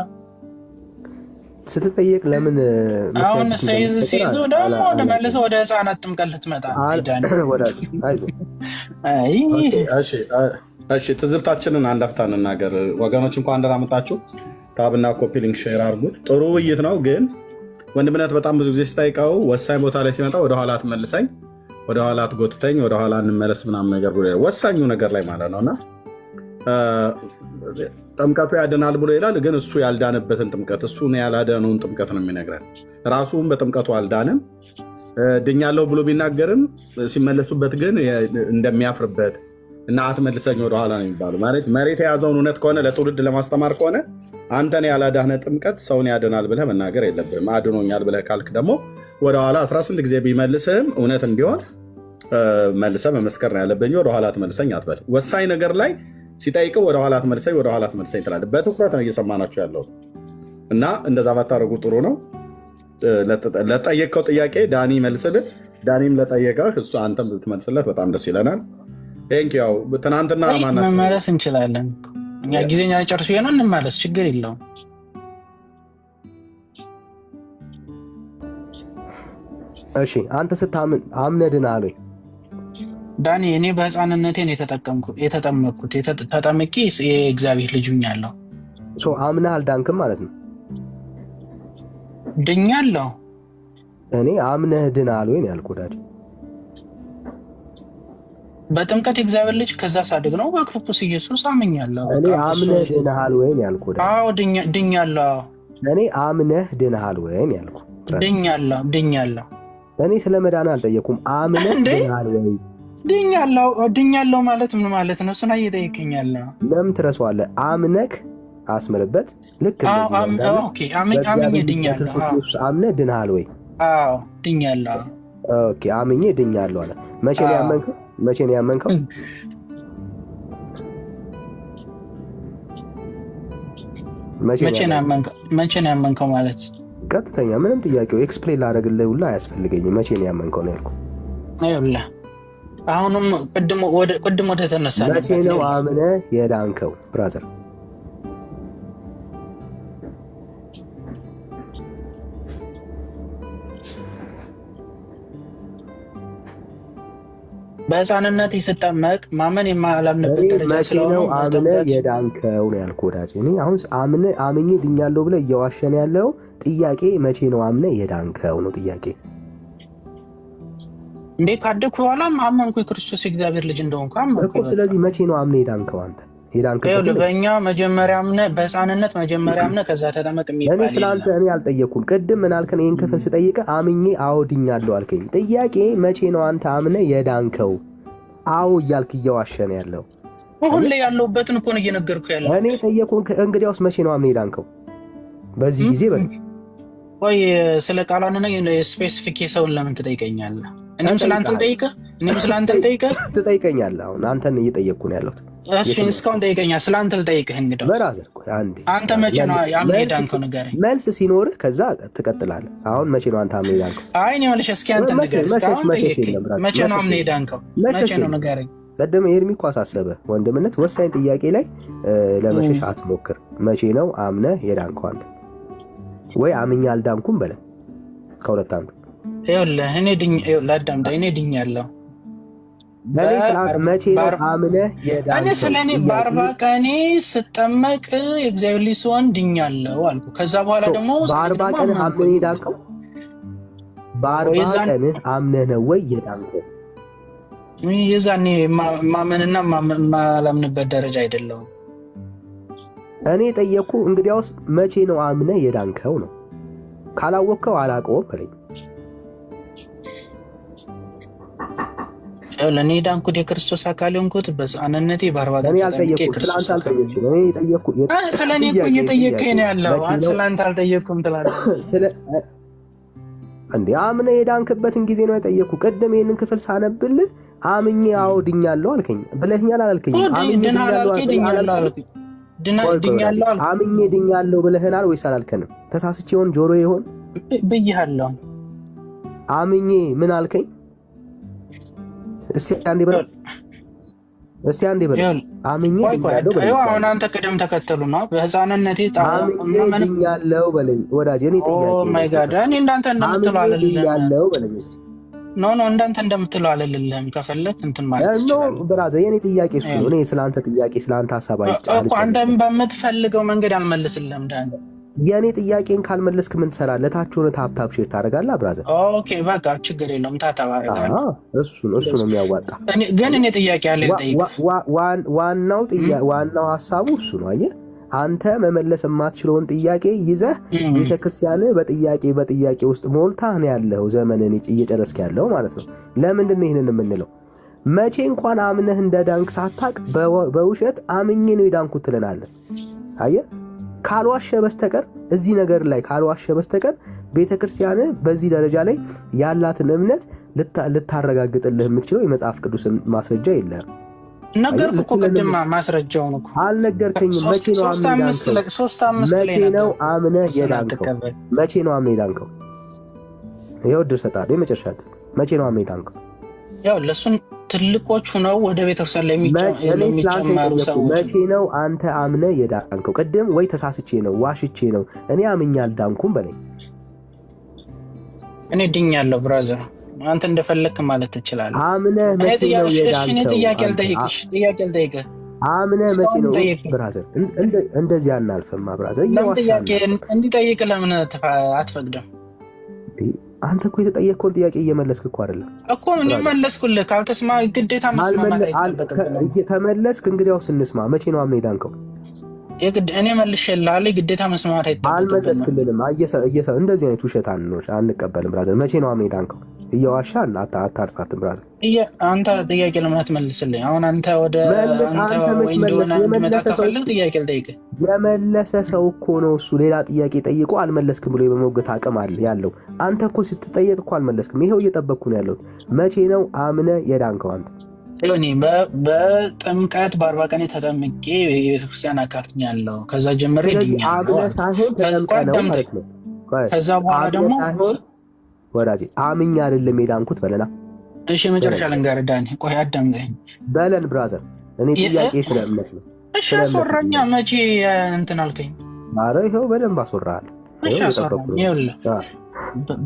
ስትጠየቅ ለምን አሁን ሲይዙ ደግሞ ወደ መልሰው ወደ ህፃናት ጥምቀት ልትመጣ እሺ ትዝብታችንን አንድ አፍታ እንናገር ወገኖች። እንኳን አንደራ መጣችሁ። ታብና ኮፒ ሊንክ ሼር አድርጉት። ጥሩ ውይይት ነው፣ ግን ወንድምነት በጣም ብዙ ጊዜ ስጠይቀው ወሳኝ ቦታ ላይ ሲመጣ ወደኋላ ትመልሰኝ፣ ወደኋላ ትጎትተኝ፣ ወደኋላ እንመለስ ምናምን ነገር ወሳኙ ነገር ላይ ማለት ነውና ጥምቀቱ ያድናል ብሎ ይላል። ግን እሱ ያልዳነበትን ጥምቀት እሱን ያላዳነውን ጥምቀት ነው የሚነግረን። ራሱም በጥምቀቱ አልዳንም። ድኛለሁ ብሎ ቢናገርም ሲመለሱበት ግን እንደሚያፍርበት እና አትመልሰኝ ወደኋላ ነው የሚባሉ። ማለት መሬት የያዘውን እውነት ከሆነ ለትውልድ ለማስተማር ከሆነ አንተን ያላዳነ ጥምቀት ሰውን ያድናል ብለህ መናገር የለብህም። አድኖኛል ብለህ ካልክ ደግሞ ወደኋላ 18 ጊዜ ቢመልስህም እውነት እንዲሆን መልሰህ መመስከር ነው ያለብህ። ወደኋላ ትመልሰኝ አትበል። ወሳኝ ነገር ላይ ሲጠይቅህ ወደኋላ ትመልሰኝ ትላለህ። በትኩረት ነው እየሰማናችሁ ያለው እና እንደዛ ባታደርጉ ጥሩ ነው። ለጠየቀው ጥያቄ ዳኒ መልስልህ፣ ዳኒም ለጠየቀህ እሱ አንተም ብትመልስለት በጣም ደስ ይለናል። ያው ትናንትና መመለስ እንችላለን። እኛ ጊዜኛ ጨርሱ ነው እንመለስ፣ ችግር የለውም። እሺ አንተ ስታምን አምነህ ድነሃል ወይ? ዳኒ እኔ በህፃንነቴን የተጠመቅኩት ተጠምቄ የእግዚአብሔር ልጅ ሆኛለሁ። አምነህ አልዳንክም ማለት ነው? ድኛለሁ። እኔ አምነህ ድነሃል ወይ ነው ያልኩህ ዳኒ። በጥምቀት የእግዚአብሔር ልጅ ከዛ ሳድግ ነው በክርስቶስ ኢየሱስ አምኛለሁ። እኔ አምነህ ድነሃል ወይ ነው ያልኩህ ዳኒ። አዎ ድኛለሁ። እኔ አምነህ ድነሃል ወይ ነው ያልኩህ። ድኛለሁ። እኔ ስለ መዳን አልጠየኩም። አምነህ ድነሃል ወይ? ድኛለሁ ማለት ምን ማለት ነው? እሱን እየጠየቀኛል። ለምን ትረሳዋለህ? አምነህ አስምርበት። ልክ አምኜ ድኛለሁ። አምነህ ድነሃል ወይ? አዎ ድኛለሁ። ኦኬ አምኜ ድኛለሁ አለ። መቼ ነው ያመንከው? መቼ ነው ያመንከው? መቼ ነው ያመንከው ማለት ቀጥተኛ ምንም ጥያቄው ኤክስፕሌን ላደርግልህ ሁላ አያስፈልገኝም። መቼ ነው ያመንከው ነው ያልኩህ። ይኸውልህ አሁንም ቅድም ወደ ተነሳንበት መቼ ነው አምነህ የዳንከው ብራዘር? በህፃንነት ስጠመቅ ማመን የማላምንበት ደረጃ ስለሆነ መቼ ነው አምነህ የዳንከው ነው ያልኩህ ወዳጅ። እኔ አሁን አምኜ ድኛለሁ ብለህ እየዋሸን ያለው ጥያቄ መቼ ነው አምነህ የዳንከው ነው ጥያቄ። እንዴ ካደኩ በኋላም አመንኩ የክርስቶስ የእግዚአብሔር ልጅ እንደሆንኩ አመንኩ እኮ። ስለዚህ መቼ ነው አምነህ የዳንከው አንተ? በእኛ መጀመሪያ አምነህ በህፃንነት መጀመሪያ አምነህ ከዛ ተጠመቅ የሚባል እኔ ስለአንተ እኔ አልጠየኩም። ቅድም ምን አልከን? ይህን ክፍል ስጠይቅህ አምኜ አዎ ድኛለሁ አልከኝ። ጥያቄ መቼ ነው አንተ አምነህ የዳንከው? አዎ እያልክ እየዋሸን ያለው አሁን ላይ ያለሁበትን እኮ ነው እየነገርኩህ ያለው። እኔ ጠየቁን። እንግዲያውስ መቼ ነው አምነህ የዳንከው? በዚህ ጊዜ በል። ቆይ ስለ ቃሏን ነው ስፔሲፊክ ሰውን ለምን ትጠይቀኛለህ? እኔም ስለአንተ ልጠይቅህ ትጠይቀኛለህ። አሁን አንተን እየጠየቅኩ ነው ያለሁት። እሺ እስካሁን ጠይቀኛል። ስለአንተ ልጠይቅህ እንግዲህ በራዘር አንተ መቼ ነው አምነህ የዳንከው ንገረኝ። መልስ ሲኖርህ ከዛ ትቀጥላለህ። አሁን መቼ ነው አንተ አምነህ የዳንከው? አይ እኔ መልሼ እስኪ አንተ ንገረኝ። መቼ ነው አምነህ የዳንከው? መቼ ነው ንገረኝ። ቀደም ኤርሚ እኮ አሳሰበ ወንድምነት ወሳኝ ጥያቄ ላይ ለመሸሽ አትሞክር። መቼ ነው አምነህ የዳንከው አንተ? ወይ አምኜ አልዳንኩም በለን ከሁለት አንዱ። ይኸውልህ እኔ ላዳምጠኝ። እኔ ድኛለሁ። መቼ ነው አምነህ የዳንከው? እኔ ስለ እኔ በ40 ቀኔ ስጠመቅ የእግዚአብሔር ልጅ ስሆን ድኛለሁ አልኩ። ከዛ በኋላ ደግሞ በ40 ቀንህ አምነህ የዳንከው? በ40 ቀንህ አምነህ ነው ወይ የዳንከው? የዛኔ ማመንና ማላምንበት ደረጃ አይደለሁም። እኔ ጠየቅኩ። እንግዲያውስ መቼ ነው አምነህ የዳንከው ነው። ካላወቅከው አላውቀውም በለኝ። ለእኔ ዳንኩት የክርስቶስ አካል የሆንኩት በሕፃንነቴ በ40 ቀን እኔ አልጠየቅኩም። ስለአንተ አልጠየቅኩም። እኔ ጠየቅኩ። ስለ እኔ እኮ እየጠየቅከኝ ነው ያለው። ስለአንተ አልጠየቅኩም ትላለህ እንዴ? አምነህ የዳንክበትን ጊዜ ነው የጠየቅኩ። ቅድም ይህንን ክፍል ሳነብልህ አምኜ አዎ ድኛለሁ አልከኝ ብለኸኛል አላልከኝ? አምኜ ድኛለሁ ብለህናል ወይስ አላልከንም? ተሳስቼ ይሆን ጆሮ ይሆን ብያለሁ? አምኜ ምን አልከኝ? እስቲ አንዴ በለው። አምኜ ድኛለሁ በለኝ። አሁን አንተ ቅደም ተከተሉ ነው። በህፃንነቴ አምኜ ድኛለሁ በለኝ ወዳጅ። እኔ ጥያቄ ማይ ጋድ እኔ እንዳንተ እንደምትለው ድኛለሁ በለኝ እስቲ። ኖ እንዳንተ እንደምትለው አልልልህም። ከፈለክ እንትን ማለት ይችላል። ብራዘር የኔ ጥያቄ እሱ ነው። እኔ ስለአንተ ጥያቄ ስለአንተ ሀሳብ እኮ አንተም በምትፈልገው መንገድ አልመልስልህም። ዳን የኔ ጥያቄን ካልመለስክ ምን ትሰራለህ? ታች ሆነህ ታፕታፕ ሼር ታደርጋለህ ብራዘር። ኦኬ በቃ ችግር የለውም። ታታባረጋለህ። እሱ ነው የሚያዋጣ። ግን እኔ ጥያቄ አለ ልጠይቅ። ዋናው ሀሳቡ እሱ ነው። አየህ አንተ መመለስ የማትችለውን ጥያቄ ይዘህ ቤተክርስቲያን በጥያቄ ውስጥ ሞልታ ነው ያለው። ዘመንን እየጨረስክ ያለው ማለት ነው። ለምንድን ነው ይህንን የምንለው? መቼ እንኳን አምነህ እንደ ዳንክ ሳታቅ በውሸት አምኜ ነው የዳንኩት ትለናለህ። አየህ ካልዋሸ በስተቀር እዚህ ነገር ላይ ካልዋሸ በስተቀር ቤተክርስቲያን በዚህ ደረጃ ላይ ያላትን እምነት ልታረጋግጥልህ የምትችለው የመጽሐፍ ቅዱስን ማስረጃ የለህም። ነገርኩህ እኮ ቅድም ማስረጃውን እኮ አልነገርከኝም። መቼ ነው አምነህ የዳንከው? መቼ ነው አምነህ የዳንከው? ይኸው እድል እሰጥሃለሁ። የመጨረሻ መቼ ነው አምነህ የዳንከው? ያው ለእሱን ትልቆቹ ነው ወደ ቤተክርስቲያን ለሚጨመሩ ሰዎች መቼ ነው አንተ አምነህ የዳንከው? ቅድም ወይ ተሳስቼ ነው ዋሽቼ ነው እኔ አምኜ አልዳንኩም በለኝ። እኔ ድኛለሁ ብራዘር። አንተ እንደፈለክ ማለት ትችላለህ። አምነህ መቼ ነው የዳንከው? ጥያቄ አልጠይቅህ። አምነህ መቼ ነው ብራዘር? እንደዚህ አናልፍማ ብራዘር። ጥያቄ እንዲጠይቅ ለምን አትፈቅድም? አንተ እኮ የተጠየቅከውን ጥያቄ እየመለስክ እኮ አይደለም እኮ። እኔ መለስኩልህ። ካልተስማ ግዴታ መስማማት አይጠበቅብህም። ከመለስክ እንግዲያውስ እንስማ። መቼ ነው አምነህ የዳንከው? እኔ መልሼልሃለሁ። ግዴታ መስማማት አይጠበቅብህም። አልመለስክልንም። እንደዚህ አይነት ውሸት አንቀበልም ብራዘር። መቼ ነው አምነህ የዳንከው? እየዋሻ አታልፋትም ብራዘር። አንተ ጥያቄ ለምን አትመልስልኝ? አሁን አንተ ወደ ጥያቄ ልጠይቅህ። የመለሰ ሰው እኮ ነው እሱ። ሌላ ጥያቄ ጠይቆ አልመለስክም ብሎ የመሞገት አቅም አለ ያለው። አንተ እኮ ስትጠየቅ እኮ አልመለስክም። ይኸው እየጠበቅኩ ነው ያለሁት። መቼ ነው አምነህ የዳንከው አንተ? በጥምቀት በ40 ቀን ተጠምቄ የቤተክርስቲያን አካል ያለው ከዛ ጀምሬ አምነህ ሳይሆን ተጠምቀህ ነው ማለት ነው። ከዛ በኋላ ደግሞ ወዳጄ አምኜ አይደለም የዳንኩት በለና። እሺ መጨረሻ ልንገርህ ዳኒ፣ ቆይ አዳምጠኝ በለን ብራዘር። እኔ ጥያቄ ስለ እምነት ነው። እሺ አስወራኛ። መቼ እንትን አልከኝ? ኧረ ይኸው በደንብ አስወራሃለሁ። እሺ አስወራኝ። ይኸውልህ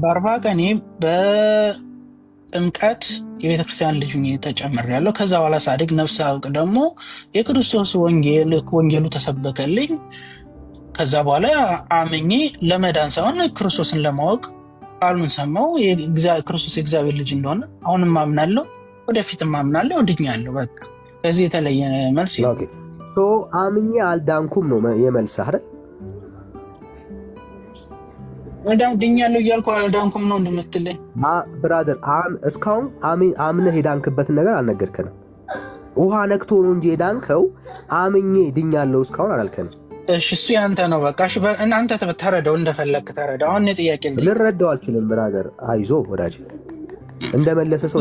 በ40 ቀኔ በጥምቀት የቤተክርስቲያን ልጅ ተጨምሬያለሁ። ከዛ በኋላ ሳድግ ነፍስ አውቅ ደግሞ የክርስቶስ ወንጌሉ ተሰበከልኝ። ከዛ በኋላ አምኜ ለመዳን ሳይሆን ክርስቶስን ለማወቅ ቃሉን ሰማው። ክርስቶስ የእግዚአብሔር ልጅ እንደሆነ አሁንም አምናለሁ፣ ወደፊትም አምናለሁ፣ ድኛለሁ። በቃ ከዚህ የተለየ መልስ አምኜ አልዳንኩም ነው የመልስ አይደል? ድኛለሁ እያልኩ አልዳንኩም ነው እንደምትለኝ ብራዘር። እስካሁን አምነህ የዳንክበትን ነገር አልነገርከንም። ውሃ ነክቶ ነው እንጂ የዳንከው አምኜ ድኛለሁ እስካሁን አላልከንም። እሺ እሱ ያንተ ነው። በቃ እሺ እናንተ ተረዳው፣ እንደፈለክ ተረዳው። አሁን ጥያቄ ልረዳው አልችልም ብራዘር። አይዞ ወዳጅ፣ እንደመለሰ ሰው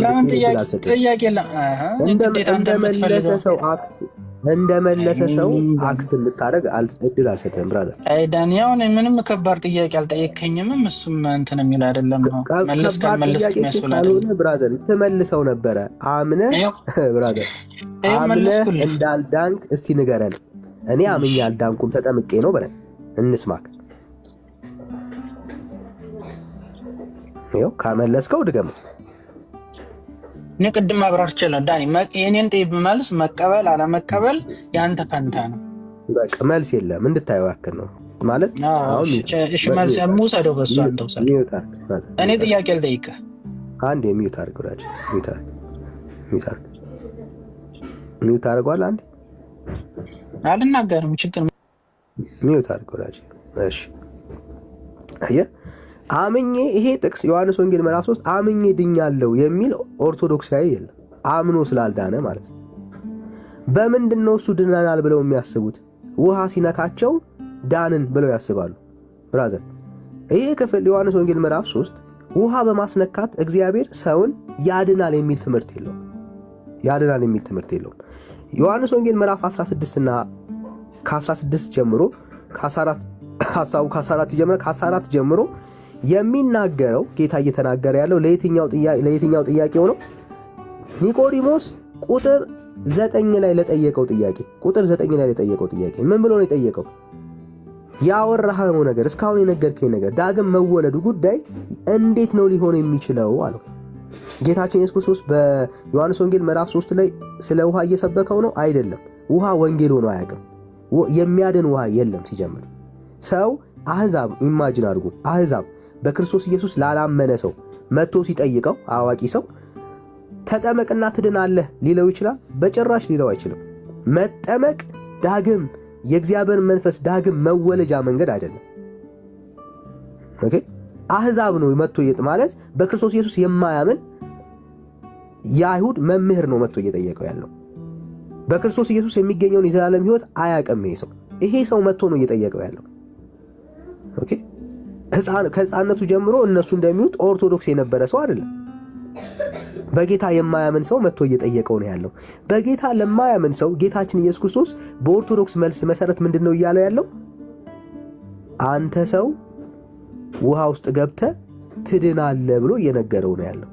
እንደመለሰ ሰው አክት እንድታደርግ እድል አልሰጠህም ብራዘር። አይ ዳኒ፣ አሁን ምንም ከባድ ጥያቄ አልጠየከኝም። እሱም እንትን የሚል አይደለም። መለስ ካልመለስክ የሚያስፈልግ ብራዘር ትመልሰው ነበረ። አምነህ ብራዘር፣ አምነህ እንዳልዳንክ እስቲ ንገረን። እኔ አምኜ አልዳንኩም ተጠምቄ ነው በለን እንስማክ። ይኸው ካመለስከው ድገመው። እኔ ቅድም አብራርቼልህ ዳኒ፣ የኔን መልስ መቀበል አለመቀበል ያንተ ፈንታ ነው። በቃ መልስ የለም እንድታየው ያክል ነው ማለት። እሺ መልስ የምውሰደው በሱ አንተ ውሰድ። እኔ ጥያቄ ልጠይቅህ። አንዴ ሚዩት አድርግ ወዳጅ፣ ሚዩት አድርጓል። አንዴ አልናገርም፣ ችግር ሚዩት አድርግ ወዳጅ። እሺ አየህ፣ አምኜ ይሄ ጥቅስ ዮሐንስ ወንጌል ምዕራፍ 3 አምኜ ድኛለሁ የሚል ኦርቶዶክሳዊ የለም። አምኖ ስላልዳነ ማለት ነው። በምንድን ነው እሱ ድናናል ብለው የሚያስቡት? ውሃ ሲነካቸው ዳንን ብለው ያስባሉ። ብራዘር፣ ይሄ ክፍል ዮሐንስ ወንጌል ምዕራፍ 3 ውሃ በማስነካት እግዚአብሔር ሰውን ያድናል የሚል ትምህርት የለውም። ያድናል የሚል ትምህርት የለውም። ዮሐንስ ወንጌል ምዕራፍ 16 እና ከ16 ጀምሮ ከ14 ጀምሮ የሚናገረው ጌታ እየተናገረ ያለው ለየትኛው ጥያቄው ነው? ኒቆዲሞስ ቁጥር 9 ላይ ለጠየቀው ጥያቄ ምን ብሎ ነው የጠየቀው? ያወራኸው ነገር እስካሁን የነገርከኝ ነገር ዳግም መወለዱ ጉዳይ እንዴት ነው ሊሆን የሚችለው አለው። ጌታችን ኢየሱስ ክርስቶስ በዮሐንስ ወንጌል ምዕራፍ 3 ላይ ስለ ውሃ እየሰበከው ነው አይደለም። ውሃ ወንጌል ሆኖ አያውቅም። የሚያድን ውሃ የለም ሲጀምር። ሰው አህዛብ ኢማጂን አድርጉ፣ አህዛብ በክርስቶስ ኢየሱስ ላላመነ ሰው መጥቶ ሲጠይቀው አዋቂ ሰው ተጠመቅና ትድናለህ ሊለው ይችላል? በጭራሽ ሊለው አይችልም። መጠመቅ ዳግም የእግዚአብሔር መንፈስ ዳግም መወለጃ መንገድ አይደለም። ኦኬ፣ አህዛብ ነው መጥቶ ማለት በክርስቶስ ኢየሱስ የማያምን የአይሁድ መምህር ነው መጥቶ እየጠየቀው ያለው። በክርስቶስ ኢየሱስ የሚገኘውን የዘላለም ሕይወት አያውቅም ይሄ ሰው መጥቶ ነው እየጠየቀው ያለው። ኦኬ፣ ከሕፃንነቱ ጀምሮ እነሱ እንደሚሉት ኦርቶዶክስ የነበረ ሰው አይደለም። በጌታ የማያምን ሰው መጥቶ እየጠየቀው ነው ያለው። በጌታ ለማያምን ሰው ጌታችን ኢየሱስ ክርስቶስ በኦርቶዶክስ መልስ መሰረት ምንድን ነው እያለ ያለው? አንተ ሰው ውሃ ውስጥ ገብተህ ትድናለህ ብሎ እየነገረው ነው ያለው።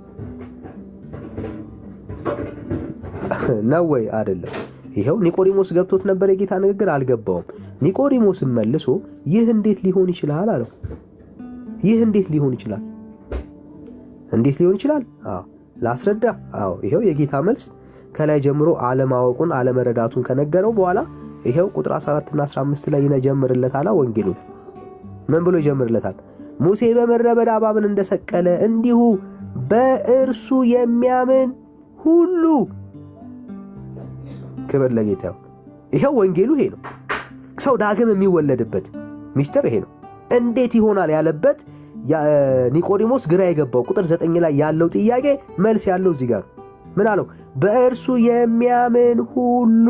ነው ወይ አይደለም? ይሄው ኒቆዲሞስ ገብቶት ነበር የጌታ ንግግር፣ አልገባውም። ኒቆዲሞስም መልሶ ይህ እንዴት ሊሆን ይችላል አለው። ይህ እንዴት ሊሆን ይችላል? እንዴት ሊሆን ይችላል? ላስረዳ። ይሄው የጌታ መልስ ከላይ ጀምሮ አለማወቁን አለመረዳቱን ከነገረው በኋላ ይሄው ቁጥር 14 እና 15 ላይ ይጀምርለታል። ወንጌሉን ምን ብሎ ይጀምርለታል? ሙሴ በምድረ በዳ እባብን እንደሰቀለ እንዲሁ በእርሱ የሚያምን ሁሉ። ክብር ለጌታ። ይሄው ወንጌሉ ይሄ ነው። ሰው ዳግም የሚወለድበት ሚስጥር ይሄ ነው። እንዴት ይሆናል ያለበት ኒቆዲሞስ ግራ የገባው ቁጥር 9 ላይ ያለው ጥያቄ መልስ ያለው እዚህ ጋር ምን አለው? በእርሱ የሚያምን ሁሉ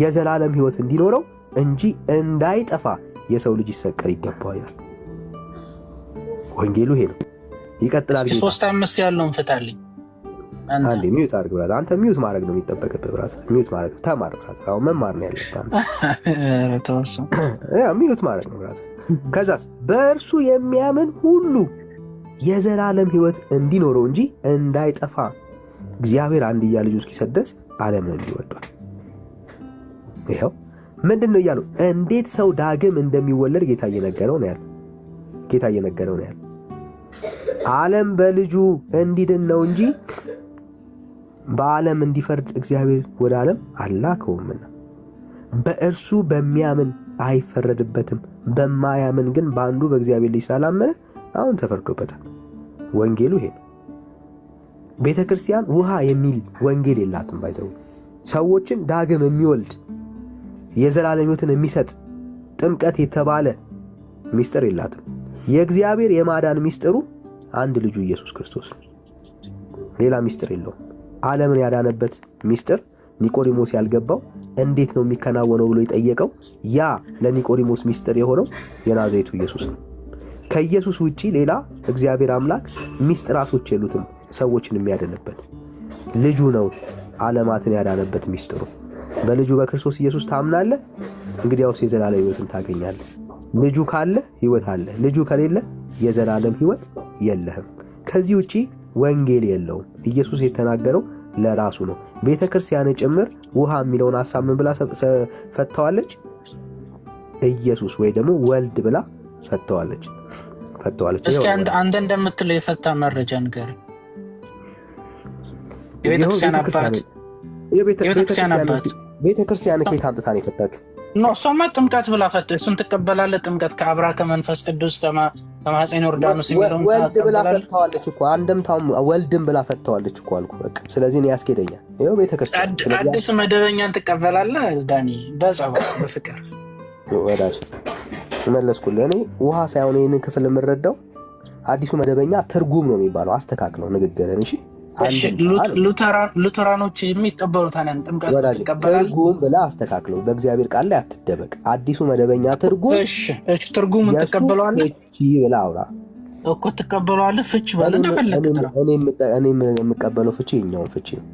የዘላለም ሕይወት እንዲኖረው እንጂ እንዳይጠፋ የሰው ልጅ ይሰቀል ይገባዋል ይላል። ወንጌሉ ይሄ ነው። ይቀጥላል። 3:5 ያለውን ፍታልኝ። አንዴ ሚዩት አድርግ ብራዘር። አንተ ሚዩት ማድረግ ነው የሚጠበቅብህ ብራዘር። ሚዩት ማድረግ ተማር ብራዘር። አሁን መማር ነው ያለብህ አንተ። ሚዩት ማድረግ ነው ብራዘር። ከዛስ በእርሱ የሚያምን ሁሉ የዘላለም ሕይወት እንዲኖረው እንጂ እንዳይጠፋ እግዚአብሔር አንድያ ልጁን እስኪሰጥ ድረስ ዓለምን እንዲሁ ወዷል። ይኸው ምንድን ነው እያሉ እንዴት ሰው ዳግም እንደሚወለድ ጌታ እየነገረው ነው ያለው። ዓለም በልጁ እንዲድን ነው እንጂ በዓለም እንዲፈርድ እግዚአብሔር ወደ ዓለም አላከውምና። በእርሱ በሚያምን አይፈረድበትም፣ በማያምን ግን በአንዱ በእግዚአብሔር ልጅ ስላላመነ አሁን ተፈርዶበታል። ወንጌሉ ይሄ ነው። ቤተ ክርስቲያን ውሃ የሚል ወንጌል የላትም። ባይዘው ሰዎችን ዳግም የሚወልድ የዘላለም ሕይወትን የሚሰጥ ጥምቀት የተባለ ሚስጥር የላትም። የእግዚአብሔር የማዳን ሚስጥሩ አንድ ልጁ ኢየሱስ ክርስቶስ ነው። ሌላ ሚስጥር የለውም። ዓለምን ያዳነበት ሚስጥር ኒቆዲሞስ ያልገባው እንዴት ነው የሚከናወነው ብሎ የጠየቀው ያ ለኒቆዲሞስ ሚስጥር የሆነው የናዝሬቱ ኢየሱስ ነው። ከኢየሱስ ውጪ ሌላ እግዚአብሔር አምላክ ሚስጥራቶች የሉትም። ሰዎችን የሚያድንበት ልጁ ነው። ዓለማትን ያዳነበት ሚስጥሩ በልጁ በክርስቶስ ኢየሱስ ታምናለህ፣ እንግዲያውስ የዘላለም ሕይወትን ታገኛለህ። ልጁ ካለ ሕይወት አለ፣ ልጁ ከሌለ የዘላለም ሕይወት የለህም። ከዚህ ውጪ ወንጌል የለውም። ኢየሱስ የተናገረው ለራሱ ነው። ቤተ ክርስቲያን ጭምር ውሃ የሚለውን ሐሳብ ምን ብላ ፈተዋለች? ኢየሱስ ወይ ደግሞ ወልድ ብላ ፈተዋለች። እስኪ አንተ እንደምትለው የፈታ መረጃ ንገር። የቤተክርስቲያን አባት ቤተክርስቲያን ከየት አምጥታ ነው የፈታችው? እሷማ ጥምቀት ብላ ፈታ። እሱን ትቀበላለህ? ጥምቀት ከአብራ ከመንፈስ ቅዱስ ከማኅፀነ ዮርዳኖስ የሚለውን ወልድ ብላ ፈታዋለች እኮ። አንደምታውም ወልድም ብላ ፈታዋለች እኮ አልኩ። በቃ ስለዚህ እኔ ያስኬደኛል። ይኸው ቤተክርስቲያን አዲስ መደበኛን ትቀበላለህ ዳኒ? በጸባይ በፍቅር ወዳጅ መለስኩልህ። እኔ ውሃ ሳይሆን ይህንን ክፍል የምረዳው አዲሱ መደበኛ ትርጉም ነው የሚባለው። አስተካክለው ንግግርን። እሺ ሉተራኖች የሚቀበሉት አለን ጥምቀት ትቀበላለህ? ትርጉም ብለህ አስተካክለው። በእግዚአብሔር ቃል ላይ አትደበቅ። አዲሱ መደበኛ ትርጉም። እሺ ትርጉሙን ትቀበለዋለህ? ፍቺ ብለህ አውራ እኮ ትቀበለዋለህ። ፍቺ በል እንደፈለግህ። እኔ የምቀበለው ፍቺ የኛውን ፍቺ ነው።